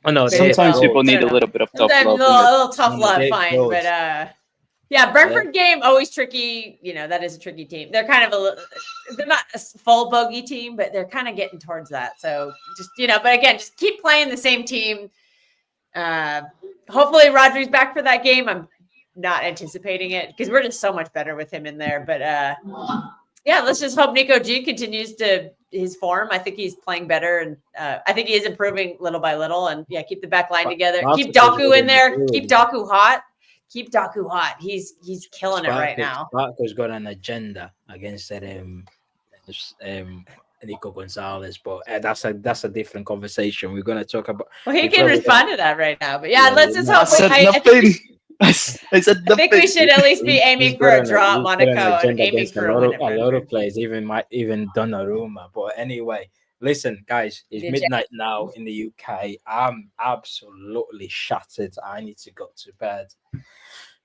Oh no! Sometimes people need a little bit of tough love. A little tough love, fine, but yeah, Brentford game always tricky. You know that is a tricky team. They're kind of they're not a full bogey team, but they're kind of getting towards that. So just but again, just keep playing the same team. Hopefully Rodri's back for that game. I'm not anticipating it because we're just so much better with him in there. But yeah, let's just hope Nico G continues his form. I think he's playing better, and I think he is improving little by little. And yeah, keep the back line together. Keep Doku in there. Keep Doku hot. Keep Doku hot. He's killing it right now. Sparko's got an agenda against Nico Gonzalez, but that's a different conversation. We're gonna talk about. Well, he can respond to that right now, but yeah, let's just hope. I said I think we should at least be aiming for a draw at Monaco and aiming for a win. A lot of players, even Donnarumma. But anyway, listen, guys, it's midnight now in the UK. I'm absolutely shattered. I need to go to bed.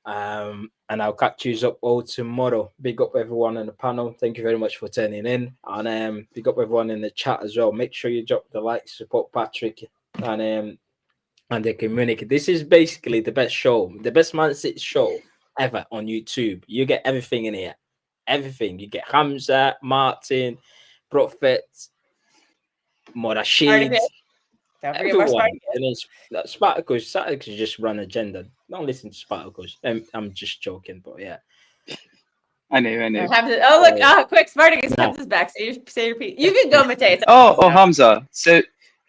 And I'll catch you up all tomorrow. Big up everyone on the panel. Thank you very much for turning in. And big up everyone in the chat as well. Make sure you drop the like, support Patrick and the community. This is basically the best show, the best Man City show ever on YouTube. You get everything in here. Everything. You get Hamza, Martin, Prophet, Morashid. Everyone. And Spartacus just run agenda. Don't listen to Spartacus. I'm just joking, but yeah. I know. Look, quick, Spartacus comes back. Say your piece. You can go, Mateus. Hamza. So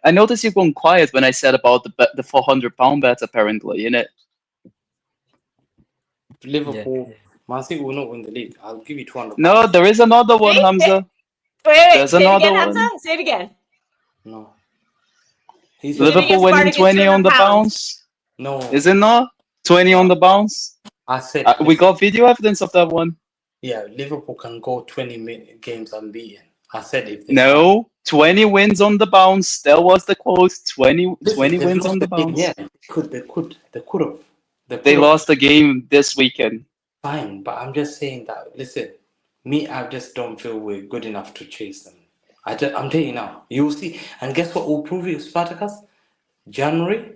I noticed you've gone quiet when I said about the £400 bet, apparently, innit? Liverpool, Man City will not win the league. I'll give you 200. No, there is another one, Hamza. Wait, there's say another it again, one. Hamza? Say it again. No. Liverpool winning 20 on the bounce. No. Is it not? 20 on the bounce? I said we got video evidence of that one. yeah, Liverpool can go 20 games unbeaten. I said if they No, 20 wins on the bounce. That was the quote. 20 listen, they've wins lost on the the game. bounce. Yeah, they could have. They lost the game this weekend. Fine, but I'm just saying that. Listen, me, I just don't feel we're good enough to chase them. I'm telling you now. You'll see, and guess what will prove you, Spartacus? January,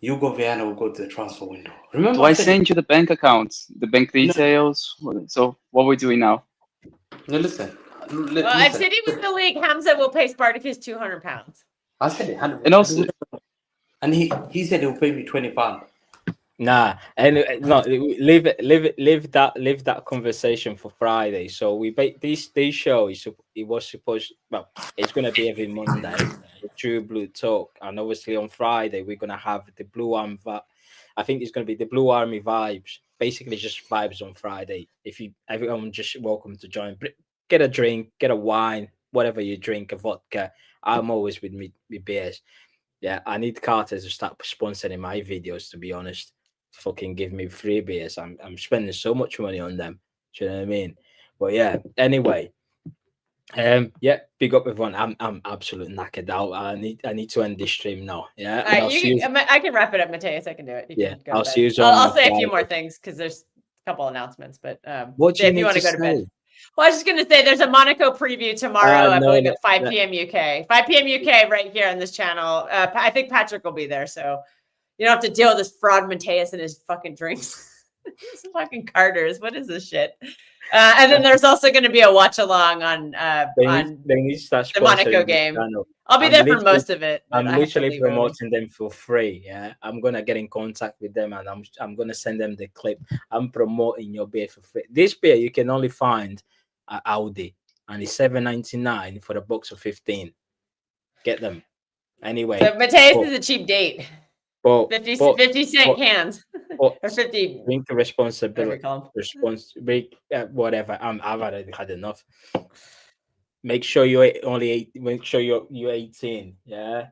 Hugo Viana will go to the transfer window. Remember, Do I said send you the bank accounts, the bank no, details? So what we're doing now? no. Listen, Well, if City wins the league, Hamza will pay Spartacus £200. I said it. And also, And he said he'll pay me £20. Nah, and no, leave that conversation for Friday. So this show it was supposed, well, it's gonna be every Monday, the True Blue Talk, and obviously on Friday we're gonna have the Blue Army. I think it's gonna be the Blue Army vibes. Basically, just vibes on Friday. Everyone just welcome to join. Get a drink, get a wine, whatever you drink, a vodka. I'm always with me beers. Yeah, I need Carter to start sponsoring my videos. To be honest, fucking give me free beers. I'm spending so much money on them. Do you know what I mean? But yeah. Anyway, yeah. Big up everyone. I'm absolutely knackered out. I need to end this stream now. Yeah. All right, I can wrap it up, Mateus. I can do it. You Yeah, can go I'll to see bed. you on I'll say a few Friday. more things because there's a couple announcements. But What do you if you want to go to bed. say? Well, I was just going to say there's a Monaco preview tomorrow, I no, believe no, at 5 p.m. UK. 5 p.m. UK right here on this channel. I think Patrick will be there, so you don't have to deal with this fraud Mateus and his fucking drinks. This fucking Carters. What is this shit? And then there's also going to be a watch along on They need to start the Monaco sponsoring this game. channel. I'll be I'm there for literally- most of it. but I'm I have to literally leave early. promoting them for free. Yeah, I'm gonna get in contact with them and I'm gonna send them the clip. I'm promoting your beer for free. This beer you can only find at Audi, and it's $7.99 for a box of 15. Get them anyway. So Mateus is a cheap date. But 50 cent cans but or 50. drink Whatever responsibility. you call 'em. Whatever. I've already had enough. Make sure you're only make sure you're 18. Yeah.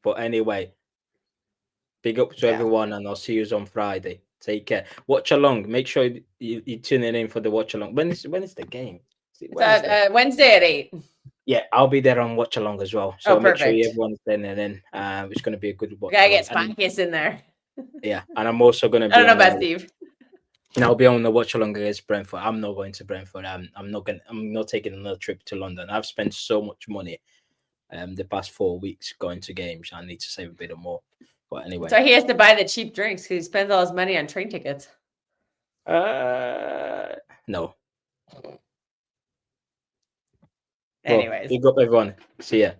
But anyway, big up to everyone, and I'll see you on Friday. Take care. Watch along. Make sure you tune in for the watch along. When is the game? Is it Wednesday? Wednesday at 8. Yeah, I'll be there on watch along as well. So make sure perfect. everyone's there and then it's going to be a good watch. Gotta get along. Spartacus in there. Yeah, and I'm also going to be. I don't know about Steve. And I'll be on the watch along against Brentford. I'm not going to Brentford. I'm not taking another trip to London. I've spent so much money the past 4 weeks going to games. I need to save a bit more. But anyway. So he has to buy the cheap drinks because he spends all his money on train tickets. No. Anyways. Big up everyone. See ya.